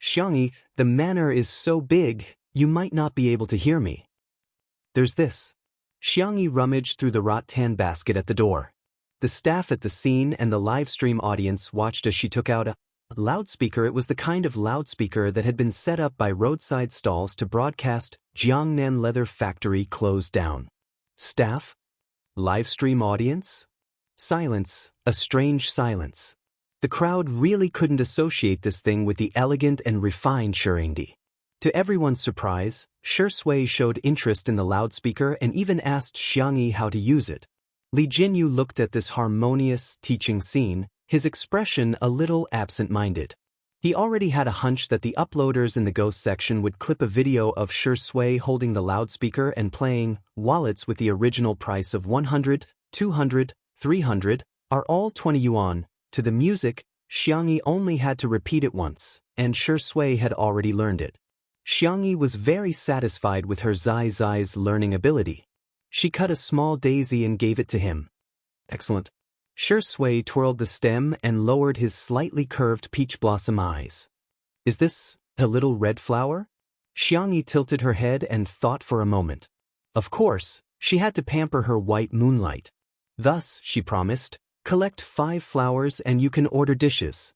Xiangyi, the manor is so big, you might not be able to hear me. There's this. Xiangyi rummaged through the rattan basket at the door. The staff at the scene and the live stream audience watched as she took out a loudspeaker. It was the kind of loudspeaker that had been set up by roadside stalls to broadcast Jiangnan Leather Factory closed down. Staff? Live stream audience? Silence, a strange silence. The crowd really couldn't associate this thing with the elegant and refined Indi. To everyone's surprise, Shui showed interest in the loudspeaker and even asked Xiangyi how to use it. Li Jinyu looked at this harmonious, teaching scene, his expression a little absent-minded. He already had a hunch that the uploaders in the ghost section would clip a video of Shui holding the loudspeaker and playing wallets with the original price of 100, 200, 300, are all 20 yuan. To the music, Xiangyi only had to repeat it once, and Shui had already learned it. Xiangyi was very satisfied with her Zai's learning ability. She cut a small daisy and gave it to him. Excellent. Shui twirled the stem and lowered his slightly curved peach blossom eyes. Is this a little red flower? Xiangyi tilted her head and thought for a moment. Of course, she had to pamper her white moonlight. Thus, she promised, collect 5 flowers and you can order dishes.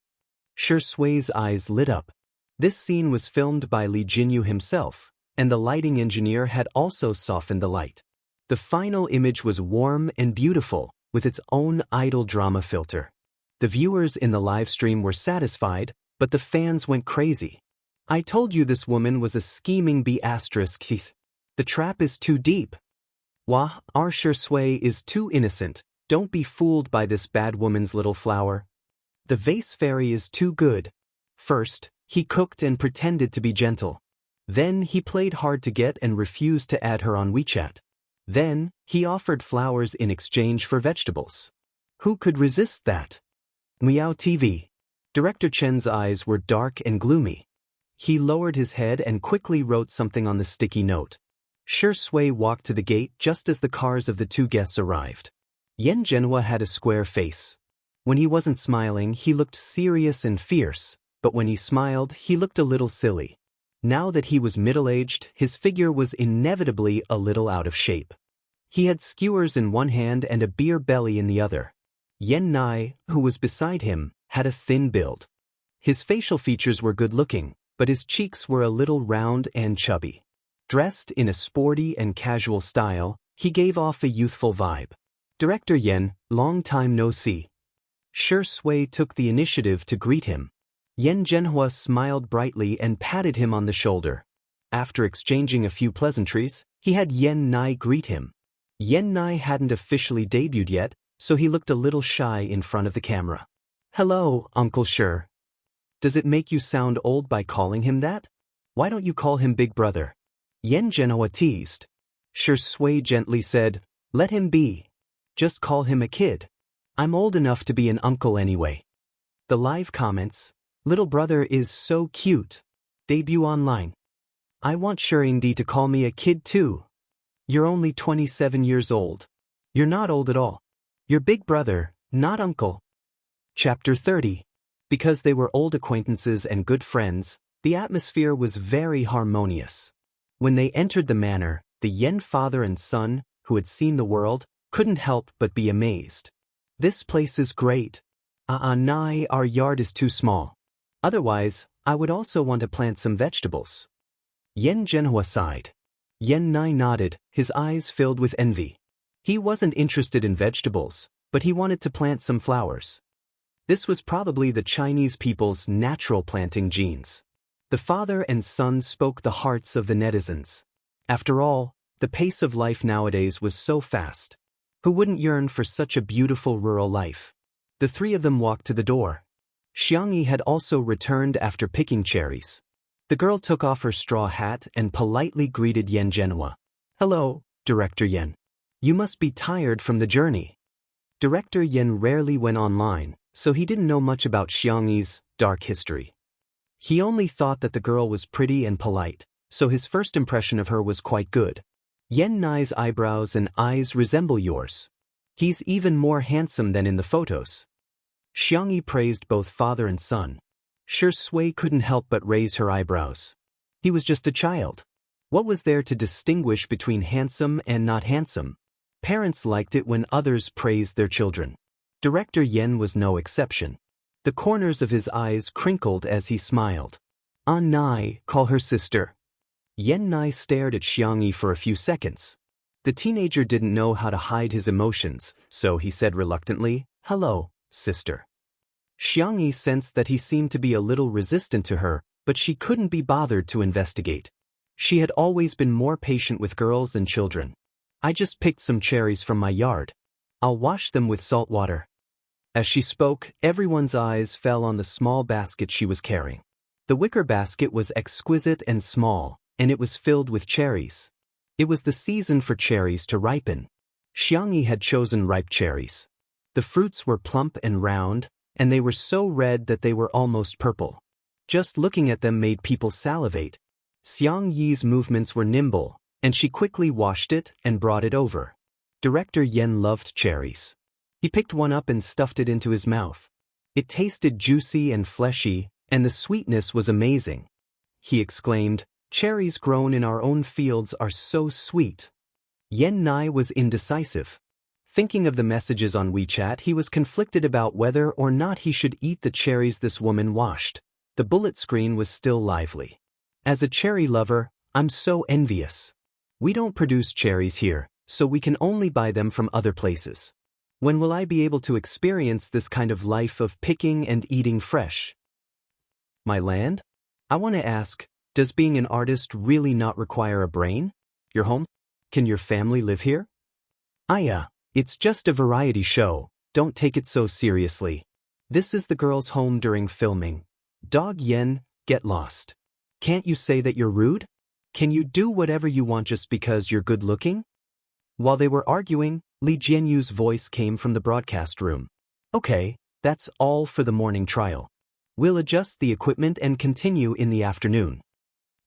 Shui's eyes lit up. This scene was filmed by Li Jinyu himself, and the lighting engineer had also softened the light. The final image was warm and beautiful, with its own idol drama filter. The viewers in the live stream were satisfied, but the fans went crazy. I told you this woman was a scheming B***. The trap is too deep. Wah, our Shui is too innocent. Don't be fooled by this bad woman's little flower. The vase fairy is too good. First, he cooked and pretended to be gentle. Then he played hard to get and refused to add her on WeChat. Then, he offered flowers in exchange for vegetables. Who could resist that? Meow TV. Director Chen's eyes were dark and gloomy. He lowered his head and quickly wrote something on the sticky note. Shui walked to the gate just as the cars of the 2 guests arrived. Yan Zhenhua had a square face. When he wasn't smiling, he looked serious and fierce, but when he smiled, he looked a little silly. Now that he was middle-aged, his figure was inevitably a little out of shape. He had skewers in one hand and a beer belly in the other. Yan Nai, who was beside him, had a thin build. His facial features were good-looking, but his cheeks were a little round and chubby. Dressed in a sporty and casual style, he gave off a youthful vibe. Director Yen, long time no see. Shui took the initiative to greet him. Yen Zhenhua smiled brightly and patted him on the shoulder. After exchanging a few pleasantries, he had Yen Nai greet him. Yen Nai hadn't officially debuted yet, so he looked a little shy in front of the camera. Hello, Uncle Shi. Does it make you sound old by calling him that? Why don't you call him Big Brother? Yen Zhenhua teased. Shui gently said, let him be. Just call him a kid. I'm old enough to be an uncle anyway. The live comments, little brother is so cute. Debut online. I want Shirindi to call me a kid too. You're only 27 years old. You're not old at all. You're big brother, not uncle. Chapter 30. Because they were old acquaintances and good friends, the atmosphere was very harmonious. When they entered the manor, the Yen father and son, who had seen the world, couldn't help but be amazed. This place is great. Nai, our yard is too small. Otherwise, I would also want to plant some vegetables. Yen Zhenhua sighed. Yen Nai nodded, his eyes filled with envy. He wasn't interested in vegetables, but he wanted to plant some flowers. This was probably the Chinese people's natural planting genes. The father and son spoke the hearts of the netizens. After all, the pace of life nowadays was so fast. Who wouldn't yearn for such a beautiful rural life? The three of them walked to the door. Xianxia had also returned after picking cherries. The girl took off her straw hat and politely greeted Yen Zhenhua. Hello, Director Yen. You must be tired from the journey. Director Yen rarely went online, so he didn't know much about Xianxia's dark history. He only thought that the girl was pretty and polite, so his first impression of her was quite good. Yen Nai's eyebrows and eyes resemble yours. He's even more handsome than in the photos. Xianxia praised both father and son. Shui couldn't help but raise her eyebrows. He was just a child. What was there to distinguish between handsome and not handsome? Parents liked it when others praised their children. Director Yen was no exception. The corners of his eyes crinkled as he smiled. Nai, call her sister. Yen Nai stared at Xianxia for a few seconds. The teenager didn't know how to hide his emotions, so he said reluctantly, hello, sister. Xianxia sensed that he seemed to be a little resistant to her, but she couldn't be bothered to investigate. She had always been more patient with girls and children. I just picked some cherries from my yard. I'll wash them with salt water. As she spoke, everyone's eyes fell on the small basket she was carrying. The wicker basket was exquisite and small, and it was filled with cherries. It was the season for cherries to ripen. Xianxia had chosen ripe cherries. The fruits were plump and round, and they were so red that they were almost purple. Just looking at them made people salivate. Xiangyi's movements were nimble, and she quickly washed it and brought it over. Director Yen loved cherries. He picked one up and stuffed it into his mouth. It tasted juicy and fleshy, and the sweetness was amazing. He exclaimed, cherries grown in our own fields are so sweet. Yen Nai was indecisive. Thinking of the messages on WeChat, he was conflicted about whether or not he should eat the cherries this woman washed. The bullet screen was still lively. As a cherry lover, I'm so envious. We don't produce cherries here, so we can only buy them from other places. When will I be able to experience this kind of life of picking and eating fresh? My land? I want to ask, does being an artist really not require a brain? Your home? Can your family live here? It's just a variety show, don't take it so seriously. This is the girl's home during filming. Dog Yen, get lost. Can't you say that you're rude? Can you do whatever you want just because you're good looking? While they were arguing, Li Jianyu's voice came from the broadcast room. Okay, that's all for the morning trial. We'll adjust the equipment and continue in the afternoon.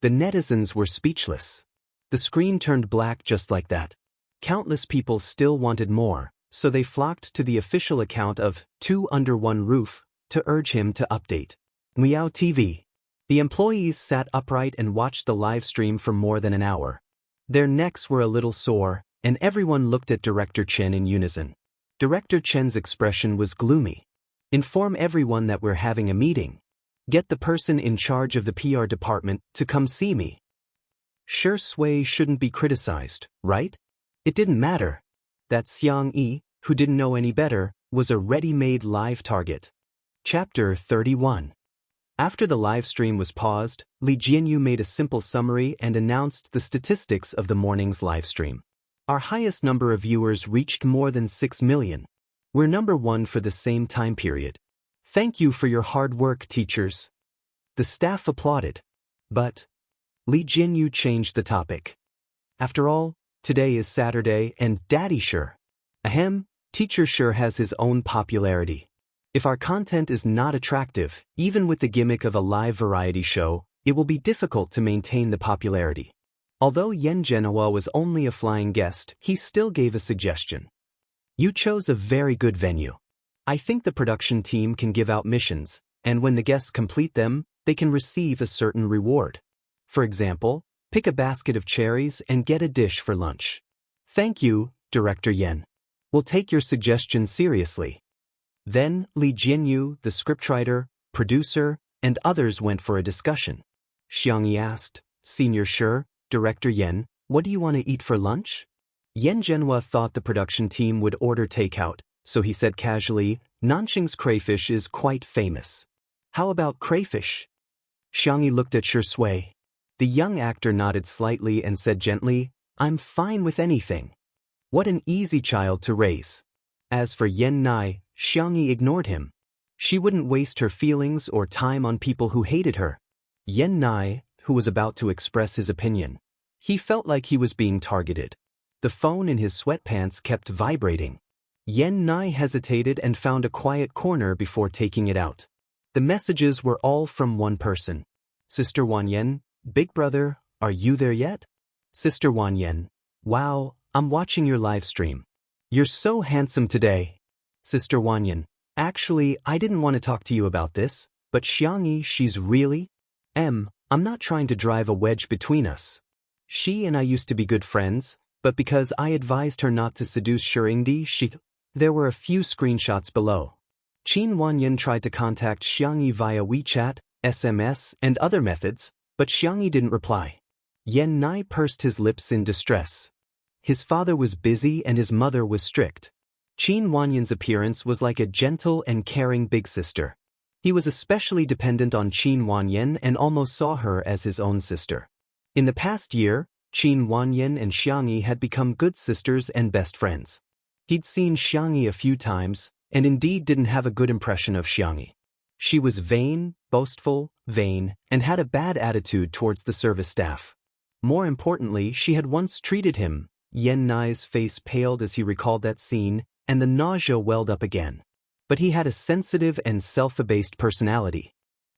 The netizens were speechless. The screen turned black just like that. Countless people still wanted more, so they flocked to the official account of Two Under One Roof to urge him to update. Miao TV. The employees sat upright and watched the live stream for more than an hour. Their necks were a little sore, and everyone looked at Director Chen in unison. Director Chen's expression was gloomy. Inform everyone that we're having a meeting. Get the person in charge of the PR department to come see me. Sure Sui shouldn't be criticized, right? It didn't matter. That Xiang Yi, who didn't know any better, was a ready-made live target. Chapter 31. After the live stream was paused, Li Jianyu made a simple summary and announced the statistics of the morning's live stream. Our highest number of viewers reached more than 6 million. We're number 1 for the same time period. Thank you for your hard work, teachers. The staff applauded. But Li Jianyu changed the topic. After all, today is Saturday and Daddy sure. Teacher sure has his own popularity. If our content is not attractive, even with the gimmick of a live variety show, it will be difficult to maintain the popularity. Although Yan Zhenhua was only a flying guest, he still gave a suggestion. You chose a very good venue. I think the production team can give out missions, and when the guests complete them, they can receive a certain reward. For example, pick a basket of cherries and get a dish for lunch. Thank you, Director Yan. We'll take your suggestion seriously. Then Li Jianyu, the scriptwriter, producer, and others went for a discussion. Xiangyi asked, Senior Sure, Director Yan, what do you want to eat for lunch? Yan Zhenhua thought the production team would order takeout, so he said casually, Nanxing's crayfish is quite famous. How about crayfish? Xiangyi looked at Sure Sui. The young actor nodded slightly and said gently, I'm fine with anything. What an easy child to raise. As for Yan Nai, Xiangyi ignored him. She wouldn't waste her feelings or time on people who hated her. Yan Nai, who was about to express his opinion. He felt like he was being targeted. The phone in his sweatpants kept vibrating. Yan Nai hesitated and found a quiet corner before taking it out. The messages were all from one person. Sister Wanyan, Big Brother, are you there yet? Sister Wanyan, wow, I'm watching your live stream. You're so handsome today. Sister Wanyan, actually, I didn't want to talk to you about this, but Xiangyi, she's really? I'm not trying to drive a wedge between us. She and I used to be good friends, but because I advised her not to seduce Shirindi, There were a few screenshots below. Qin Wanyan tried to contact Xiangyi via WeChat, SMS, and other methods, but Xiangyi didn't reply. Yan Nai pursed his lips in distress. His father was busy and his mother was strict. Qin Wanyan's appearance was like a gentle and caring big sister. He was especially dependent on Qin Wanyan and almost saw her as his own sister. In the past year, Qin Wanyan and Xiangyi had become good sisters and best friends. He'd seen Xiangyi a few times, and indeed didn't have a good impression of Xiangyi. She was vain, boastful, and had a bad attitude towards the service staff. More importantly, she had once treated him. Yan Nai's face paled as he recalled that scene, and the nausea welled up again. But he had a sensitive and self-abased personality.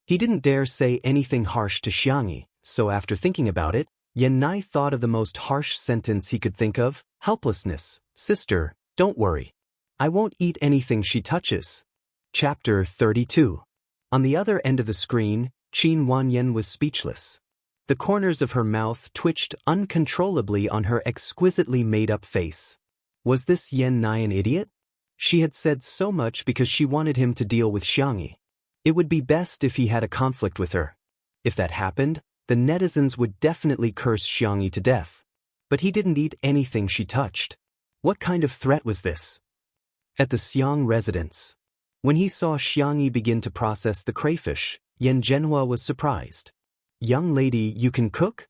He didn't dare say anything harsh to Xiangyi, so after thinking about it, Yan Nai thought of the most harsh sentence he could think of, helplessness. Sister, don't worry. I won't eat anything she touches. Chapter 32. On the other end of the screen, Qin Wanyan was speechless. The corners of her mouth twitched uncontrollably on her exquisitely made-up face. Was this Yan Nai an idiot? She had said so much because she wanted him to deal with Xiangyi. It would be best if he had a conflict with her. If that happened, the netizens would definitely curse Xiangyi to death. But he didn't eat anything she touched. What kind of threat was this? At the Xiang residence. When he saw Xiangyi begin to process the crayfish, Yan Zhenhua was surprised. Young lady, you can cook?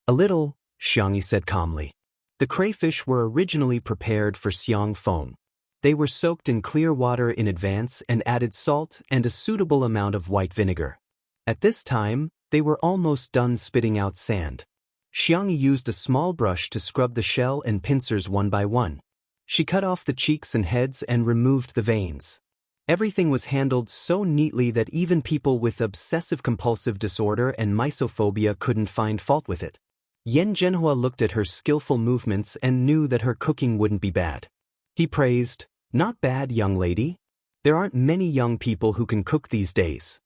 A little, Xiangyi said calmly. The crayfish were originally prepared for Xiang Feng. They were soaked in clear water in advance and added salt and a suitable amount of white vinegar. At this time, they were almost done spitting out sand. Xiangyi used a small brush to scrub the shell and pincers one by one. She cut off the cheeks and heads and removed the veins. Everything was handled so neatly that even people with obsessive-compulsive disorder and mysophobia couldn't find fault with it. Yan Zhenhua looked at her skillful movements and knew that her cooking wouldn't be bad. He praised, "Not bad, young lady. There aren't many young people who can cook these days."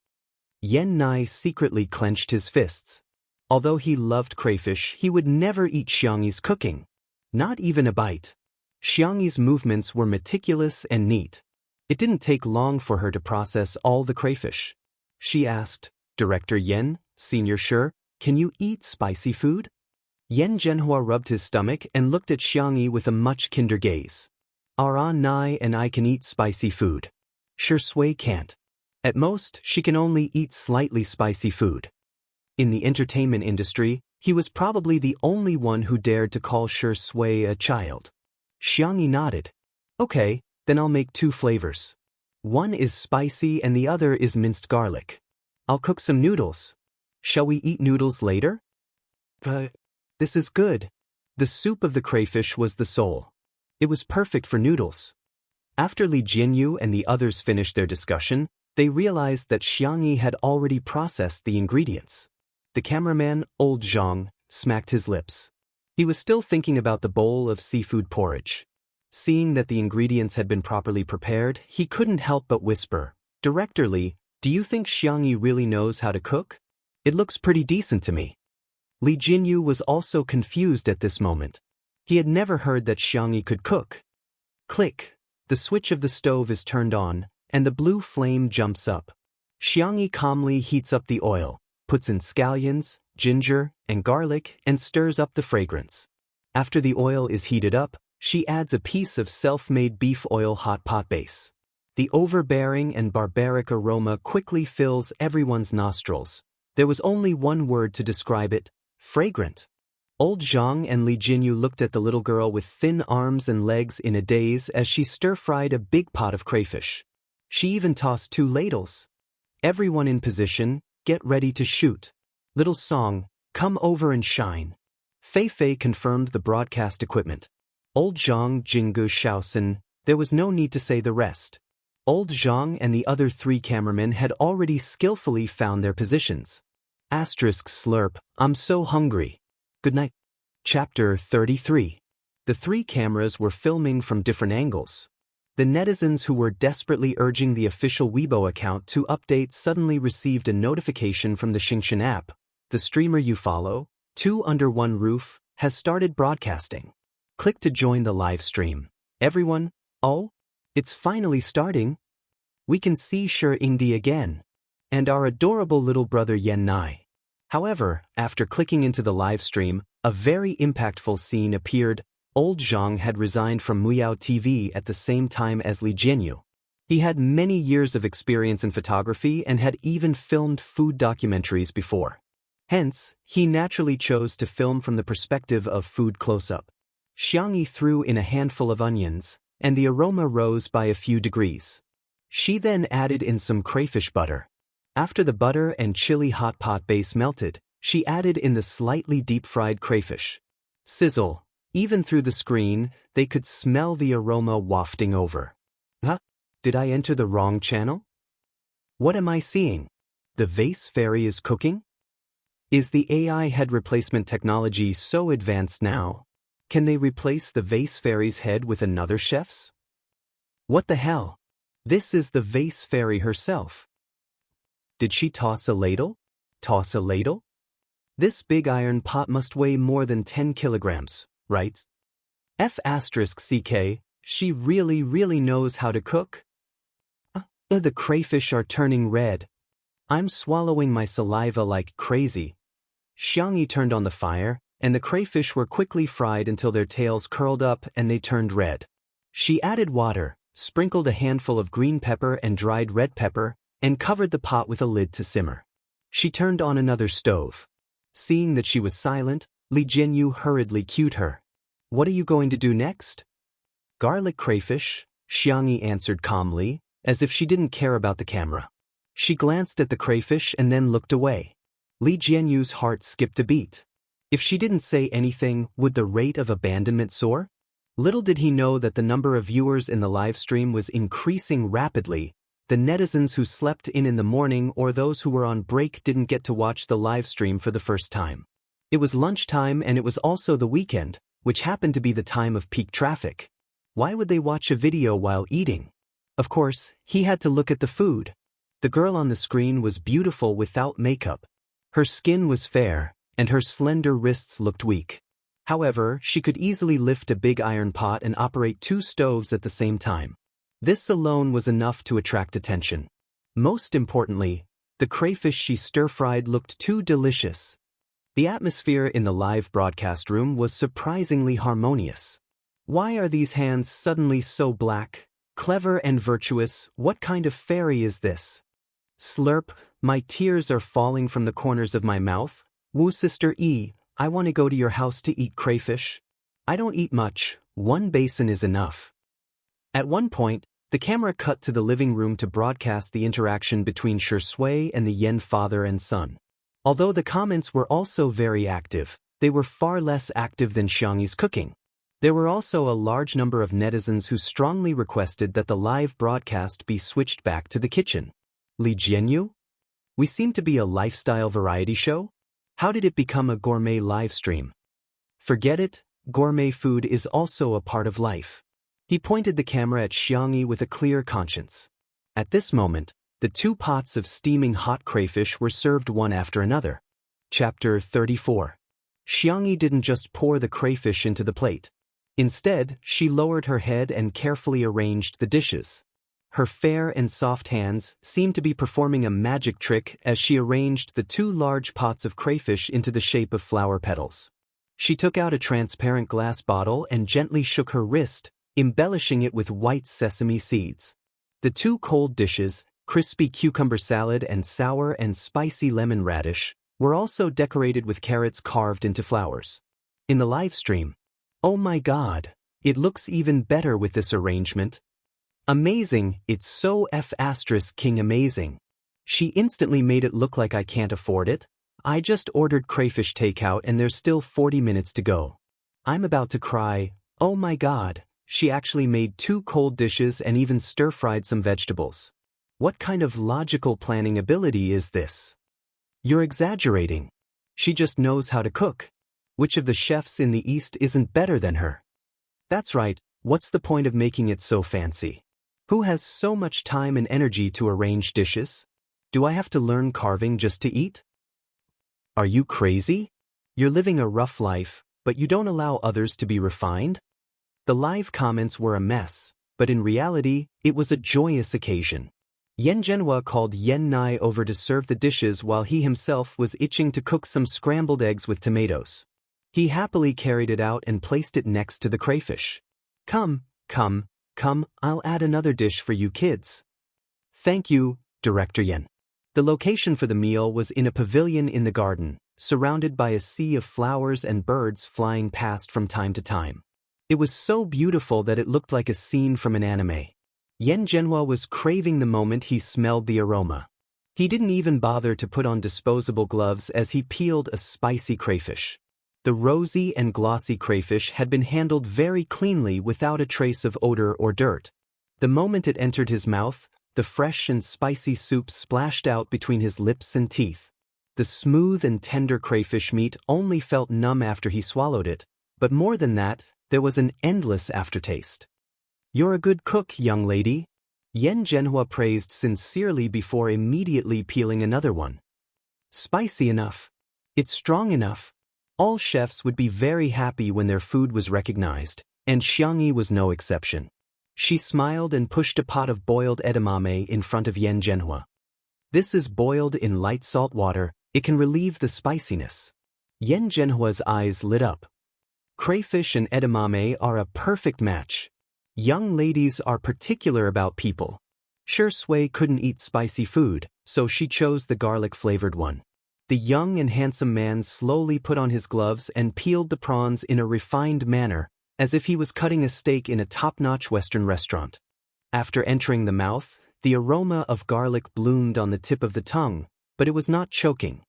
Yan Nai secretly clenched his fists. Although he loved crayfish, he would never eat Xiangyi's cooking. Not even a bite. Xiangyi's movements were meticulous and neat. It didn't take long for her to process all the crayfish. She asked, "Director Yan, Senior Sure, can you eat spicy food?" Yan Zhenhua rubbed his stomach and looked at Xiangyi with a much kinder gaze. Nai and I can eat spicy food. Shui can't. At most, she can only eat slightly spicy food. In the entertainment industry, he was probably the only one who dared to call Shui a child. Xiangyi nodded. Okay, then I'll make 2 flavors. One is spicy and the other is minced garlic. I'll cook some noodles. Shall we eat noodles later? This is good. The soup of the crayfish was the soul. It was perfect for noodles. After Li Jianyu and the others finished their discussion, they realized that Xiangyi had already processed the ingredients. The cameraman, Old Zhang, smacked his lips. He was still thinking about the bowl of seafood porridge. Seeing that the ingredients had been properly prepared, he couldn't help but whisper, "Director Li, do you think Xiangyi really knows how to cook? It looks pretty decent to me." Li Jinyu was also confused at this moment. He had never heard that Xiangyi could cook. Click. The switch of the stove is turned on, and the blue flame jumps up. Xiangyi calmly heats up the oil, puts in scallions, ginger, and garlic, and stirs up the fragrance. After the oil is heated up, she adds a piece of self-made beef oil hot pot base. The overbearing and barbaric aroma quickly fills everyone's nostrils. There was only one word to describe it: fragrant. Old Zhang and Li Jinyu looked at the little girl with thin arms and legs in a daze as she stir-fried a big pot of crayfish. She even tossed 2 ladles. Everyone in position, get ready to shoot. Little song, come over and shine. Fei Fei confirmed the broadcast equipment. Old Zhang, Jinggu, Shaoxin, there was no need to say the rest. Old Zhang and the other 3 cameramen had already skillfully found their positions. Slurp, I'm so hungry. Good night. Chapter 33. The 3 cameras were filming from different angles. The netizens who were desperately urging the official Weibo account to update suddenly received a notification from the Xingshan app. The streamer you follow, 2 under 1 roof, has started broadcasting. Click to join the live stream. Everyone, oh, it's finally starting. We can see Shi Ingdi again. And our adorable little brother Yan Nai. However, after clicking into the live stream, a very impactful scene appeared. Old Zhang had resigned from Muyao TV at the same time as Li Jianyu. He had many years of experience in photography and had even filmed food documentaries before. Hence, he naturally chose to film from the perspective of food close-up. Xiangyi threw in a handful of onions, and the aroma rose by a few degrees. She then added in some crayfish butter. After the butter and chili hot pot base melted, she added in the slightly deep-fried crayfish. Sizzle. Even through the screen, they could smell the aroma wafting over. Huh? Did I enter the wrong channel? What am I seeing? The vase fairy is cooking? Is the AI head replacement technology so advanced now? Can they replace the vase fairy's head with another chef's? What the hell? This is the vase fairy herself. Did she toss a ladle? Toss a ladle? This big iron pot must weigh more than 10 kilograms, right? F***ck, she really knows how to cook? The crayfish are turning red. I'm swallowing my saliva like crazy. Xiangyi turned on the fire, and the crayfish were quickly fried until their tails curled up and they turned red. She added water, sprinkled a handful of green pepper and dried red pepper, and covered the pot with a lid to simmer. She turned on another stove. Seeing that she was silent, Li Jianyu hurriedly cued her. What are you going to do next? Garlic crayfish, Xiangyi answered calmly, as if she didn't care about the camera. She glanced at the crayfish and then looked away. Li Jianyu's heart skipped a beat. If she didn't say anything, would the rate of abandonment soar? Little did he know that the number of viewers in the live stream was increasing rapidly. The netizens who slept in the morning or those who were on break didn't get to watch the live stream for the first time. It was lunchtime and it was also the weekend, which happened to be the time of peak traffic. Why would they watch a video while eating? Of course, he had to look at the food. The girl on the screen was beautiful without makeup. Her skin was fair, and her slender wrists looked weak. However, she could easily lift a big iron pot and operate 2 stoves at the same time. This alone was enough to attract attention. Most importantly, the crayfish she stir-fried looked too delicious. The atmosphere in the live broadcast room was surprisingly harmonious. Why are these hands suddenly so black, clever and virtuous? What kind of fairy is this? Slurp, my tears are falling from the corners of my mouth. Woo Sister E, I want to go to your house to eat crayfish. I don't eat much, one basin is enough. At one point, the camera cut to the living room to broadcast the interaction between Shui and the Yen father and son. Although the comments were also very active, they were far less active than Xianxi's cooking. There were also a large number of netizens who strongly requested that the live broadcast be switched back to the kitchen. Li Jianyu? We seem to be a lifestyle variety show? How did it become a gourmet live stream? Forget it, gourmet food is also a part of life. He pointed the camera at Xiangxi with a clear conscience. At this moment, the 2 pots of steaming hot crayfish were served one after another. Chapter 34. Xiangxi didn't just pour the crayfish into the plate. Instead, she lowered her head and carefully arranged the dishes. Her fair and soft hands seemed to be performing a magic trick as she arranged the 2 large pots of crayfish into the shape of flower petals. She took out a transparent glass bottle and gently shook her wrist, embellishing it with white sesame seeds. The 2 cold dishes, crispy cucumber salad and sour and spicy lemon radish, were also decorated with carrots carved into flowers. In the live stream, oh my god, it looks even better with this arrangement. Amazing, it's so F***ing amazing. She instantly made it look like I can't afford it. I just ordered crayfish takeout and there's still 40 minutes to go. I'm about to cry, oh my god, she actually made 2 cold dishes and even stir-fried some vegetables. What kind of logical planning ability is this? You're exaggerating. She just knows how to cook. Which of the chefs in the East isn't better than her? That's right, what's the point of making it so fancy? Who has so much time and energy to arrange dishes? Do I have to learn carving just to eat? Are you crazy? You're living a rough life, but you don't allow others to be refined? The live comments were a mess, but in reality, it was a joyous occasion. Yen Zhenhua called Yen Nai over to serve the dishes while he himself was itching to cook some scrambled eggs with tomatoes. He happily carried it out and placed it next to the crayfish. Come, I'll add another dish for you kids. Thank you, Director Yen. The location for the meal was in a pavilion in the garden, surrounded by a sea of flowers and birds flying past from time to time. It was so beautiful that it looked like a scene from an anime. Yen Zhenhua was craving the moment he smelled the aroma. He didn't even bother to put on disposable gloves as he peeled a spicy crayfish. The rosy and glossy crayfish had been handled very cleanly without a trace of odor or dirt. The moment it entered his mouth, the fresh and spicy soup splashed out between his lips and teeth. The smooth and tender crayfish meat only felt numb after he swallowed it, but more than that, there was an endless aftertaste. You're a good cook, young lady. Yen Zhenhua praised sincerely before immediately peeling another one. Spicy enough. It's strong enough. All chefs would be very happy when their food was recognized, and Xiangxi was no exception. She smiled and pushed a pot of boiled edamame in front of Yen Zhenhua. This is boiled in light salt water, it can relieve the spiciness. Yen Zhenhua's eyes lit up. Crayfish and edamame are a perfect match. Young ladies are particular about people. Shui couldn't eat spicy food, so she chose the garlic-flavored one. The young and handsome man slowly put on his gloves and peeled the prawns in a refined manner, as if he was cutting a steak in a top-notch Western restaurant. After entering the mouth, the aroma of garlic bloomed on the tip of the tongue, but it was not choking.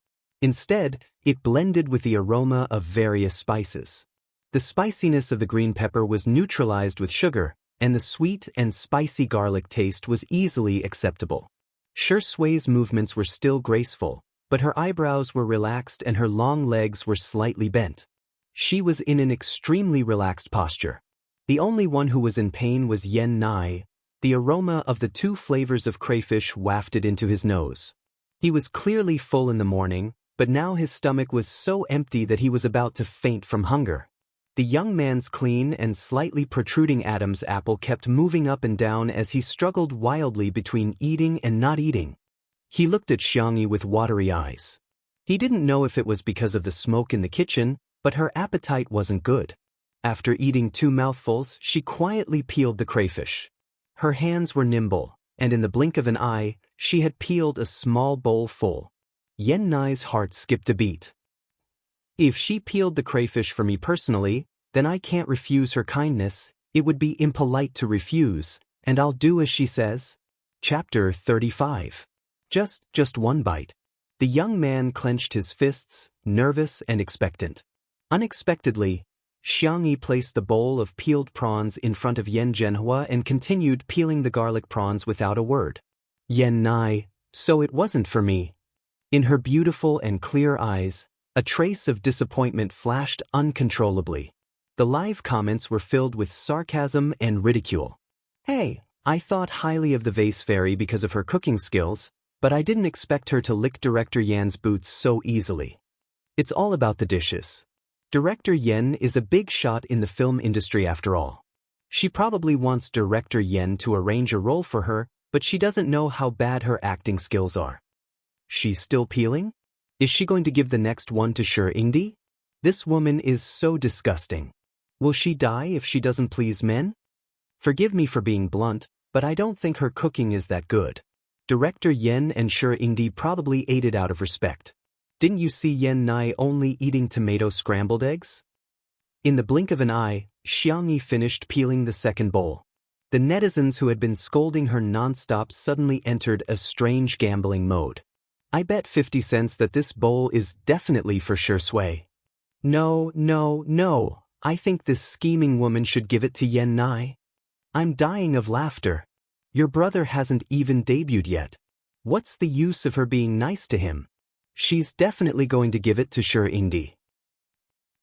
Instead, it blended with the aroma of various spices. The spiciness of the green pepper was neutralized with sugar, and the sweet and spicy garlic taste was easily acceptable. Shui's movements were still graceful, but her eyebrows were relaxed and her long legs were slightly bent. She was in an extremely relaxed posture. The only one who was in pain was Yen Nai. The aroma of the 2 flavors of crayfish wafted into his nose. He was clearly full in the morning, but now his stomach was so empty that he was about to faint from hunger. The young man's clean and slightly protruding Adam's apple kept moving up and down as he struggled wildly between eating and not eating. He looked at Xiangxi with watery eyes. He didn't know if it was because of the smoke in the kitchen, but her appetite wasn't good. After eating 2 mouthfuls, she quietly peeled the crayfish. Her hands were nimble, and in the blink of an eye, she had peeled a small bowl full. Yen Nai's heart skipped a beat. If she peeled the crayfish for me personally, then I can't refuse her kindness. It would be impolite to refuse, and I'll do as she says. Chapter 35. Just one bite. The young man clenched his fists, nervous and expectant. Unexpectedly, Xianxia placed the bowl of peeled prawns in front of Yen Zhenhua and continued peeling the garlic prawns without a word. Yen Nai, so it wasn't for me. In her beautiful and clear eyes, a trace of disappointment flashed uncontrollably. The live comments were filled with sarcasm and ridicule. Hey, I thought highly of the vase fairy because of her cooking skills, but I didn't expect her to lick Director Yan's boots so easily. It's all about the dishes. Director Yen is a big shot in the film industry after all. She probably wants Director Yen to arrange a role for her, but she doesn't know how bad her acting skills are. She's still peeling? Is she going to give the next one to Xianxia? This woman is so disgusting. Will she die if she doesn't please men? Forgive me for being blunt, but I don't think her cooking is that good. Director Yen and Xianxia probably ate it out of respect. Didn't you see Yen Nai only eating tomato scrambled eggs? In the blink of an eye, Xianxia finished peeling the second bowl. The netizens who had been scolding her nonstop suddenly entered a strange gambling mode. I bet 50 cents that this bowl is definitely for Xianxia. No. I think this scheming woman should give it to Yen Nai. I'm dying of laughter. Your brother hasn't even debuted yet. What's the use of her being nice to him? She's definitely going to give it to Xianxia.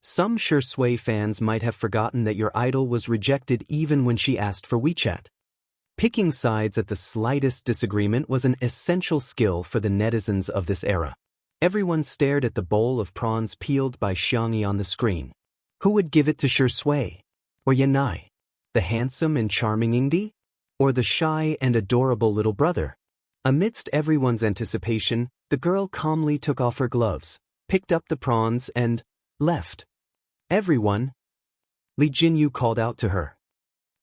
Some Xianxia fans might have forgotten that your idol was rejected even when she asked for WeChat. Picking sides at the slightest disagreement was an essential skill for the netizens of this era. Everyone stared at the bowl of prawns peeled by Xianxia on the screen. Who would give it to Xianxia? Or Yen Nai? The handsome and charming Xianxia? Or the shy and adorable little brother? Amidst everyone's anticipation, the girl calmly took off her gloves, picked up the prawns and left. Everyone. Li Jinyu called out to her.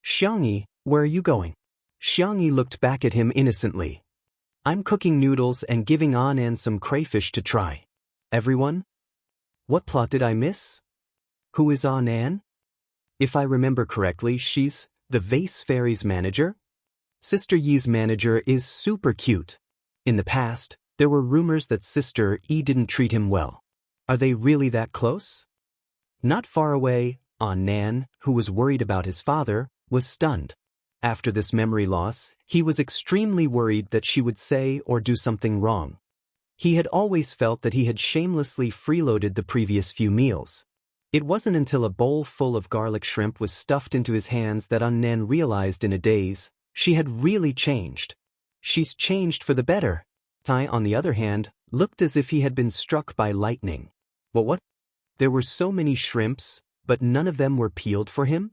Xianxia, where are you going? Xianxia looked back at him innocently. I'm cooking noodles and giving An some crayfish to try. Everyone? What plot did I miss? Who is An? If I remember correctly, she's the vase fairy's manager? Sister Yi's manager is super cute. In the past, there were rumors that Sister Yi didn't treat him well. Are they really that close? Not far away, Nan, who was worried about his father, was stunned. After this memory loss, he was extremely worried that she would say or do something wrong. He had always felt that he had shamelessly freeloaded the previous few meals. It wasn't until a bowl full of garlic shrimp was stuffed into his hands that Nan realized in a daze, she had really changed. She's changed for the better. Tai, on the other hand, looked as if he had been struck by lightning. What? There were so many shrimps, but none of them were peeled for him?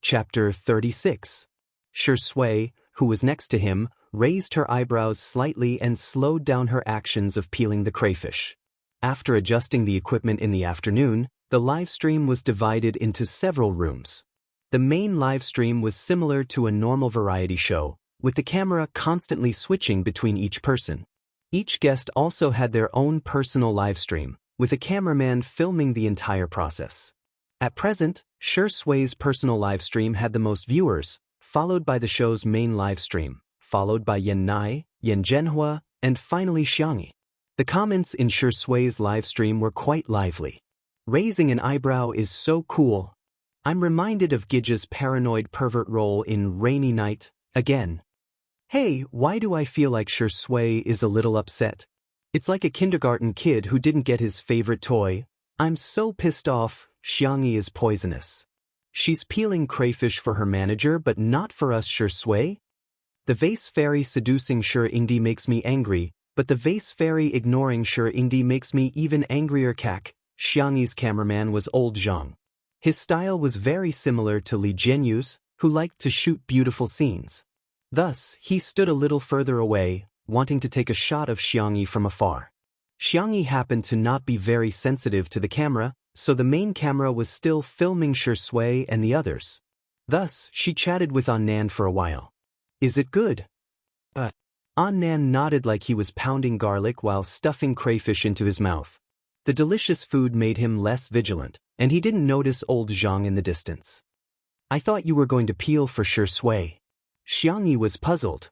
Chapter 36. Xianxia, who was next to him, raised her eyebrows slightly and slowed down her actions of peeling the crayfish. After adjusting the equipment in the afternoon, the live stream was divided into several rooms. The main live stream was similar to a normal variety show, with the camera constantly switching between each person. Each guest also had their own personal live stream, with a cameraman filming the entire process. At present, Xianxia's personal live stream had the most viewers, followed by the show's main live stream, followed by Yen Nai, Yen Zhenhua, and finally Xianxia. The comments in Xianxia's live stream were quite lively. Raising an eyebrow is so cool. I'm reminded of Gija's paranoid pervert role in Rainy Night, again. Hey, why do I feel like Xianxia is a little upset? It's like a kindergarten kid who didn't get his favorite toy. I'm so pissed off. Xianxia is poisonous. She's peeling crayfish for her manager but not for us Xianxia? The vase fairy seducing Xianxia makes me angry, but the vase fairy ignoring Xianxia makes me even angrier. Xianxia's cameraman was old Zhang. His style was very similar to Li Jinyu's, who liked to shoot beautiful scenes. Thus, he stood a little further away, wanting to take a shot of Xianxia from afar. Xiangyi happened to not be very sensitive to the camera, so the main camera was still filming Shui and the others. Thus, she chatted with Annan for a while. Is it good? Annan nodded like he was pounding garlic while stuffing crayfish into his mouth. The delicious food made him less vigilant, and he didn't notice old Zhang in the distance. I thought you were going to peel for Shui. Xiangyi was puzzled.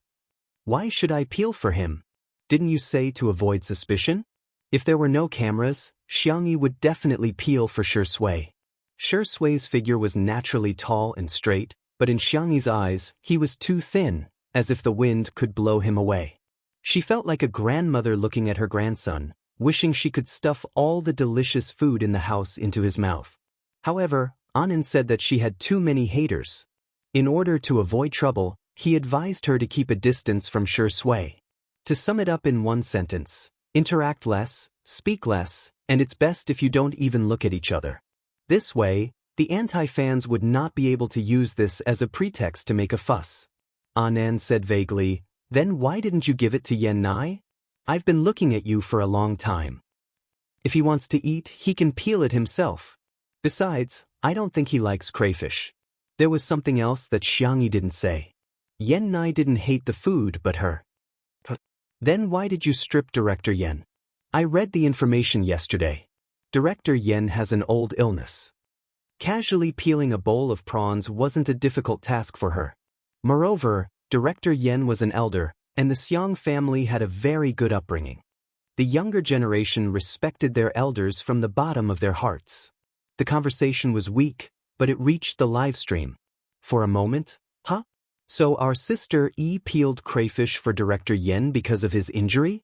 Why should I peel for him? Didn't you say to avoid suspicion? If there were no cameras, Xiangyi would definitely peel for Shui. Shui's figure was naturally tall and straight, but in Xiangyi's eyes, he was too thin, as if the wind could blow him away. She felt like a grandmother looking at her grandson, wishing she could stuff all the delicious food in the house into his mouth. However, Annan said that she had too many haters. In order to avoid trouble, he advised her to keep a distance from Shui. To sum it up in one sentence, interact less, speak less, and it's best if you don't even look at each other. This way, the anti-fans would not be able to use this as a pretext to make a fuss. Annan said vaguely, then why didn't you give it to Yen Nai? I've been looking at you for a long time. If he wants to eat, he can peel it himself. Besides, I don't think he likes crayfish. There was something else that Xiangyi didn't say. Yen Nai didn't hate the food but her. Then why did you strip Director Yen? I read the information yesterday. Director Yen has an old illness. Casually peeling a bowl of prawns wasn't a difficult task for her. Moreover, Director Yen was an elder, and the Xiang family had a very good upbringing. The younger generation respected their elders from the bottom of their hearts. The conversation was weak, but it reached the live stream. For a moment, huh? So our sister E peeled crayfish for Director Yen because of his injury?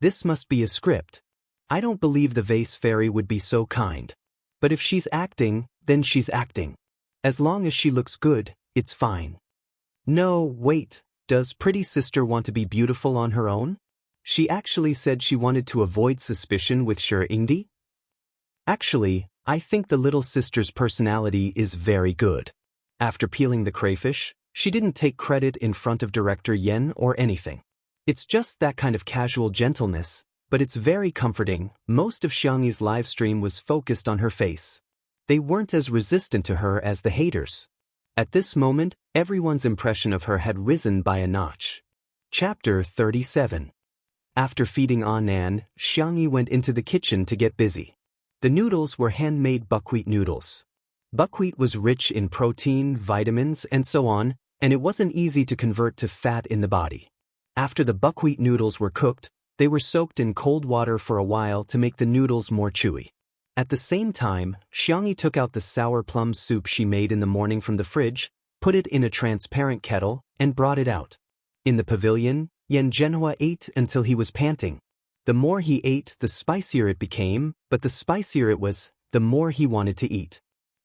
This must be a script. I don't believe the vase fairy would be so kind. But if she's acting, then she's acting. As long as she looks good, it's fine. No, wait, does pretty sister want to be beautiful on her own? She actually said she wanted to avoid suspicion with Ingdi? Actually, I think the little sister's personality is very good. After peeling the crayfish, she didn't take credit in front of Director Yen or anything. It's just that kind of casual gentleness, but it's very comforting. Most of Xiangyi's livestream was focused on her face. They weren't as resistant to her as the haters. At this moment, everyone's impression of her had risen by a notch. Chapter 37. After feeding Annan, Xiangyi went into the kitchen to get busy. The noodles were handmade buckwheat noodles. Buckwheat was rich in protein, vitamins, and so on, and it wasn't easy to convert to fat in the body. After the buckwheat noodles were cooked, they were soaked in cold water for a while to make the noodles more chewy. At the same time, Xiangyi took out the sour plum soup she made in the morning from the fridge, put it in a transparent kettle, and brought it out. In the pavilion, Yen Zhenhua ate until he was panting. The more he ate, the spicier it became, but the spicier it was, the more he wanted to eat.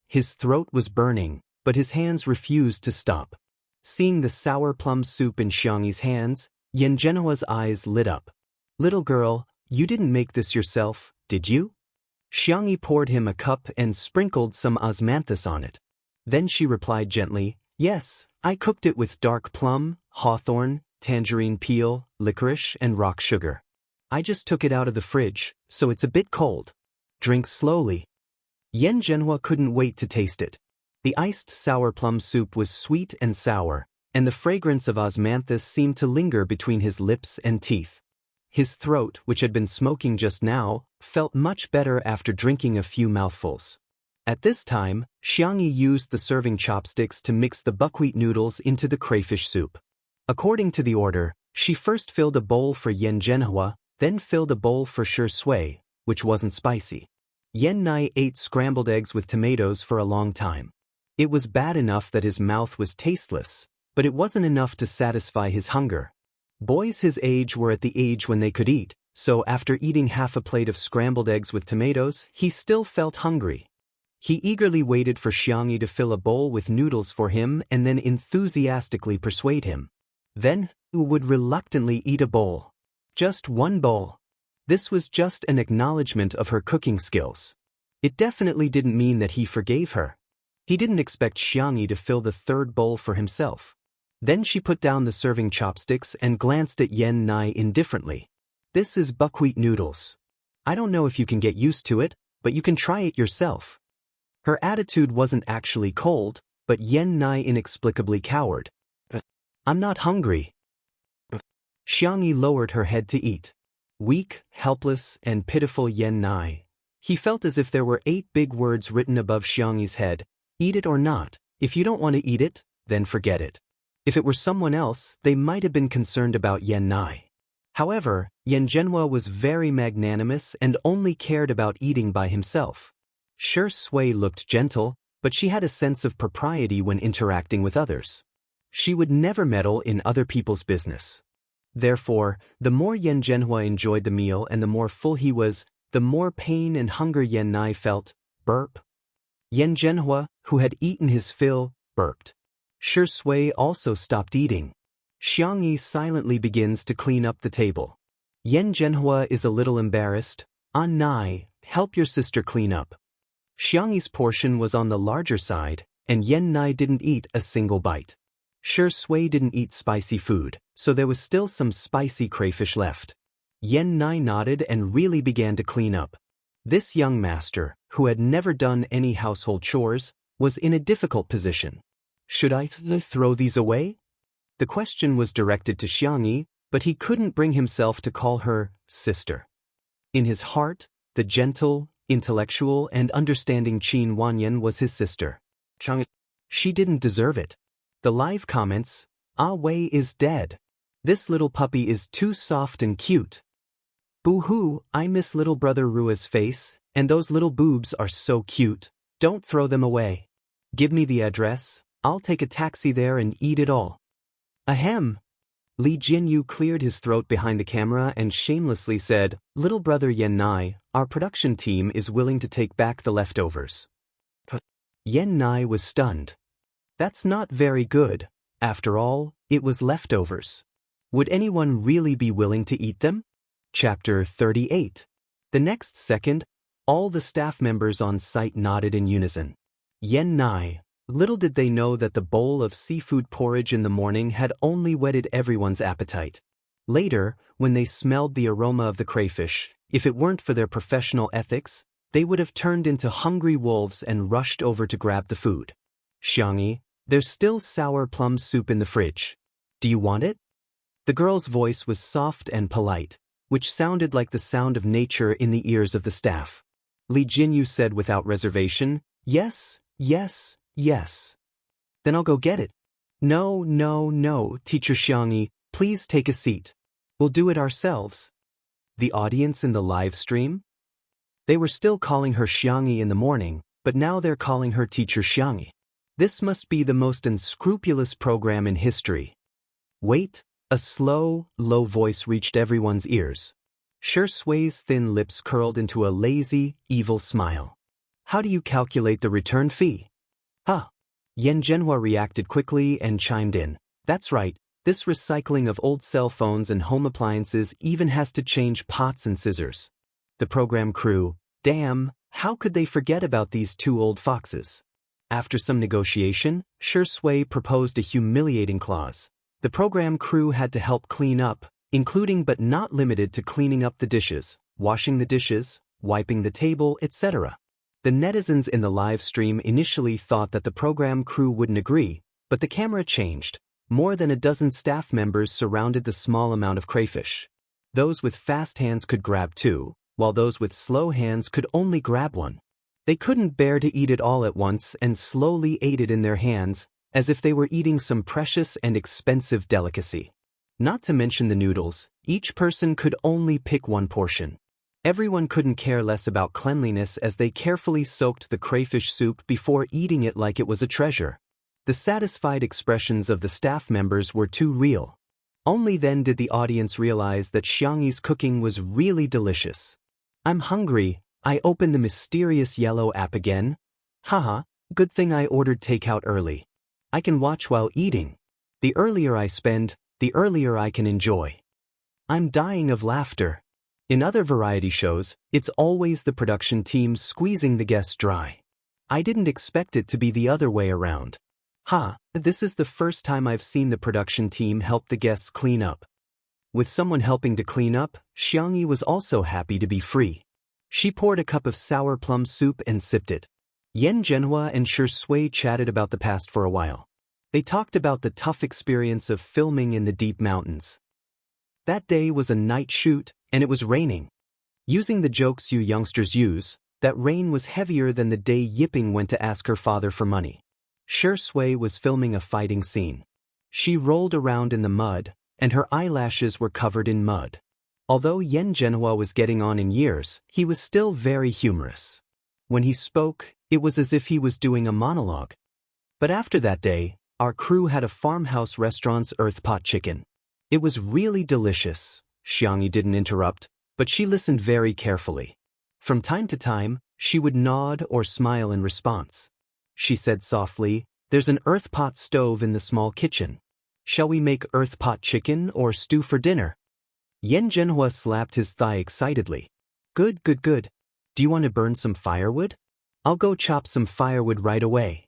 His throat was burning, but his hands refused to stop. Seeing the sour plum soup in Xiangyi's hands, Yen Zhenhua's eyes lit up. Little girl, you didn't make this yourself, did you? Xiangyi poured him a cup and sprinkled some osmanthus on it. Then she replied gently, yes, I cooked it with dark plum, hawthorn, tangerine peel, licorice, and rock sugar. I just took it out of the fridge, so it's a bit cold. Drink slowly. Yen Zhenhua couldn't wait to taste it. The iced sour plum soup was sweet and sour, and the fragrance of osmanthus seemed to linger between his lips and teeth. His throat, which had been smoking just now, felt much better after drinking a few mouthfuls. At this time, Xiangyi used the serving chopsticks to mix the buckwheat noodles into the crayfish soup. According to the order, she first filled a bowl for Yen Zhenhua, then filled a bowl for Shui, which wasn't spicy. Yen Nai ate scrambled eggs with tomatoes for a long time. It was bad enough that his mouth was tasteless, but it wasn't enough to satisfy his hunger. Boys his age were at the age when they could eat, so after eating half a plate of scrambled eggs with tomatoes, he still felt hungry. He eagerly waited for Xiangyi to fill a bowl with noodles for him and then enthusiastically persuade him. Then, he would reluctantly eat a bowl. Just one bowl. This was just an acknowledgement of her cooking skills. It definitely didn't mean that he forgave her. He didn't expect Xiangyi to fill the third bowl for himself. Then she put down the serving chopsticks and glanced at Yen Nai indifferently. This is buckwheat noodles. I don't know if you can get used to it, but you can try it yourself. Her attitude wasn't actually cold, but Yen Nai inexplicably cowered. I'm not hungry. Xianxia lowered her head to eat. Weak, helpless, and pitiful Yen Nai. He felt as if there were 8 big words written above Xiangyi's head. Eat it or not. If you don't want to eat it, then forget it. If it were someone else, they might have been concerned about Yen Nai. However, Yen Zhenhua was very magnanimous and only cared about eating by himself. Shi Sui looked gentle, but she had a sense of propriety when interacting with others. She would never meddle in other people's business. Therefore, the more Yen Zhenhua enjoyed the meal and the more full he was, the more pain and hunger Yen Nai felt. Burp. Yen Zhenhua, who had eaten his fill, burped. Shi Sui also stopped eating. Xiangyi silently begins to clean up the table. Yen Zhenhua is a little embarrassed. An Nai, help your sister clean up. Xiangyi's portion was on the larger side, and Yen Nai didn't eat a single bite. Shi Sui didn't eat spicy food, so there was still some spicy crayfish left. Yen Nai nodded and really began to clean up. This young master, who had never done any household chores, was in a difficult position. Should I throw these away? The question was directed to Xiangyi, but he couldn't bring himself to call her sister. In his heart, the gentle, intellectual, and understanding Qin Wanyan was his sister. She didn't deserve it. The live comments, Ah Wei is dead. This little puppy is too soft and cute. Boo-hoo, I miss little brother Rua's face, and those little boobs are so cute. Don't throw them away. Give me the address, I'll take a taxi there and eat it all. Ahem. Li Jinyu cleared his throat behind the camera and shamelessly said, Little brother Yen Nai, our production team is willing to take back the leftovers. Yen Nai was stunned. That's not very good. After all, it was leftovers. Would anyone really be willing to eat them? Chapter 38. The next second, all the staff members on site nodded in unison. Yen Nai. Little did they know that the bowl of seafood porridge in the morning had only whetted everyone's appetite. Later, when they smelled the aroma of the crayfish, if it weren't for their professional ethics, they would have turned into hungry wolves and rushed over to grab the food. Xiangyi, there's still sour plum soup in the fridge. Do you want it? The girl's voice was soft and polite, which sounded like the sound of nature in the ears of the staff. Li Jinyu said without reservation, Yes, yes, yes. Then I'll go get it. No, no, no, Teacher Xiangyi, please take a seat. We'll do it ourselves. The audience in the live stream? They were still calling her Xiangyi in the morning, but now they're calling her Teacher Xiangyi. This must be the most unscrupulous program in history. Wait, a slow, low voice reached everyone's ears. Shi Sui's thin lips curled into a lazy, evil smile. How do you calculate the return fee? Huh. Yen Zhenhua reacted quickly and chimed in. That's right, this recycling of old cell phones and home appliances even has to change pots and scissors. The program crew, damn, how could they forget about these 2 old foxes? After some negotiation, Shi Sui proposed a humiliating clause. The program crew had to help clean up, including but not limited to cleaning up the dishes, washing the dishes, wiping the table, etc. The netizens in the live stream initially thought that the program crew wouldn't agree, but the camera changed. More than a dozen staff members surrounded the small amount of crayfish. Those with fast hands could grab 2, while those with slow hands could only grab 1. They couldn't bear to eat it all at once and slowly ate it in their hands, as if they were eating some precious and expensive delicacy. Not to mention the noodles, each person could only pick 1 portion. Everyone couldn't care less about cleanliness as they carefully soaked the crayfish soup before eating it like it was a treasure. The satisfied expressions of the staff members were too real. Only then did the audience realize that Xiangyi's cooking was really delicious. I'm hungry, I opened the mysterious yellow app again. Haha, good thing I ordered takeout early. I can watch while eating. The earlier I spend, the earlier I can enjoy. I'm dying of laughter. In other variety shows, it's always the production team squeezing the guests dry. I didn't expect it to be the other way around. This is the first time I've seen the production team help the guests clean up. With someone helping to clean up, Xianxia was also happy to be free. She poured a cup of sour plum soup and sipped it. Yan Zhenhua and Shui chatted about the past for a while. They talked about the tough experience of filming in the deep mountains. That day was a night shoot, and it was raining. Using the jokes you youngsters use, that rain was heavier than the day Yiping went to ask her father for money. Shui was filming a fighting scene. She rolled around in the mud, and her eyelashes were covered in mud. Although Yan Zhenhua was getting on in years, he was still very humorous. When he spoke, it was as if he was doing a monologue. But after that day, our crew had a farmhouse restaurant's earth pot chicken. It was really delicious. Xianxia didn't interrupt, but she listened very carefully. From time to time, she would nod or smile in response. She said softly, "There's an earth pot stove in the small kitchen. Shall we make earth pot chicken or stew for dinner?" Yan Zhenhua slapped his thigh excitedly. Good, good, good. Do you want to burn some firewood? I'll go chop some firewood right away."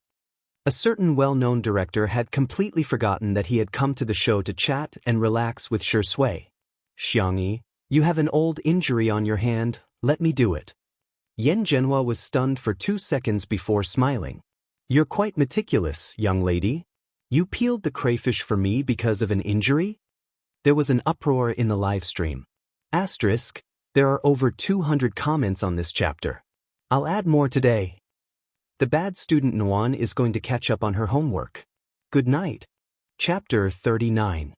A certain well-known director had completely forgotten that he had come to the show to chat and relax with Shui. "Xianxia, you have an old injury on your hand, let me do it." Yan Zhenhua was stunned for 2 seconds before smiling. "You're quite meticulous, young lady. You peeled the crayfish for me because of an injury?" There was an uproar in the live stream. Asterisk, there are over 200 comments on this chapter. I'll add more today. The bad student Nuan is going to catch up on her homework. Good night. Chapter 39.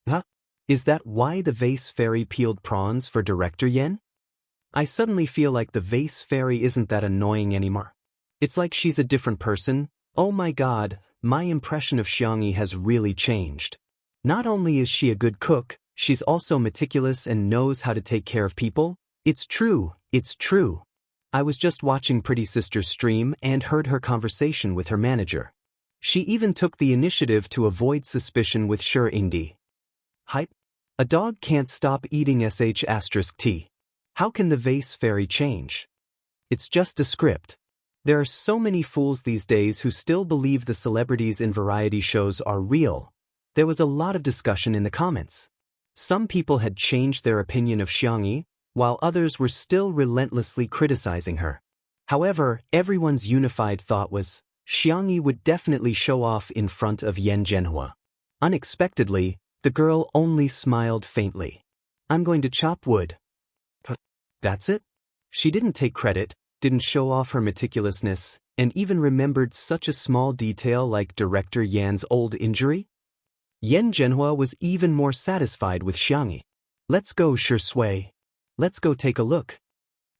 Huh? Is that why the vase fairy peeled prawns for Director Yen? I suddenly feel like the vase fairy isn't that annoying anymore. It's like she's a different person. Oh my god, my impression of Xianxia has really changed. Not only is she a good cook, she's also meticulous and knows how to take care of people. It's true, it's true. I was just watching Pretty Sister's stream and heard her conversation with her manager. She even took the initiative to avoid suspicion with Sure Indy. Hype? A dog can't stop eating sh*t. How can the vase fairy change? It's just a script. There are so many fools these days who still believe the celebrities in variety shows are real. There was a lot of discussion in the comments. Some people had changed their opinion of Xianxia, while others were still relentlessly criticizing her. However, everyone's unified thought was, Xianxia would definitely show off in front of Yan Zhenhua. Unexpectedly, the girl only smiled faintly. "I'm going to chop wood." That's it? She didn't take credit, didn't show off her meticulousness, and even remembered such a small detail like Director Yan's old injury? Yan Zhenhua was even more satisfied with Xianxia. "Let's go, Shui. Let's go take a look."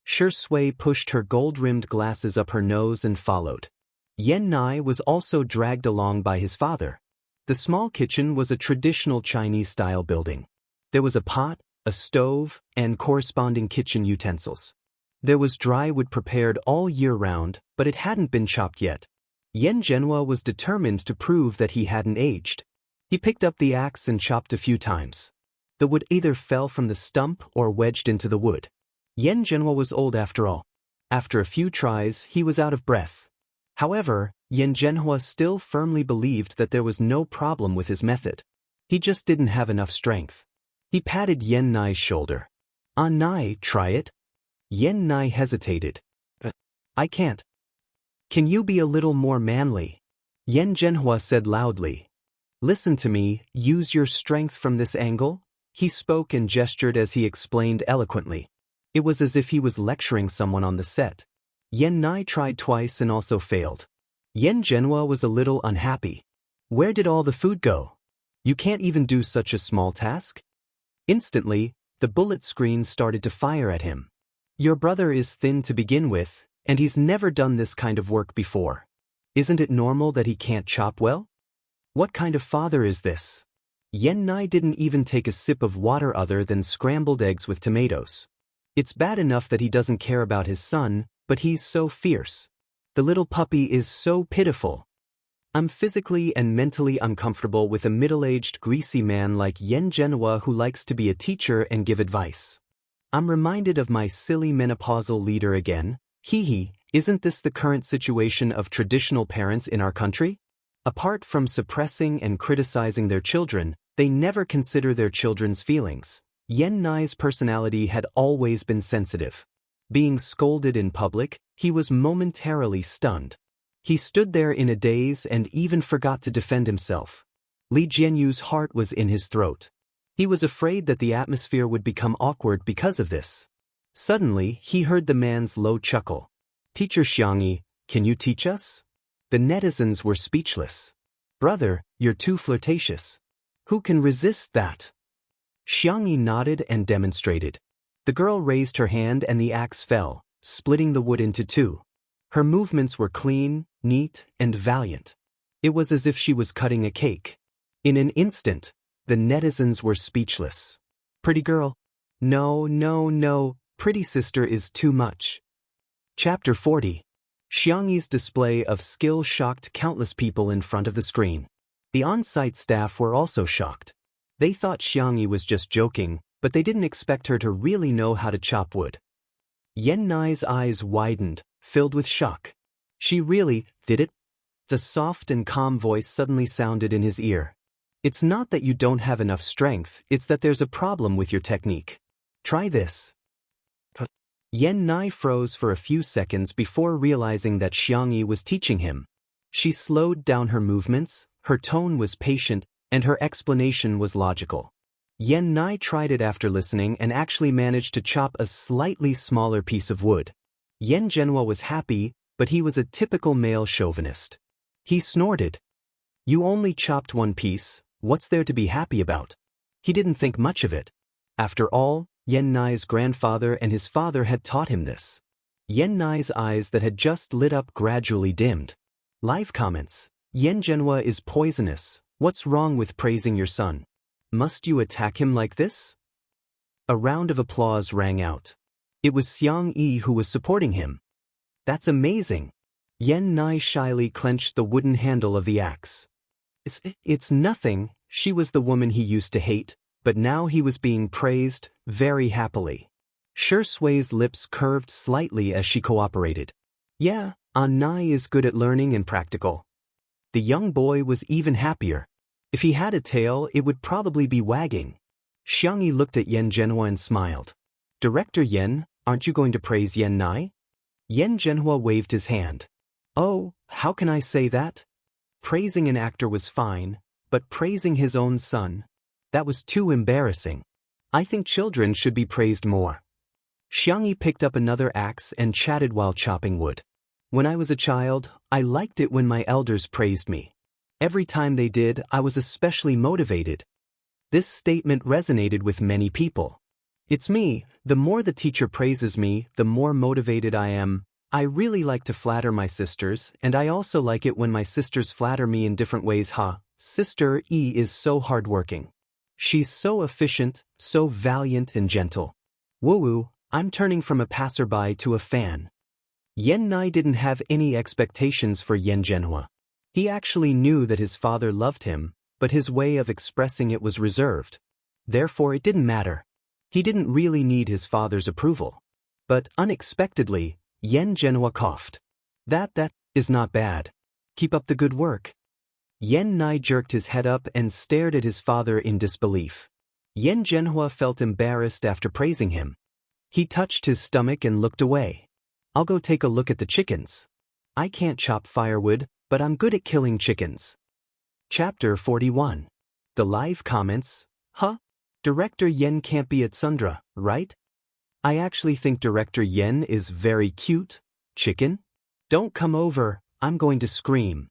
Shui pushed her gold-rimmed glasses up her nose and followed. Yan Nai was also dragged along by his father. The small kitchen was a traditional Chinese-style building. There was a pot, a stove, and corresponding kitchen utensils. There was dry wood prepared all year round, but it hadn't been chopped yet. Yan Zhenhua was determined to prove that he hadn't aged. He picked up the axe and chopped a few times. The wood either fell from the stump or wedged into the wood. Yan Zhenhua was old after all. After a few tries, he was out of breath. However, Yan Zhenhua still firmly believed that there was no problem with his method. He just didn't have enough strength. He patted Yan Nai's shoulder. Nai, try it." Yan Nai hesitated. I can't." "Can you be a little more manly?" Yan Zhenhua said loudly. "Listen to me, use your strength from this angle." He spoke and gestured as he explained eloquently. It was as if he was lecturing someone on the set. Yan Nai tried twice and also failed. Yan Zhenhua was a little unhappy. Where did all the food go? You can't even do such a small task? Instantly, the bullet screen started to fire at him. Your brother is thin to begin with, and he's never done this kind of work before. Isn't it normal that he can't chop well? What kind of father is this? Yan Nai didn't even take a sip of water other than scrambled eggs with tomatoes. It's bad enough that he doesn't care about his son, but he's so fierce. The little puppy is so pitiful. I'm physically and mentally uncomfortable with a middle-aged greasy man like Yan Zhenhua who likes to be a teacher and give advice. I'm reminded of my silly menopausal leader again. Hee, isn't this the current situation of traditional parents in our country? Apart from suppressing and criticizing their children, They never consider their children's feelings. Yan Nai's personality had always been sensitive. Being scolded in public, he was momentarily stunned. He stood there in a daze and even forgot to defend himself. Li Jianyu's heart was in his throat. He was afraid that the atmosphere would become awkward because of this. Suddenly, he heard the man's low chuckle. "Teacher Xiangyi, can you teach us?" The netizens were speechless. "Brother, you're too flirtatious. Who can resist that?" Xiangyi nodded and demonstrated. The girl raised her hand and the axe fell, splitting the wood into two. Her movements were clean, neat, and valiant. It was as if she was cutting a cake. In an instant, the netizens were speechless. "Pretty girl? No, no, no, pretty sister is too much." Chapter 40. Xiangyi's display of skill shocked countless people in front of the screen. The on-site staff were also shocked. They thought Xiangyi was just joking, but they didn't expect her to really know how to chop wood. Yan Nai's eyes widened, filled with shock. "She really did it?" A soft and calm voice suddenly sounded in his ear. "It's not that you don't have enough strength, it's that there's a problem with your technique. Try this." Yan Nai froze for a few seconds before realizing that Xiangyi was teaching him. She slowed down her movements, her tone was patient, and her explanation was logical. Yan Nai tried it after listening and actually managed to chop a slightly smaller piece of wood. Yan Zhenhua was happy, but he was a typical male chauvinist. He snorted. "You only chopped one piece, what's there to be happy about?" He didn't think much of it. After all, Yan Nai's grandfather and his father had taught him this. Yan Nai's eyes that had just lit up gradually dimmed. Live comments. "Yan Zhenhua is poisonous. What's wrong with praising your son? Must you attack him like this?" A round of applause rang out. It was Xiang Yi who was supporting him. "That's amazing." Yan Nai shyly clenched the wooden handle of the axe. It's nothing, she was the woman he used to hate, but now he was being praised, very happily. Shi Sui's lips curved slightly as she cooperated. "Yeah, An Nai is good at learning and practical." The young boy was even happier. If he had a tail, it would probably be wagging. Xiangyi looked at Yan Zhenhua and smiled. "Director Yan, aren't you going to praise Yan Nai?" Yan Zhenhua waved his hand. "Oh, how can I say that? Praising an actor was fine, but praising his own son, that was too embarrassing. I think children should be praised more." Xiangyi picked up another axe and chatted while chopping wood. "When I was a child, I liked it when my elders praised me. Every time they did, I was especially motivated." This statement resonated with many people. "It's me, the more the teacher praises me, the more motivated I am. I really like to flatter my sisters, and I also like it when my sisters flatter me in different ways. Sister E is so hardworking. She's so efficient, so valiant and gentle. Woo-woo, I'm turning from a passerby to a fan." Yan Nai didn't have any expectations for Yan Zhenhua. He actually knew that his father loved him, but his way of expressing it was reserved. Therefore it didn't matter. He didn't really need his father's approval. But unexpectedly, Yan Zhenhua coughed. That is not bad. Keep up the good work." Yan Nai jerked his head up and stared at his father in disbelief. Yan Zhenhua felt embarrassed after praising him. He touched his stomach and looked away. "I'll go take a look at the chickens. I can't chop firewood, but I'm good at killing chickens." Chapter 41. The live comments. Director Yen can't be at Sundra, right? I actually think Director Yen is very cute. Chicken? Don't come over, I'm going to scream."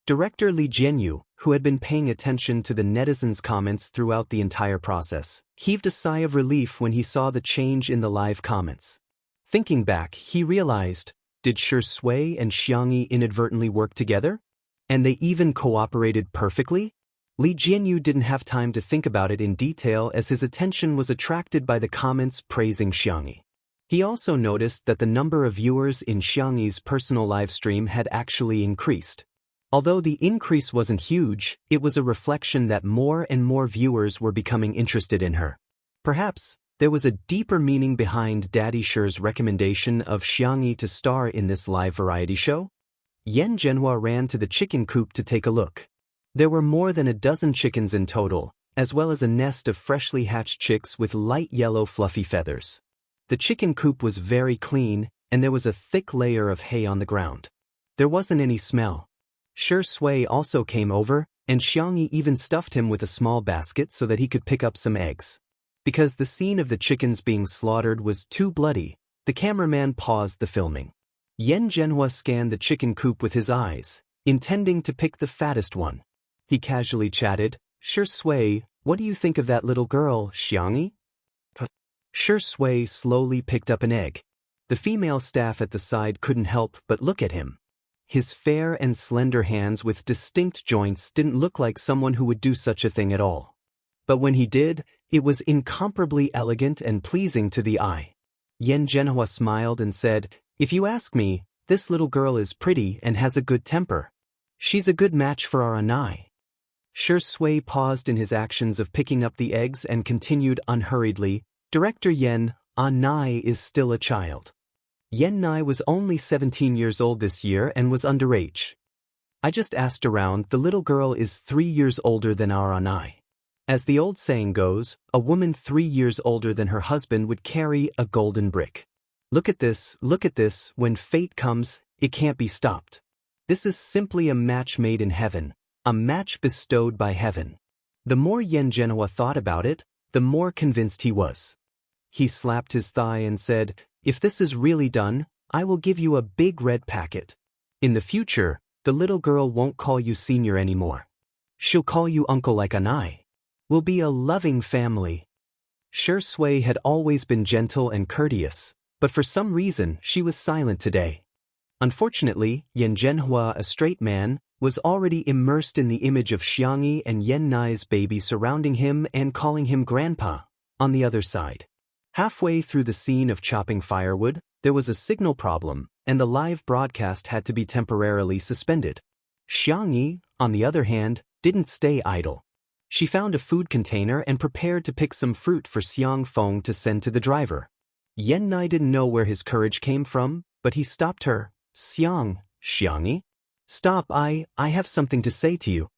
Director Li Jianyu, who had been paying attention to the netizens' comments throughout the entire process, heaved a sigh of relief when he saw the change in the live comments. Thinking back, he realized, did Shi Sui and Xiangyi inadvertently work together? And they even cooperated perfectly? Li Jianyu didn't have time to think about it in detail as his attention was attracted by the comments praising Xiangyi. He also noticed that the number of viewers in Xiangyi's personal livestream had actually increased. Although the increase wasn't huge, it was a reflection that more and more viewers were becoming interested in her. Perhaps, there was a deeper meaning behind Daddy Shi's recommendation of Xiangyi to star in this live variety show? Yan Zhenhua ran to the chicken coop to take a look. There were more than a dozen chickens in total, as well as a nest of freshly hatched chicks with light yellow fluffy feathers. The chicken coop was very clean, and there was a thick layer of hay on the ground. There wasn't any smell. Shui also came over, and Xiangyi even stuffed him with a small basket so that he could pick up some eggs. Because the scene of the chickens being slaughtered was too bloody, the cameraman paused the filming. Yan Zhenhua scanned the chicken coop with his eyes, intending to pick the fattest one. He casually chatted, "Shui, what do you think of that little girl, Xiangyi?" Shui slowly picked up an egg. The female staff at the side couldn't help but look at him. His fair and slender hands with distinct joints didn't look like someone who would do such a thing at all. But when he did, it was incomparably elegant and pleasing to the eye. Yan Zhenhua smiled and said, "If you ask me, this little girl is pretty and has a good temper. She's a good match for our Anai." Shui paused in his actions of picking up the eggs and continued unhurriedly, "Director Yan, Anai is still a child. Yan Nai was only 17 years old this year and was underage. I just asked around, the little girl is 3 years older than our Anai. As the old saying goes, a woman 3 years older than her husband would carry a golden brick. Look at this, when fate comes, it can't be stopped. This is simply a match made in heaven, a match bestowed by heaven." The more Yan Zhenhua thought about it, the more convinced he was. He slapped his thigh and said, "If this is really done, I will give you a big red packet. In the future, the little girl won't call you senior anymore. She'll call you uncle like Anai. We'll be a loving family." Shui had always been gentle and courteous, but for some reason she was silent today. Unfortunately, Yan Zhenhua, a straight man, was already immersed in the image of Xiangyi and Yan Nai's baby surrounding him and calling him grandpa, on the other side. Halfway through the scene of chopping firewood, there was a signal problem, and the live broadcast had to be temporarily suspended. Xiangyi, on the other hand, didn't stay idle. She found a food container and prepared to pick some fruit for Xiang Feng to send to the driver. Yan Nai didn't know where his courage came from, but he stopped her. Xiangyi? Stop, I have something to say to you."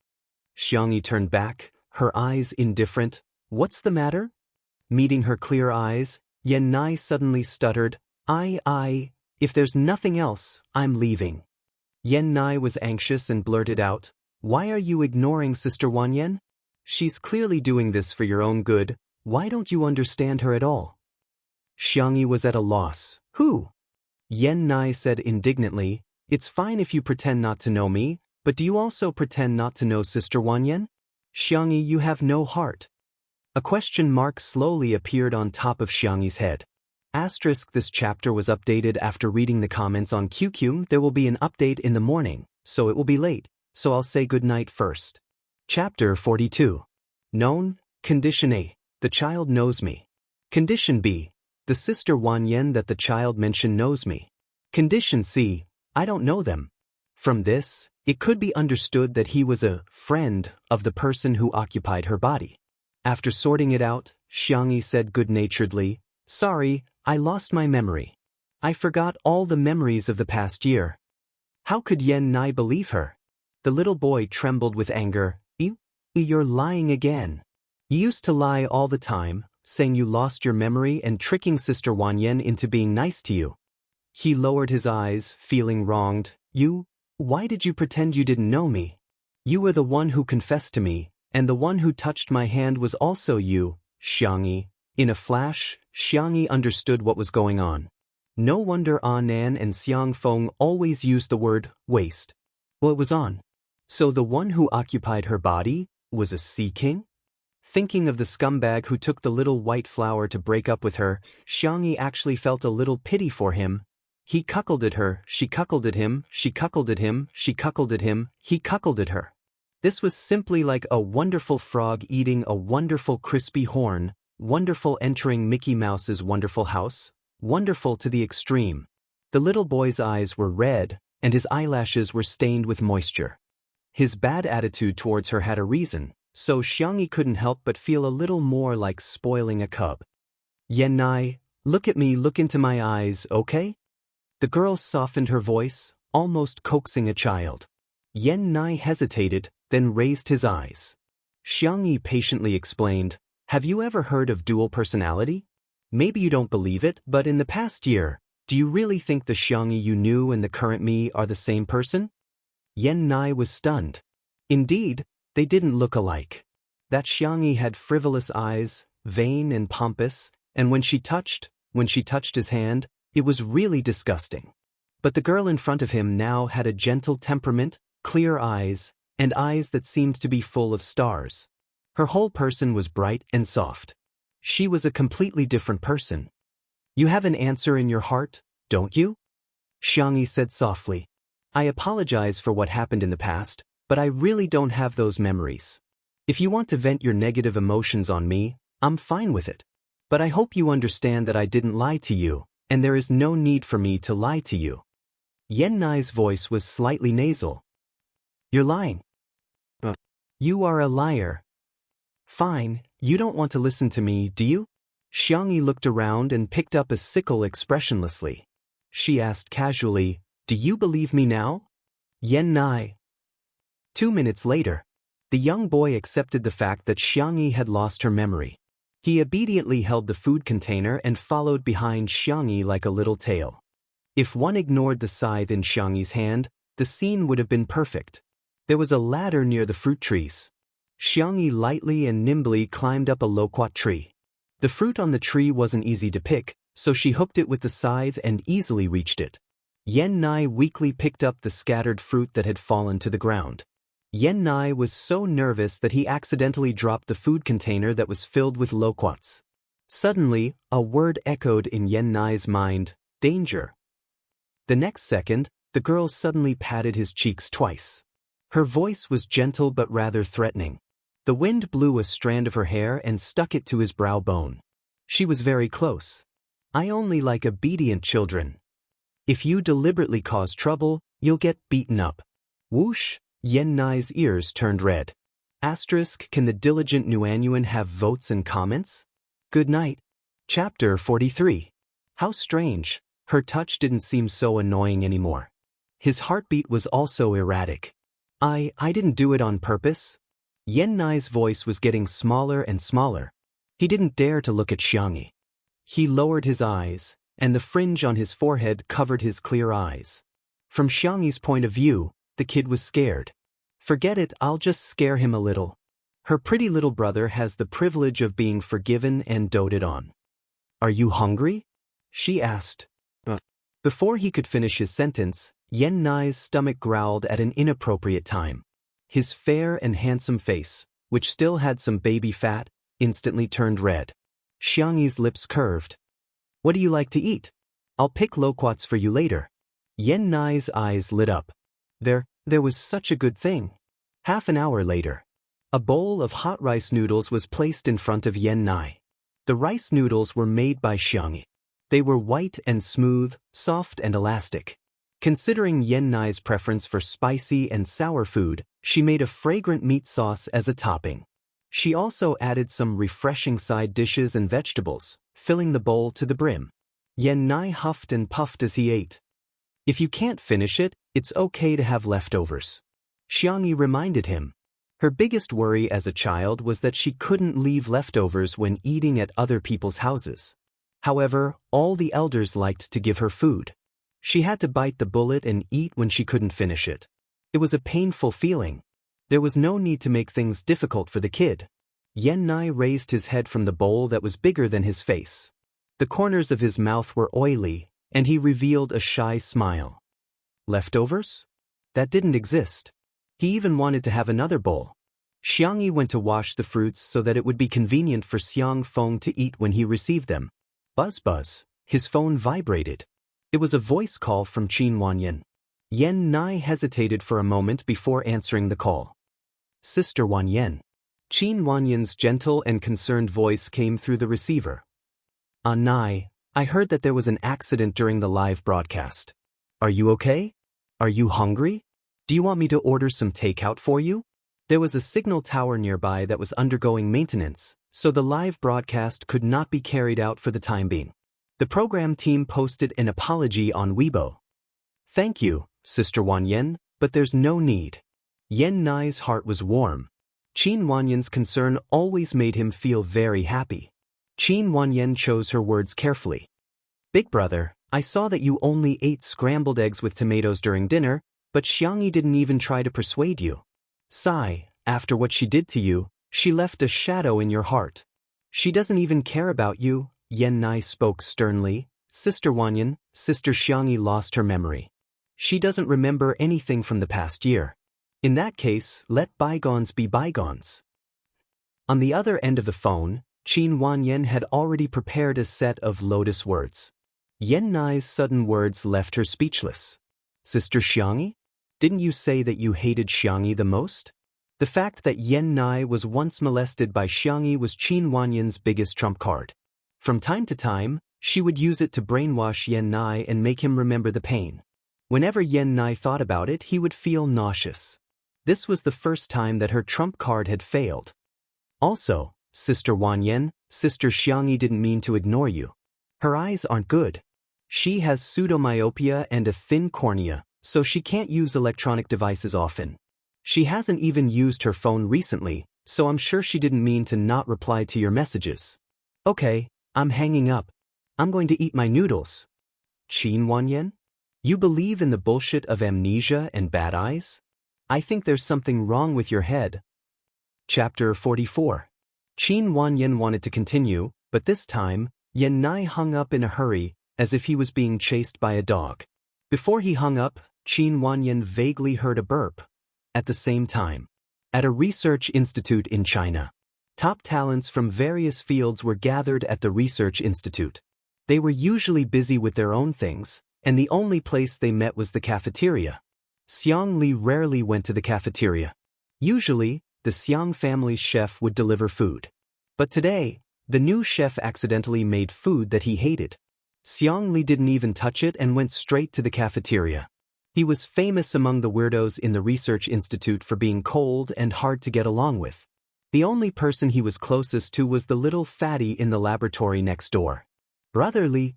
Xiangyi turned back, her eyes indifferent. "What's the matter?" Meeting her clear eyes, Yan Nai suddenly stuttered, If there's nothing else, I'm leaving." Yan Nai was anxious and blurted out, "Why are you ignoring Sister Wanyan? She's clearly doing this for your own good. Why don't you understand her at all?" Xiangyi was at a loss. "Who?" Yan Nai said indignantly, "It's fine if you pretend not to know me, but do you also pretend not to know Sister Wanyan? Xiangyi, you have no heart." A question mark slowly appeared on top of Xiangyi's head. This chapter was updated after reading the comments on QQ. There will be an update in the morning, so it will be late, so I'll say good night first. Chapter 42. Known, Condition A. The child knows me. Condition B. The Sister Wanyan that the child mentioned knows me. Condition C. I don't know them. From this, it could be understood that he was a friend of the person who occupied her body. After sorting it out, Xiangyi said good-naturedly, "Sorry, I lost my memory. I forgot all the memories of the past year." How could Yan Nai believe her? The little boy trembled with anger. You're lying again. You used to lie all the time, saying you lost your memory and tricking Sister Wanyan into being nice to you." He lowered his eyes, feeling wronged. Why did you pretend you didn't know me? You were the one who confessed to me, and the one who touched my hand was also you, Xiangyi." In a flash, Xiangyi understood what was going on. No wonder Nan and Xiang Feng always used the word waste. Well, it was on. So the one who occupied her body was a sea king? Thinking of the scumbag who took the little white flower to break up with her, Xiangyi actually felt a little pity for him. He cuckolded her, she cuckolded him, she cuckolded him, she cuckolded him, he cuckolded her. This was simply like a wonderful frog eating a wonderful crispy horn, wonderful entering Mickey Mouse's wonderful house, wonderful to the extreme. The little boy's eyes were red, and his eyelashes were stained with moisture. His bad attitude towards her had a reason, so Xiangyi couldn't help but feel a little more like spoiling a cub. "Yan Nai, look at me, look into my eyes, okay?" The girl softened her voice, almost coaxing a child. Yan Nai hesitated, then raised his eyes. Xiangyi patiently explained, "Have you ever heard of dual personality? Maybe you don't believe it, but in the past year, do you really think the Xiangyi you knew and the current me are the same person?" Yan Nai was stunned. Indeed, they didn't look alike. That Xiangyi had frivolous eyes, vain and pompous, and when she touched his hand, it was really disgusting. But the girl in front of him now had a gentle temperament, clear eyes, and eyes that seemed to be full of stars. Her whole person was bright and soft. She was a completely different person. "You have an answer in your heart, don't you?" Xiangyi said softly. "I apologize for what happened in the past, but I really don't have those memories. If you want to vent your negative emotions on me, I'm fine with it. But I hope you understand that I didn't lie to you, and there is no need for me to lie to you." Yan Nai's voice was slightly nasal. "You're lying. You are a liar." "Fine, you don't want to listen to me, do you?" Xiangyi looked around and picked up a sickle expressionlessly. She asked casually, "Do you believe me now?" Yan Nai. 2 minutes later, the young boy accepted the fact that Xiangyi had lost her memory. He obediently held the food container and followed behind Xiangyi like a little tail. If one ignored the scythe in Xiangyi's hand, the scene would have been perfect. There was a ladder near the fruit trees. Xiangyi lightly and nimbly climbed up a loquat tree. The fruit on the tree wasn't easy to pick, so she hooked it with the scythe and easily reached it. Yan Nai weakly picked up the scattered fruit that had fallen to the ground. Yan Nai was so nervous that he accidentally dropped the food container that was filled with loquats. Suddenly, a word echoed in Yan Nai's mind, "Danger." The next second, the girl suddenly patted his cheeks twice. Her voice was gentle but rather threatening. The wind blew a strand of her hair and stuck it to his brow bone. She was very close. "I only like obedient children. If you deliberately cause trouble, you'll get beaten up." Whoosh, Yan Nai's ears turned red. Asterisk, can the diligent Nuanyuan have votes and comments? Good night. Chapter 43. How strange, her touch didn't seem so annoying anymore. His heartbeat was also erratic. I didn't do it on purpose." Yan Nai's voice was getting smaller and smaller. He didn't dare to look at Xiangyi. He lowered his eyes, and the fringe on his forehead covered his clear eyes. From Xiangyi's point of view, the kid was scared. "Forget it, I'll just scare him a little. Her pretty little brother has the privilege of being forgiven and doted on." "Are you hungry?" she asked. Before he could finish his sentence, Yan Nai's stomach growled at an inappropriate time. His fair and handsome face, which still had some baby fat, instantly turned red. Xiangyi's lips curved. "What do you like to eat? I'll pick loquats for you later." Yan Nai's eyes lit up. There was such a good thing. Half an hour later, a bowl of hot rice noodles was placed in front of Yan Nai. The rice noodles were made by Xiangyi. They were white and smooth, soft and elastic. Considering Yan Nai's preference for spicy and sour food, she made a fragrant meat sauce as a topping. She also added some refreshing side dishes and vegetables, filling the bowl to the brim. Yan Nai huffed and puffed as he ate. "If you can't finish it, it's okay to have leftovers," Xiangyi reminded him. Her biggest worry as a child was that she couldn't leave leftovers when eating at other people's houses. However, all the elders liked to give her food. She had to bite the bullet and eat when she couldn't finish it. It was a painful feeling. There was no need to make things difficult for the kid. Yan Nai raised his head from the bowl that was bigger than his face. The corners of his mouth were oily, and he revealed a shy smile. Leftovers? That didn't exist. He even wanted to have another bowl. Xiangyi went to wash the fruits so that it would be convenient for Xiang Feng to eat when he received them. Buzz buzz, his phone vibrated. It was a voice call from Qin Wanyan. Yan Nai hesitated for a moment before answering the call. "Sister Wanyan." Qin Wanyan's gentle and concerned voice came through the receiver. "Nai, I heard that there was an accident during the live broadcast. Are you okay? Are you hungry? Do you want me to order some takeout for you?" There was a signal tower nearby that was undergoing maintenance, so the live broadcast could not be carried out for the time being. The program team posted an apology on Weibo. "Thank you, Sister Wanyan, but there's no need." Yan Nai's heart was warm. Qin Wanyan's concern always made him feel very happy. Qin Wanyan chose her words carefully. Big brother, I saw that you only ate scrambled eggs with tomatoes during dinner, but Xianxia didn't even try to persuade you. Sigh, after what she did to you, she left a shadow in your heart. She doesn't even care about you, Yan Nai spoke sternly. Sister Wanyan, Sister Xianxia lost her memory. She doesn't remember anything from the past year. In that case, let bygones be bygones. On the other end of the phone, Qin Wanyan had already prepared a set of lotus words. Yan Nai's sudden words left her speechless. Sister Xianxia? Didn't you say that you hated Xianxia the most? The fact that Yan Nai was once molested by Xianxia was Qin Wanyan's biggest trump card. From time to time, she would use it to brainwash Yan Nai and make him remember the pain. Whenever Yan Nai thought about it, he would feel nauseous. This was the first time that her trump card had failed. Also, Sister Wanyan, Sister Xianxia didn't mean to ignore you. Her eyes aren't good. She has pseudomyopia and a thin cornea, so she can't use electronic devices often. She hasn't even used her phone recently, so I'm sure she didn't mean to not reply to your messages. Okay, I'm hanging up. I'm going to eat my noodles. Qin Wanyan? You believe in the bullshit of amnesia and bad eyes? I think there's something wrong with your head. Chapter 44. Qin Wanyan wanted to continue, but this time, Yan Nai hung up in a hurry, as if he was being chased by a dog. Before he hung up, Qin Wanyan vaguely heard a burp. At the same time, at a research institute in China, top talents from various fields were gathered at the research institute. They were usually busy with their own things, and the only place they met was the cafeteria. Xiang Li rarely went to the cafeteria. Usually, the Xiang family's chef would deliver food. But today, the new chef accidentally made food that he hated. Xiang Li didn't even touch it and went straight to the cafeteria. He was famous among the weirdos in the research institute for being cold and hard to get along with. The only person he was closest to was the little fatty in the laboratory next door. Brotherly,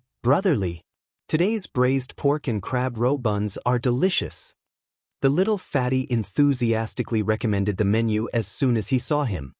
today's braised pork and crab roe buns are delicious. The little fatty enthusiastically recommended the menu as soon as he saw him.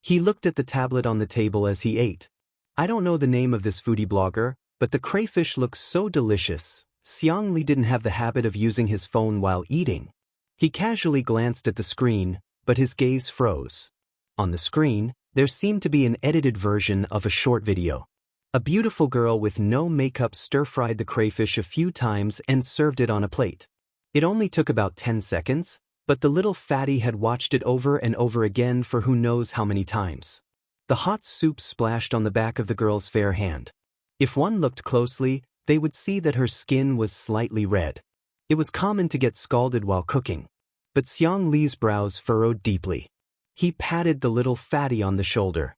He looked at the tablet on the table as he ate. I don't know the name of this foodie blogger, but the crayfish looks so delicious. Xiang Li didn't have the habit of using his phone while eating. He casually glanced at the screen, but his gaze froze. On the screen, there seemed to be an edited version of a short video. A beautiful girl with no makeup stir-fried the crayfish a few times and served it on a plate. It only took about 10 seconds, but the little fatty had watched it over and over again for who knows how many times. The hot soup splashed on the back of the girl's fair hand. If one looked closely, they would see that her skin was slightly red. It was common to get scalded while cooking. But Xiang Li's brows furrowed deeply. He patted the little fatty on the shoulder.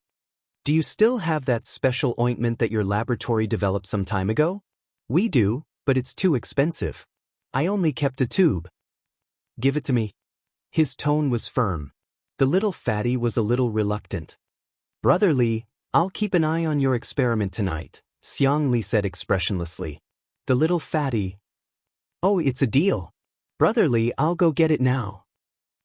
Do you still have that special ointment that your laboratory developed some time ago? We do, but it's too expensive. I only kept a tube. Give it to me. His tone was firm. The little fatty was a little reluctant. Brotherly, I'll keep an eye on your experiment tonight, Xiang Li said expressionlessly. The little fatty. Oh, it's a deal. Brotherly, I'll go get it now.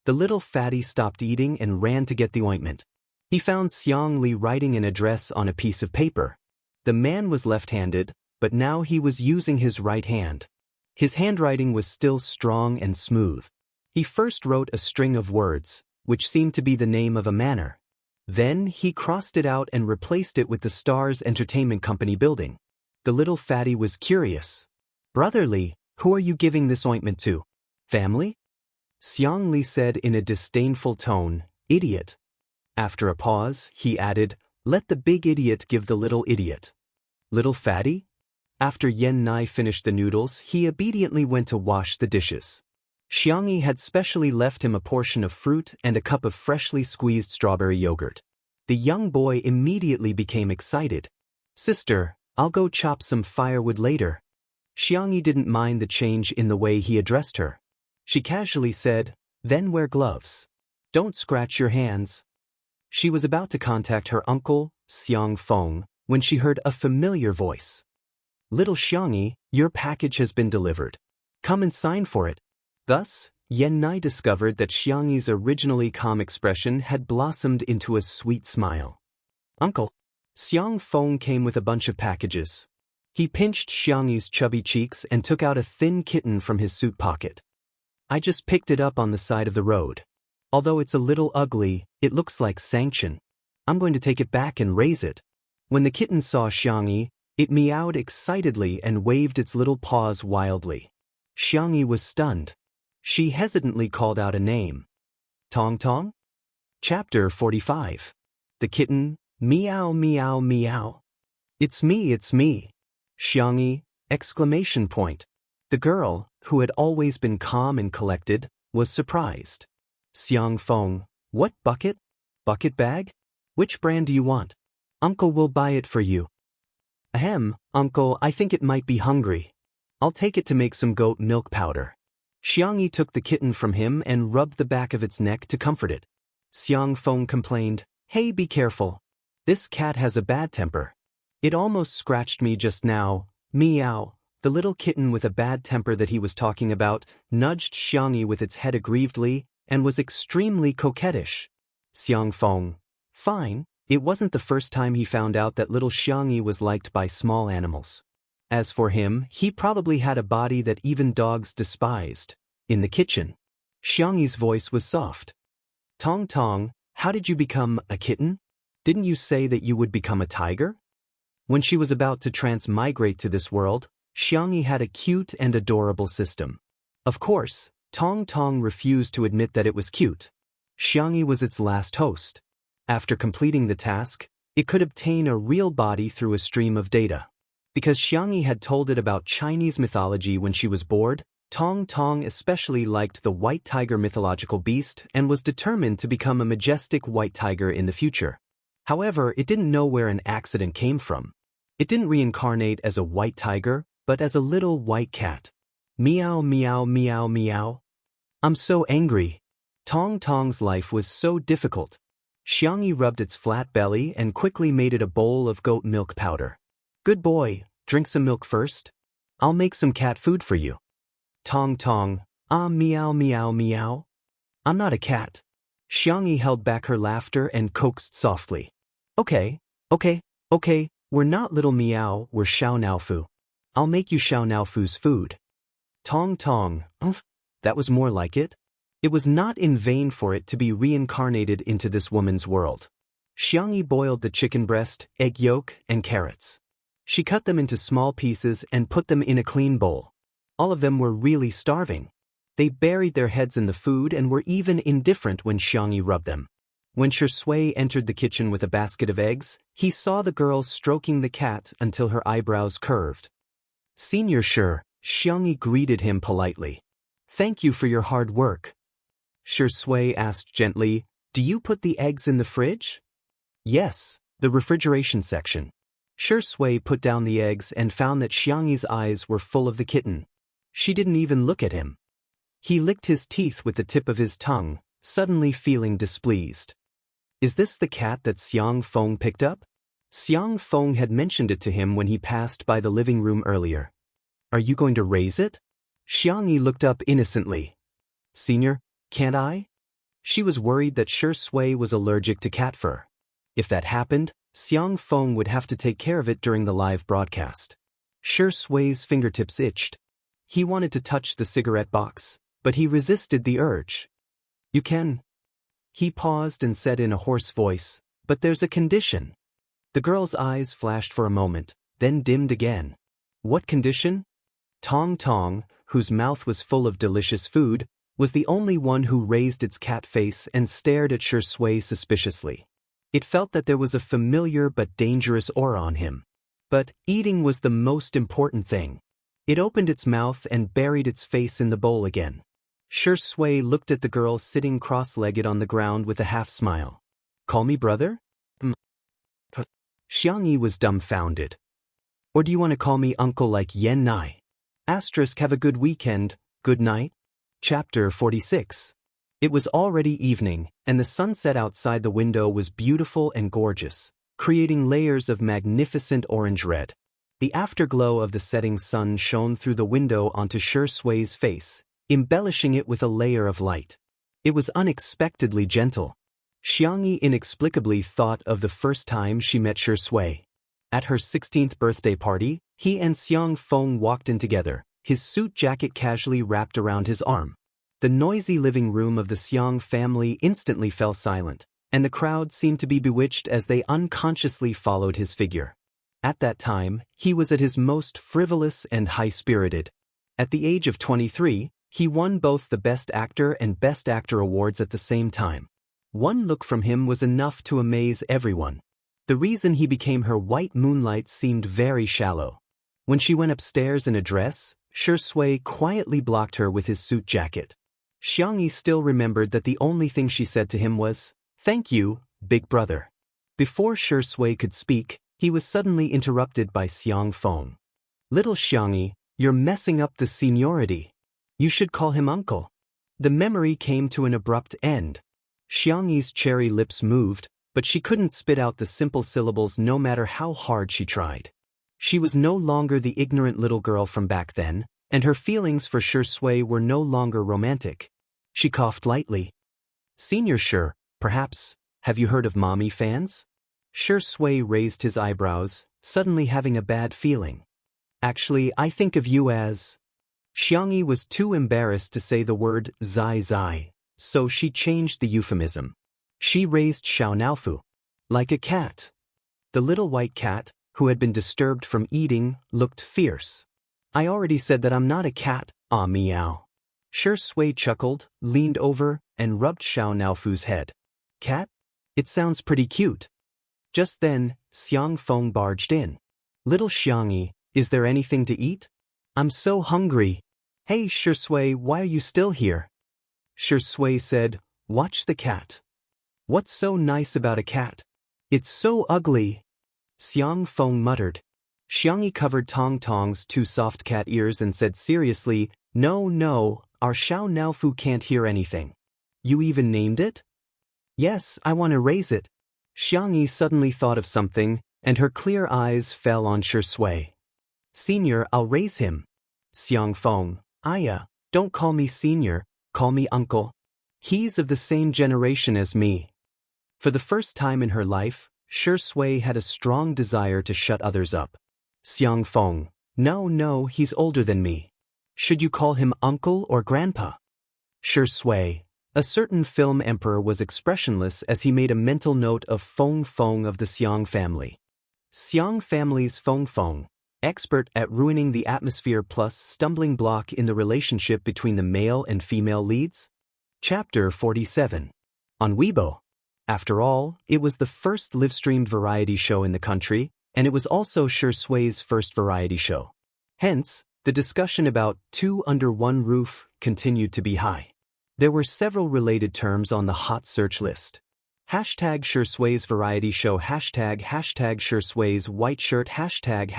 The little fatty stopped eating and ran to get the ointment. He found Xiang Li writing an address on a piece of paper. The man was left-handed, but now he was using his right hand. His handwriting was still strong and smooth. He first wrote a string of words, which seemed to be the name of a manor. Then he crossed it out and replaced it with the Stars Entertainment Company building. The little fatty was curious. Brotherly, who are you giving this ointment to? Family? Xiang Li said in a disdainful tone, idiot. After a pause, he added, let the big idiot give the little idiot. Little fatty? After Yan Nai finished the noodles, he obediently went to wash the dishes. Xiangxia had specially left him a portion of fruit and a cup of freshly squeezed strawberry yogurt. The young boy immediately became excited. Sister, I'll go chop some firewood later. Xiangxia didn't mind the change in the way he addressed her. She casually said, then wear gloves. Don't scratch your hands. She was about to contact her uncle, Xiang Feng, when she heard a familiar voice. Little Xiangxia, your package has been delivered. Come and sign for it. Thus, Yen Nai discovered that Xiangyi's originally calm expression had blossomed into a sweet smile. Uncle. Xiang Feng came with a bunch of packages. He pinched Xiangyi's chubby cheeks and took out a thin kitten from his suit pocket. I just picked it up on the side of the road. Although it's a little ugly, it looks like sanction. I'm going to take it back and raise it. When the kitten saw Xiangyi, it meowed excitedly and waved its little paws wildly. Xiangyi was stunned. She hesitantly called out a name. Tong Tong? Chapter 45. The kitten, meow meow meow. It's me, it's me. Xiangyi, exclamation point. The girl, who had always been calm and collected, was surprised. Xiang Feng, what bucket? Bucket bag? Which brand do you want? Uncle will buy it for you. Ahem, Uncle, I think it might be hungry. I'll take it to make some goat milk powder. Xiangyi took the kitten from him and rubbed the back of its neck to comfort it. Xiang Feng complained, Hey, be careful. This cat has a bad temper. It almost scratched me just now. Meow. The little kitten with a bad temper that he was talking about nudged Xiangyi with its head aggrievedly and was extremely coquettish. Xiang Feng. Fine. It wasn't the first time he found out that little Xiangyi was liked by small animals. As for him, he probably had a body that even dogs despised. In the kitchen, Xiangyi's voice was soft. Tong Tong, how did you become a kitten? Didn't you say that you would become a tiger? When she was about to transmigrate to this world, Xiangyi had a cute and adorable system. Of course, Tong Tong refused to admit that it was cute. Xiangyi was its last host. After completing the task, it could obtain a real body through a stream of data. Because Xiangyi had told it about Chinese mythology when she was bored, Tong Tong especially liked the white tiger mythological beast and was determined to become a majestic white tiger in the future. However, it didn't know where an accident came from. It didn't reincarnate as a white tiger, but as a little white cat. Meow meow meow meow. I'm so angry. Tong Tong's life was so difficult. Xiangyi rubbed its flat belly and quickly made it a bowl of goat milk powder. Good boy, drink some milk first. I'll make some cat food for you. Tong Tong, meow meow meow. I'm not a cat. Xiangyi held back her laughter and coaxed softly. Okay, we're not little meow, we're Xiao Naofu. I'll make you Xiao Naofu's food. Tong Tong, that was more like it. It was not in vain for it to be reincarnated into this woman's world. Xiangyi boiled the chicken breast, egg yolk, and carrots. She cut them into small pieces and put them in a clean bowl. All of them were really starving. They buried their heads in the food and were even indifferent when Xiangyi rubbed them. When Shui entered the kitchen with a basket of eggs, he saw the girl stroking the cat until her eyebrows curved. Senior Xiangyi greeted him politely. Thank you for your hard work. Shui asked gently, do you put the eggs in the fridge? Yes, the refrigeration section. Shui put down the eggs and found that Xiangyi's eyes were full of the kitten. She didn't even look at him. He licked his teeth with the tip of his tongue, suddenly feeling displeased. Is this the cat that Xiang Feng picked up? Xiang Feng had mentioned it to him when he passed by the living room earlier. Are you going to raise it? Xiangyi looked up innocently. Senior, can't I? She was worried that Shui was allergic to cat fur. If that happened, Xiang Feng would have to take care of it during the live broadcast. Shui's fingertips itched. He wanted to touch the cigarette box, but he resisted the urge. You can. He paused and said in a hoarse voice, but there's a condition. The girl's eyes flashed for a moment, then dimmed again. What condition? Tong Tong, whose mouth was full of delicious food, was the only one who raised its cat face and stared at Shui suspiciously. It felt that there was a familiar but dangerous aura on him. But eating was the most important thing. It opened its mouth and buried its face in the bowl again. Shui looked at the girl sitting cross-legged on the ground with a half-smile. Call me brother? Xiangyi was dumbfounded. Or do you want to call me uncle like Yen Nai? Have a good weekend, good night. Chapter 46. It was already evening, and the sunset outside the window was beautiful and gorgeous, creating layers of magnificent orange-red. The afterglow of the setting sun shone through the window onto Shui's face, embellishing it with a layer of light. It was unexpectedly gentle. Xiangyi inexplicably thought of the first time she met Shui. At her 16th birthday party, he and Xiang Feng walked in together, his suit jacket casually wrapped around his arm. The noisy living room of the Xiang family instantly fell silent, and the crowd seemed to be bewitched as they unconsciously followed his figure. At that time, he was at his most frivolous and high-spirited. At the age of 23, he won both the Best Actor and Best Actor awards at the same time. One look from him was enough to amaze everyone. The reason he became her white moonlight seemed very shallow. When she went upstairs in a dress, Shui quietly blocked her with his suit jacket. Xiangyi still remembered that the only thing she said to him was, "Thank you, big brother." Before Shui could speak, he was suddenly interrupted by Xiang Feng. "Little Xiangyi, you're messing up the seniority. You should call him uncle." The memory came to an abrupt end. Xiangyi's cherry lips moved, but she couldn't spit out the simple syllables no matter how hard she tried. She was no longer the ignorant little girl from back then, and her feelings for Shui were no longer romantic. She coughed lightly. "Senior Sure, perhaps, have you heard of mommy fans?" Shui raised his eyebrows, suddenly having a bad feeling. "Actually, I think of you as..." Xiangyi was too embarrassed to say the word zai, so she changed the euphemism. She raised Xiaonaofu. "Like a cat." The little white cat, who had been disturbed from eating, looked fierce. "I already said that I'm not a cat, ah meow." Shui chuckled, leaned over, and rubbed Xiaonaofu's head. "Cat? It sounds pretty cute." Just then, Xiang Feng barged in. "Little Xiangyi, is there anything to eat? I'm so hungry." "Hey Shui, why are you still here?" Shui said, "Watch the cat." "What's so nice about a cat?" "It's so ugly." Xiang Feng muttered. Xiangyi covered Tong Tong's two soft cat ears and said seriously, No, our Xiaonaofu can't hear anything." "You even named it?" "Yes, I want to raise it." Xiangyi suddenly thought of something, and her clear eyes fell on Shui. "Senior, I'll raise him." Xiang Feng, "Aya, don't call me senior, call me uncle. He's of the same generation as me." For the first time in her life, Shui had a strong desire to shut others up. Xiang Feng, No, he's older than me. Should you call him uncle or grandpa?" Shui. A certain film emperor was expressionless as he made a mental note of Feng of the Xiang family. Xiang family's Feng, expert at ruining the atmosphere plus stumbling block in the relationship between the male and female leads? Chapter 47. On Weibo. After all, it was the first live-streamed variety show in the country, and it was also Shui's first variety show. Hence, the discussion about two under one roof continued to be high. There were several related terms on the hot search list. Hashtag Shui's variety show, hashtag Shui's white shirt, hashtag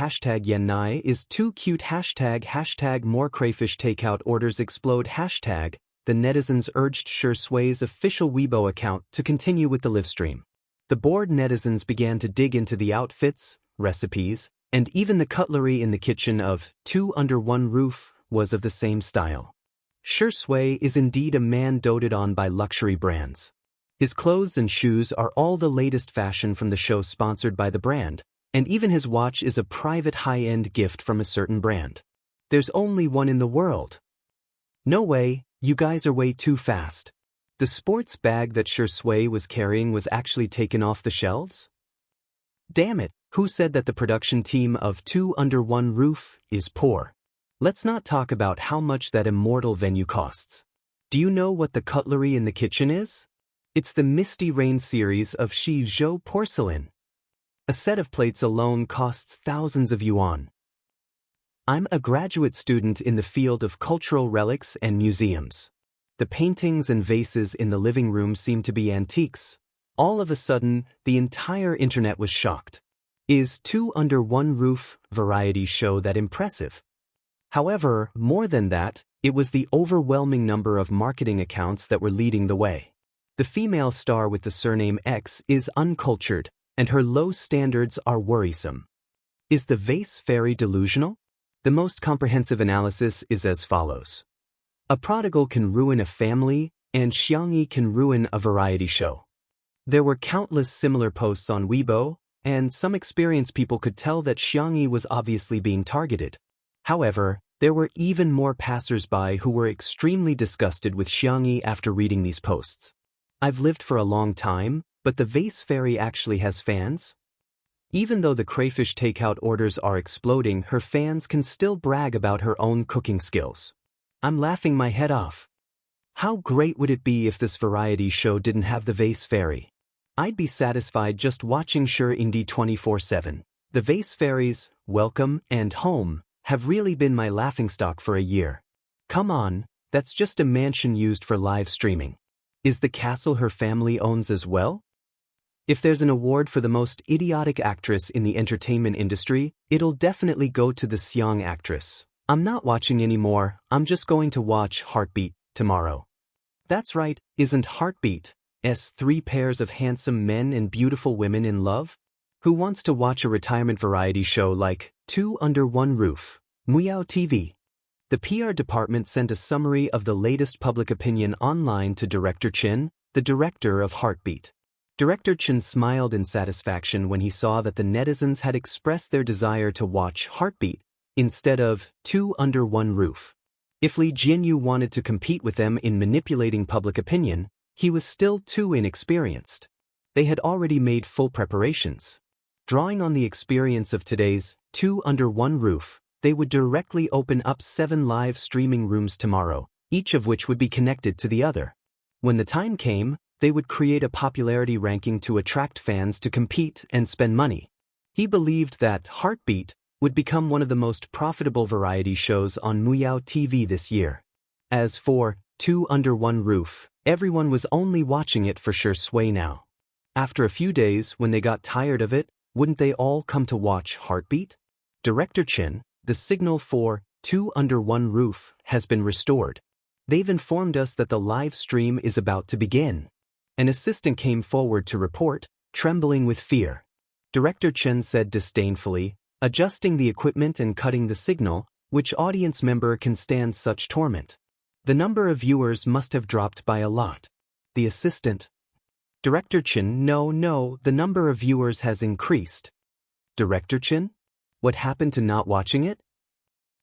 Yennai is too cute, hashtag more crayfish takeout orders explode, hashtag. The netizens urged Shui's official Weibo account to continue with the livestream. The bored netizens began to dig into the outfits, recipes, and even the cutlery in the kitchen of Two Under One Roof was of the same style. Shui is indeed a man doted on by luxury brands. His clothes and shoes are all the latest fashion from the show sponsored by the brand, and even his watch is a private high-end gift from a certain brand. There's only one in the world. No way, you guys are way too fast. The sports bag that Shui was carrying was actually taken off the shelves? Damn it, who said that the production team of Two Under One Roof is poor? Let's not talk about how much that Immortal venue costs. Do you know what the cutlery in the kitchen is? It's the Misty Rain series of Shizhou porcelain. A set of plates alone costs thousands of yuan. I'm a graduate student in the field of cultural relics and museums. The paintings and vases in the living room seem to be antiques. All of a sudden, the entire internet was shocked. Is Two Under One Roof variety show that impressive? However, more than that, it was the overwhelming number of marketing accounts that were leading the way. The female star with the surname X is uncultured, and her low standards are worrisome. Is the vase fairy delusional? The most comprehensive analysis is as follows. A prodigal can ruin a family, and Xiangyi can ruin a variety show. There were countless similar posts on Weibo, and some experienced people could tell that Xiangyi was obviously being targeted. However, there were even more passers-by who were extremely disgusted with Xiangyi after reading these posts. I've lived for a long time, but the vase fairy actually has fans? Even though the crayfish takeout orders are exploding, her fans can still brag about her own cooking skills. I'm laughing my head off. How great would it be if this variety show didn't have the vase fairy? I'd be satisfied just watching Sure Indie 24/7. The vase fairies, welcome, and home have really been my laughingstock for a year. Come on, that's just a mansion used for live streaming. Is the castle her family owns as well? If there's an award for the most idiotic actress in the entertainment industry, it'll definitely go to the Xiang actress. I'm not watching anymore, I'm just going to watch Heartbeat tomorrow. That's right, isn't Heartbeat three pairs of handsome men and beautiful women in love? Who wants to watch a retirement variety show like Two Under One Roof, Muyao TV? The PR department sent a summary of the latest public opinion online to Director Chen, the director of Heartbeat. Director Chen smiled in satisfaction when he saw that the netizens had expressed their desire to watch Heartbeat instead of Two Under One Roof. If Li Jinyu wanted to compete with them in manipulating public opinion, he was still too inexperienced. They had already made full preparations. Drawing on the experience of today's Two Under One Roof, they would directly open up 7 live streaming rooms tomorrow, each of which would be connected to the other. When the time came, they would create a popularity ranking to attract fans to compete and spend money. He believed that Heartbeat would become one of the most profitable variety shows on Muyao TV this year. As for Two Under One Roof, everyone was only watching it for sure sway now. After a few days, when they got tired of it, wouldn't they all come to watch Heartbeat? Director Chen, the signal for Two Under One Roof has been restored. They've informed us that the live stream is about to begin. An assistant came forward to report, trembling with fear. Director Chen said disdainfully, adjusting the equipment and cutting the signal, which audience member can stand such torment? The number of viewers must have dropped by a lot. The assistant. Director Chen, no, the number of viewers has increased. Director Chen? What happened to not watching it?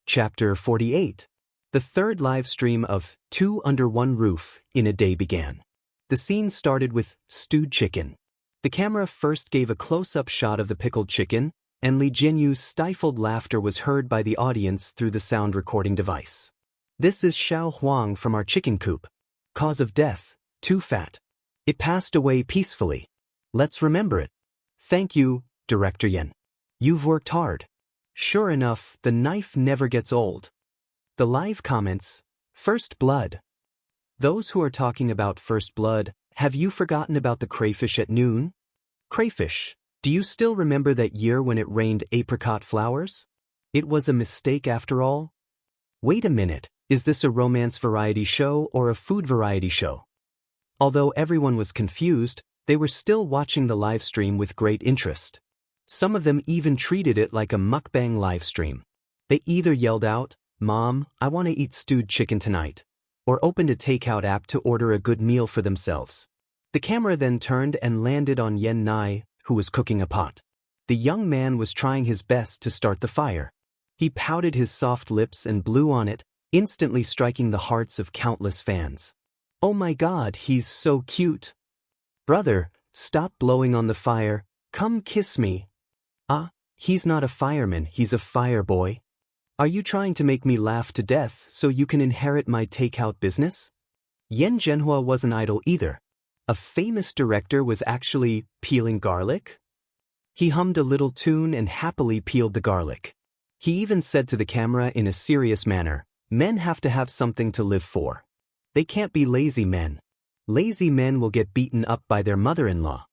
Chapter 48. The third live stream of Two Under One Roof in a Day began. The scene started with stewed chicken. The camera first gave a close-up shot of the pickled chicken, and Li Jinyu's stifled laughter was heard by the audience through the sound recording device. This is Xiao Huang from our chicken coop. Cause of death, too fat. It passed away peacefully. Let's remember it. Thank you, Director Yen. You've worked hard. Sure enough, the knife never gets old. The live comments, First Blood. Those who are talking about First Blood, have you forgotten about the crayfish at noon? Crayfish, do you still remember that year when it rained apricot flowers? It was a mistake after all? Wait a minute, is this a romance variety show or a food variety show? Although everyone was confused, they were still watching the live stream with great interest. Some of them even treated it like a mukbang live stream. They either yelled out, "Mom, I want to eat stewed chicken tonight," or opened a takeout app to order a good meal for themselves. The camera then turned and landed on Yen Nai, who was cooking a pot. The young man was trying his best to start the fire. He pouted his soft lips and blew on it, instantly striking the hearts of countless fans. Oh my God, he's so cute. Brother, stop blowing on the fire, come kiss me. Ah, he's not a fireman, he's a fire boy. Are you trying to make me laugh to death so you can inherit my takeout business? Yen Zhenhua wasn't idle either. A famous director was actually peeling garlic? He hummed a little tune and happily peeled the garlic. He even said to the camera in a serious manner, "Men have to have something to live for. They can't be lazy men. Lazy men will get beaten up by their mother-in-law."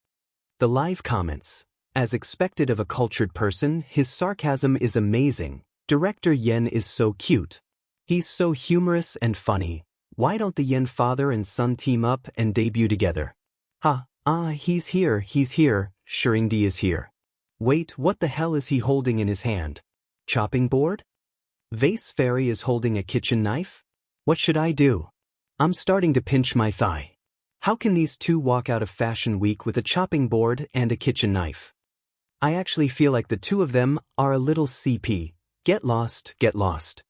The live comments. As expected of a cultured person, his sarcasm is amazing. Director Yen is so cute. He's so humorous and funny. Why don't the Yen father and son team up and debut together? He's here, Shuringdi is here. Wait, what the hell is he holding in his hand? Chopping board? Vase Fairy is holding a kitchen knife? What should I do? I'm starting to pinch my thigh. How can these two walk out of Fashion Week with a chopping board and a kitchen knife? I actually feel like the two of them are a little CP. Get lost, get lost.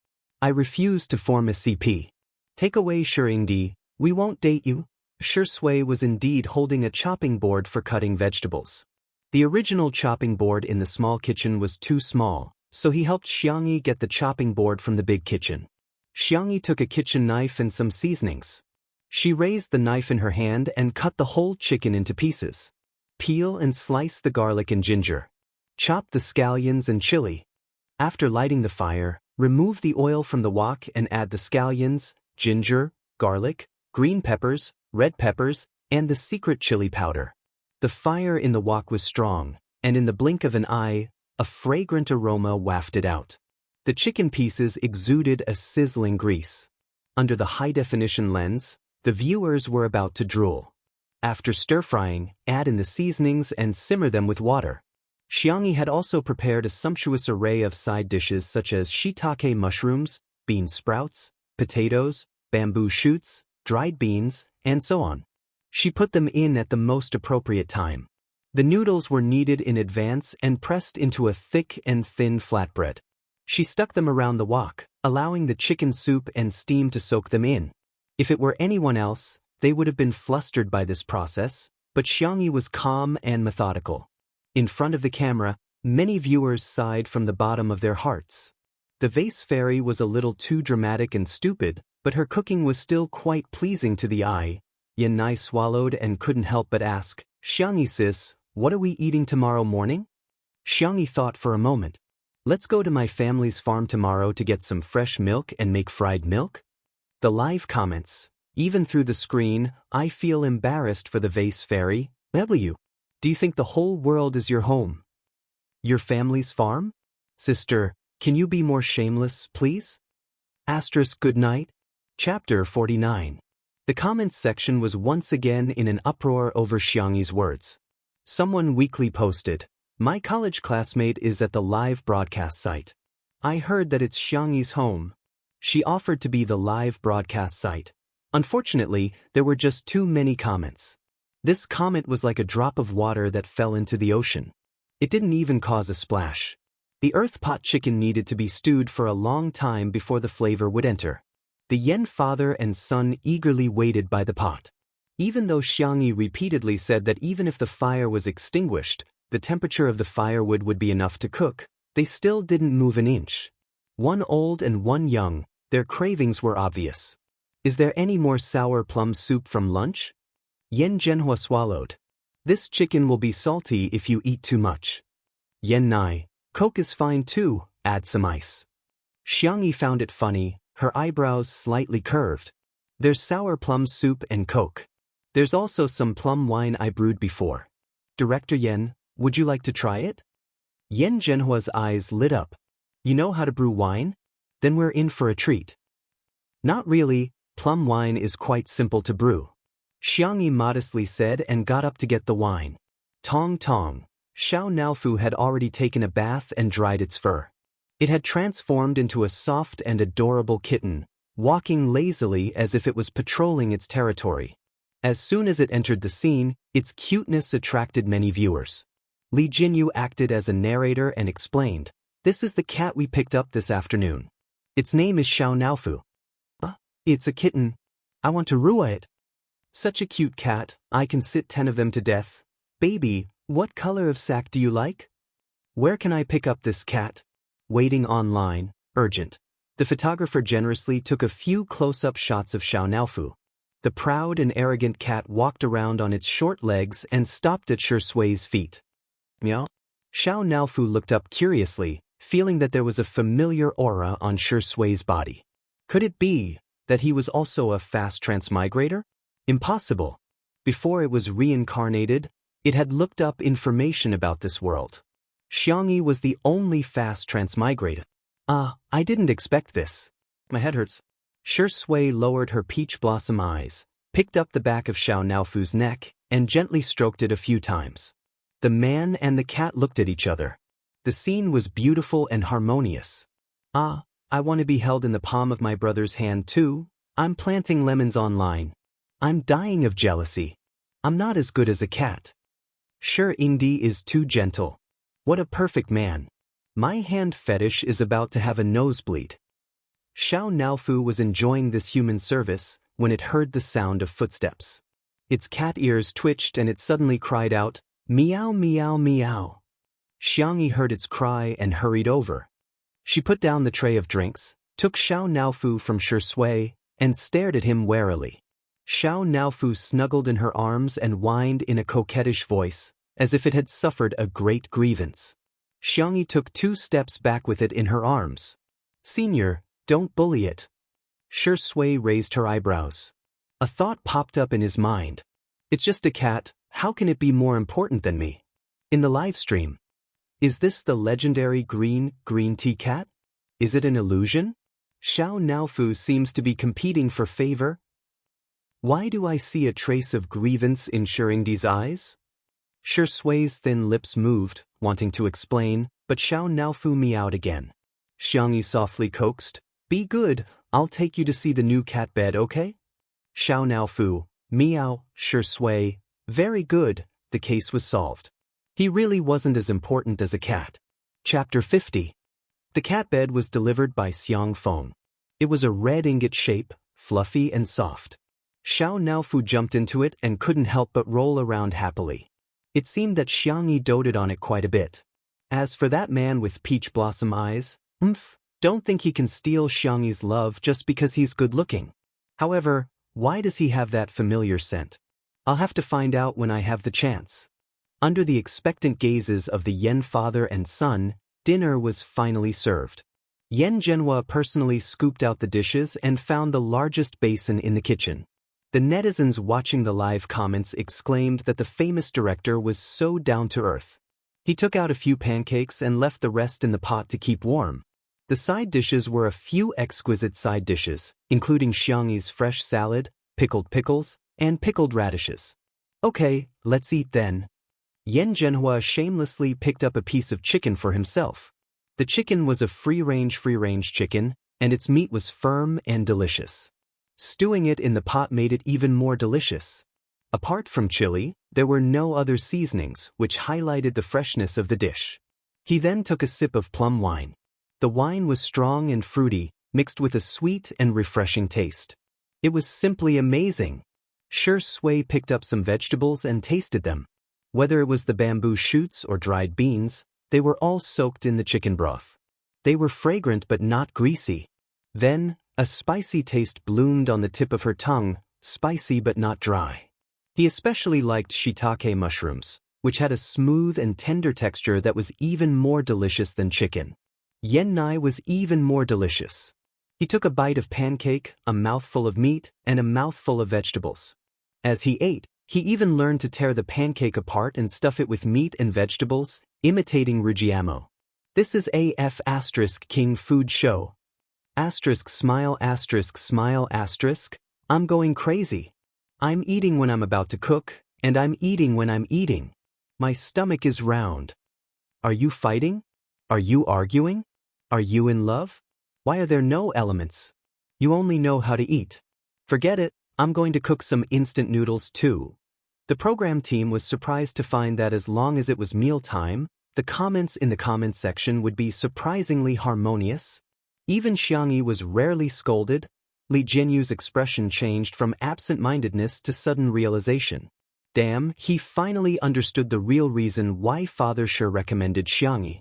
I refuse to form a CP. Take away Shuringdi, we won't date you. Shui was indeed holding a chopping board for cutting vegetables. The original chopping board in the small kitchen was too small, so he helped Xiangyi get the chopping board from the big kitchen. Xiangyi took a kitchen knife and some seasonings. She raised the knife in her hand and cut the whole chicken into pieces. Peel and slice the garlic and ginger. Chop the scallions and chili. After lighting the fire, remove the oil from the wok and add the scallions, ginger, garlic, green peppers, red peppers, and the secret chili powder. The fire in the wok was strong, and in the blink of an eye, a fragrant aroma wafted out. The chicken pieces exuded a sizzling grease. Under the high-definition lens, the viewers were about to drool. After stir-frying, add in the seasonings and simmer them with water. Xiangyi had also prepared a sumptuous array of side dishes such as shiitake mushrooms, bean sprouts, potatoes, bamboo shoots, dried beans, and so on. She put them in at the most appropriate time. The noodles were kneaded in advance and pressed into a thick and thin flatbread. She stuck them around the wok, allowing the chicken soup and steam to soak them in. If it were anyone else, they would have been flustered by this process, but Xiangyi was calm and methodical. In front of the camera, many viewers sighed from the bottom of their hearts. The vase fairy was a little too dramatic and stupid, but her cooking was still quite pleasing to the eye. Yan Nai swallowed and couldn't help but ask, Xiangyi sis, what are we eating tomorrow morning? Xiangyi thought for a moment. Let's go to my family's farm tomorrow to get some fresh milk and make fried milk? The live comments. Even through the screen, I feel embarrassed for the vase fairy. W. Do you think the whole world is your home? Your family's farm? Sister, can you be more shameless, please? Asterisk good night. Chapter 49. The comments section was once again in an uproar over Xiangyi's words. Someone weakly posted, my college classmate is at the live broadcast site. I heard that it's Xiangyi's home. She offered to be the live broadcast site. Unfortunately, there were just too many comments. This comment was like a drop of water that fell into the ocean. It didn't even cause a splash. The earth pot chicken needed to be stewed for a long time before the flavor would enter. The Yen father and son eagerly waited by the pot. Even though Xiangyi repeatedly said that even if the fire was extinguished, the temperature of the firewood would be enough to cook, they still didn't move an inch. One old and one young, their cravings were obvious. Is there any more sour plum soup from lunch? Yen Zhenhua swallowed. This chicken will be salty if you eat too much. Yen Nai, Coke is fine too, add some ice. Xiangyi found it funny, her eyebrows slightly curved. There's sour plum soup and Coke. There's also some plum wine I brewed before. Director Yen, would you like to try it? Yen Zhenhua's eyes lit up. You know how to brew wine? Then we're in for a treat. Not really, plum wine is quite simple to brew. Xiangyi modestly said and got up to get the wine. Tong tong. Xiao Naofu had already taken a bath and dried its fur. It had transformed into a soft and adorable kitten, walking lazily as if it was patrolling its territory. As soon as it entered the scene, its cuteness attracted many viewers. Li Jinyu acted as a narrator and explained, this is the cat we picked up this afternoon. Its name is Xiao Naofu. It's a kitten. I want to rua it. Such a cute cat, I can sit 10 of them to death. Baby, what color of sack do you like? Where can I pick up this cat? Waiting online, urgent. The photographer generously took a few close-up shots of Xiao Naofu. The proud and arrogant cat walked around on its short legs and stopped at Shui's feet. Meow. Xiao Naofu looked up curiously, feeling that there was a familiar aura on Shui's body. Could it be that he was also a fast transmigrator? Impossible. Before it was reincarnated, it had looked up information about this world. Xiangyi was the only fast transmigrator. I didn't expect this. My head hurts. Shui lowered her peach blossom eyes, picked up the back of Xiao Naofu's neck, and gently stroked it a few times. The man and the cat looked at each other. The scene was beautiful and harmonious. I want to be held in the palm of my brother's hand too. I'm planting lemons online. I'm dying of jealousy. I'm not as good as a cat. Sure, Ingdi is too gentle. What a perfect man. My hand fetish is about to have a nosebleed. Xiao Naofu was enjoying this human service when it heard the sound of footsteps. Its cat ears twitched and it suddenly cried out, "Meow, meow, meow." Xiangyi heard its cry and hurried over. She put down the tray of drinks, took Xiao Naofu from Shui, and stared at him warily. Xiao Naofu snuggled in her arms and whined in a coquettish voice, as if it had suffered a great grievance. Xiangyi took 2 steps back with it in her arms. "Senior, don't bully it." Shui raised her eyebrows. A thought popped up in his mind. It's just a cat, how can it be more important than me? In the live stream. Is this the legendary green tea cat? Is it an illusion? Xiao Naofu seems to be competing for favor. Why do I see a trace of grievance in Shengdi's eyes? Sui's thin lips moved, wanting to explain, but Xiao Naofu meowed again. Xiangyi softly coaxed, "Be good, I'll take you to see the new cat bed, okay?" Xiao Naofu, meow, Shui, very good, the case was solved. He really wasn't as important as a cat. Chapter 50. The cat bed was delivered by Xiang Feng. It was a red ingot shape, fluffy and soft. Xiao Naofu jumped into it and couldn't help but roll around happily. It seemed that Xiangyi doted on it quite a bit. As for that man with peach blossom eyes, don't think he can steal Xiangyi's love just because he's good-looking. However, why does he have that familiar scent? I'll have to find out when I have the chance. Under the expectant gazes of the Yen father and son, dinner was finally served. Yen Zhenhua personally scooped out the dishes and found the largest basin in the kitchen. The netizens watching the live comments exclaimed that the famous director was so down-to-earth. He took out a few pancakes and left the rest in the pot to keep warm. The side dishes were a few exquisite side dishes, including Xiangyi's fresh salad, pickled pickles, and pickled radishes. Okay, let's eat then. Yen Zhenhua shamelessly picked up a piece of chicken for himself. The chicken was a free-range chicken, and its meat was firm and delicious. Stewing it in the pot made it even more delicious. Apart from chili, there were no other seasonings, which highlighted the freshness of the dish. He then took a sip of plum wine. The wine was strong and fruity, mixed with a sweet and refreshing taste. It was simply amazing. Shui picked up some vegetables and tasted them. Whether it was the bamboo shoots or dried beans, they were all soaked in the chicken broth. They were fragrant but not greasy. Then, a spicy taste bloomed on the tip of her tongue, spicy but not dry. He especially liked shiitake mushrooms, which had a smooth and tender texture that was even more delicious than chicken. Yen Nai was even more delicious. He took a bite of pancake, a mouthful of meat, and a mouthful of vegetables. As he ate, he even learned to tear the pancake apart and stuff it with meat and vegetables, imitating Rujiamo. This is AF * King Food Show. Smile smile *, I'm going crazy. I'm eating when I'm about to cook, and I'm eating when I'm eating. My stomach is round. Are you fighting? Are you arguing? Are you in love? Why are there no elements? You only know how to eat. Forget it, I'm going to cook some instant noodles too. The program team was surprised to find that as long as it was mealtime, the comments in the comments section would be surprisingly harmonious. Even Xiangyi was rarely scolded. Li Jianyu's expression changed from absent-mindedness to sudden realization. Damn, he finally understood the real reason why Father Shi recommended Xiangyi.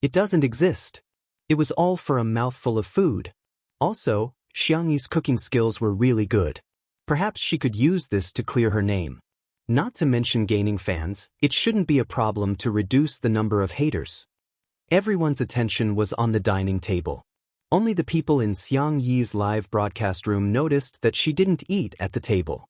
It doesn't exist. It was all for a mouthful of food. Also, Xiangyi's cooking skills were really good. Perhaps she could use this to clear her name. Not to mention gaining fans, it shouldn't be a problem to reduce the number of haters. Everyone's attention was on the dining table. Only the people in Xiangyi's live broadcast room noticed that she didn't eat at the table.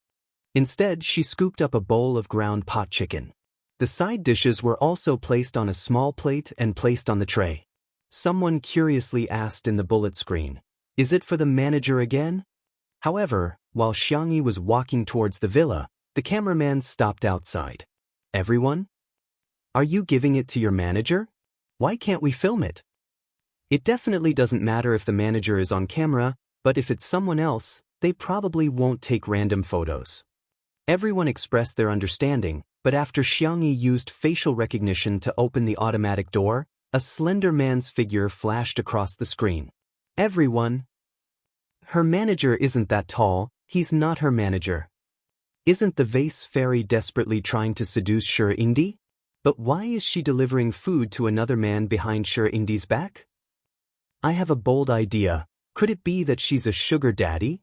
Instead, she scooped up a bowl of ground pot chicken. The side dishes were also placed on a small plate and placed on the tray. Someone curiously asked in the bullet screen, "Is it for the manager again?" However, while Xiangyi was walking towards the villa, the cameraman stopped outside. "Everyone? Are you giving it to your manager? Why can't we film it?" It definitely doesn't matter if the manager is on camera, But if it's someone else, they probably won't take random photos. Everyone expressed their understanding, but after Xiangyi used facial recognition to open the automatic door, a slender man's figure flashed across the screen. Everyone. Her manager isn't that tall, he's not her manager. Isn't the vase fairy desperately trying to seduce Indi? But why is she delivering food to another man behind Indi's back? I have a bold idea. Could it be that she's a sugar daddy?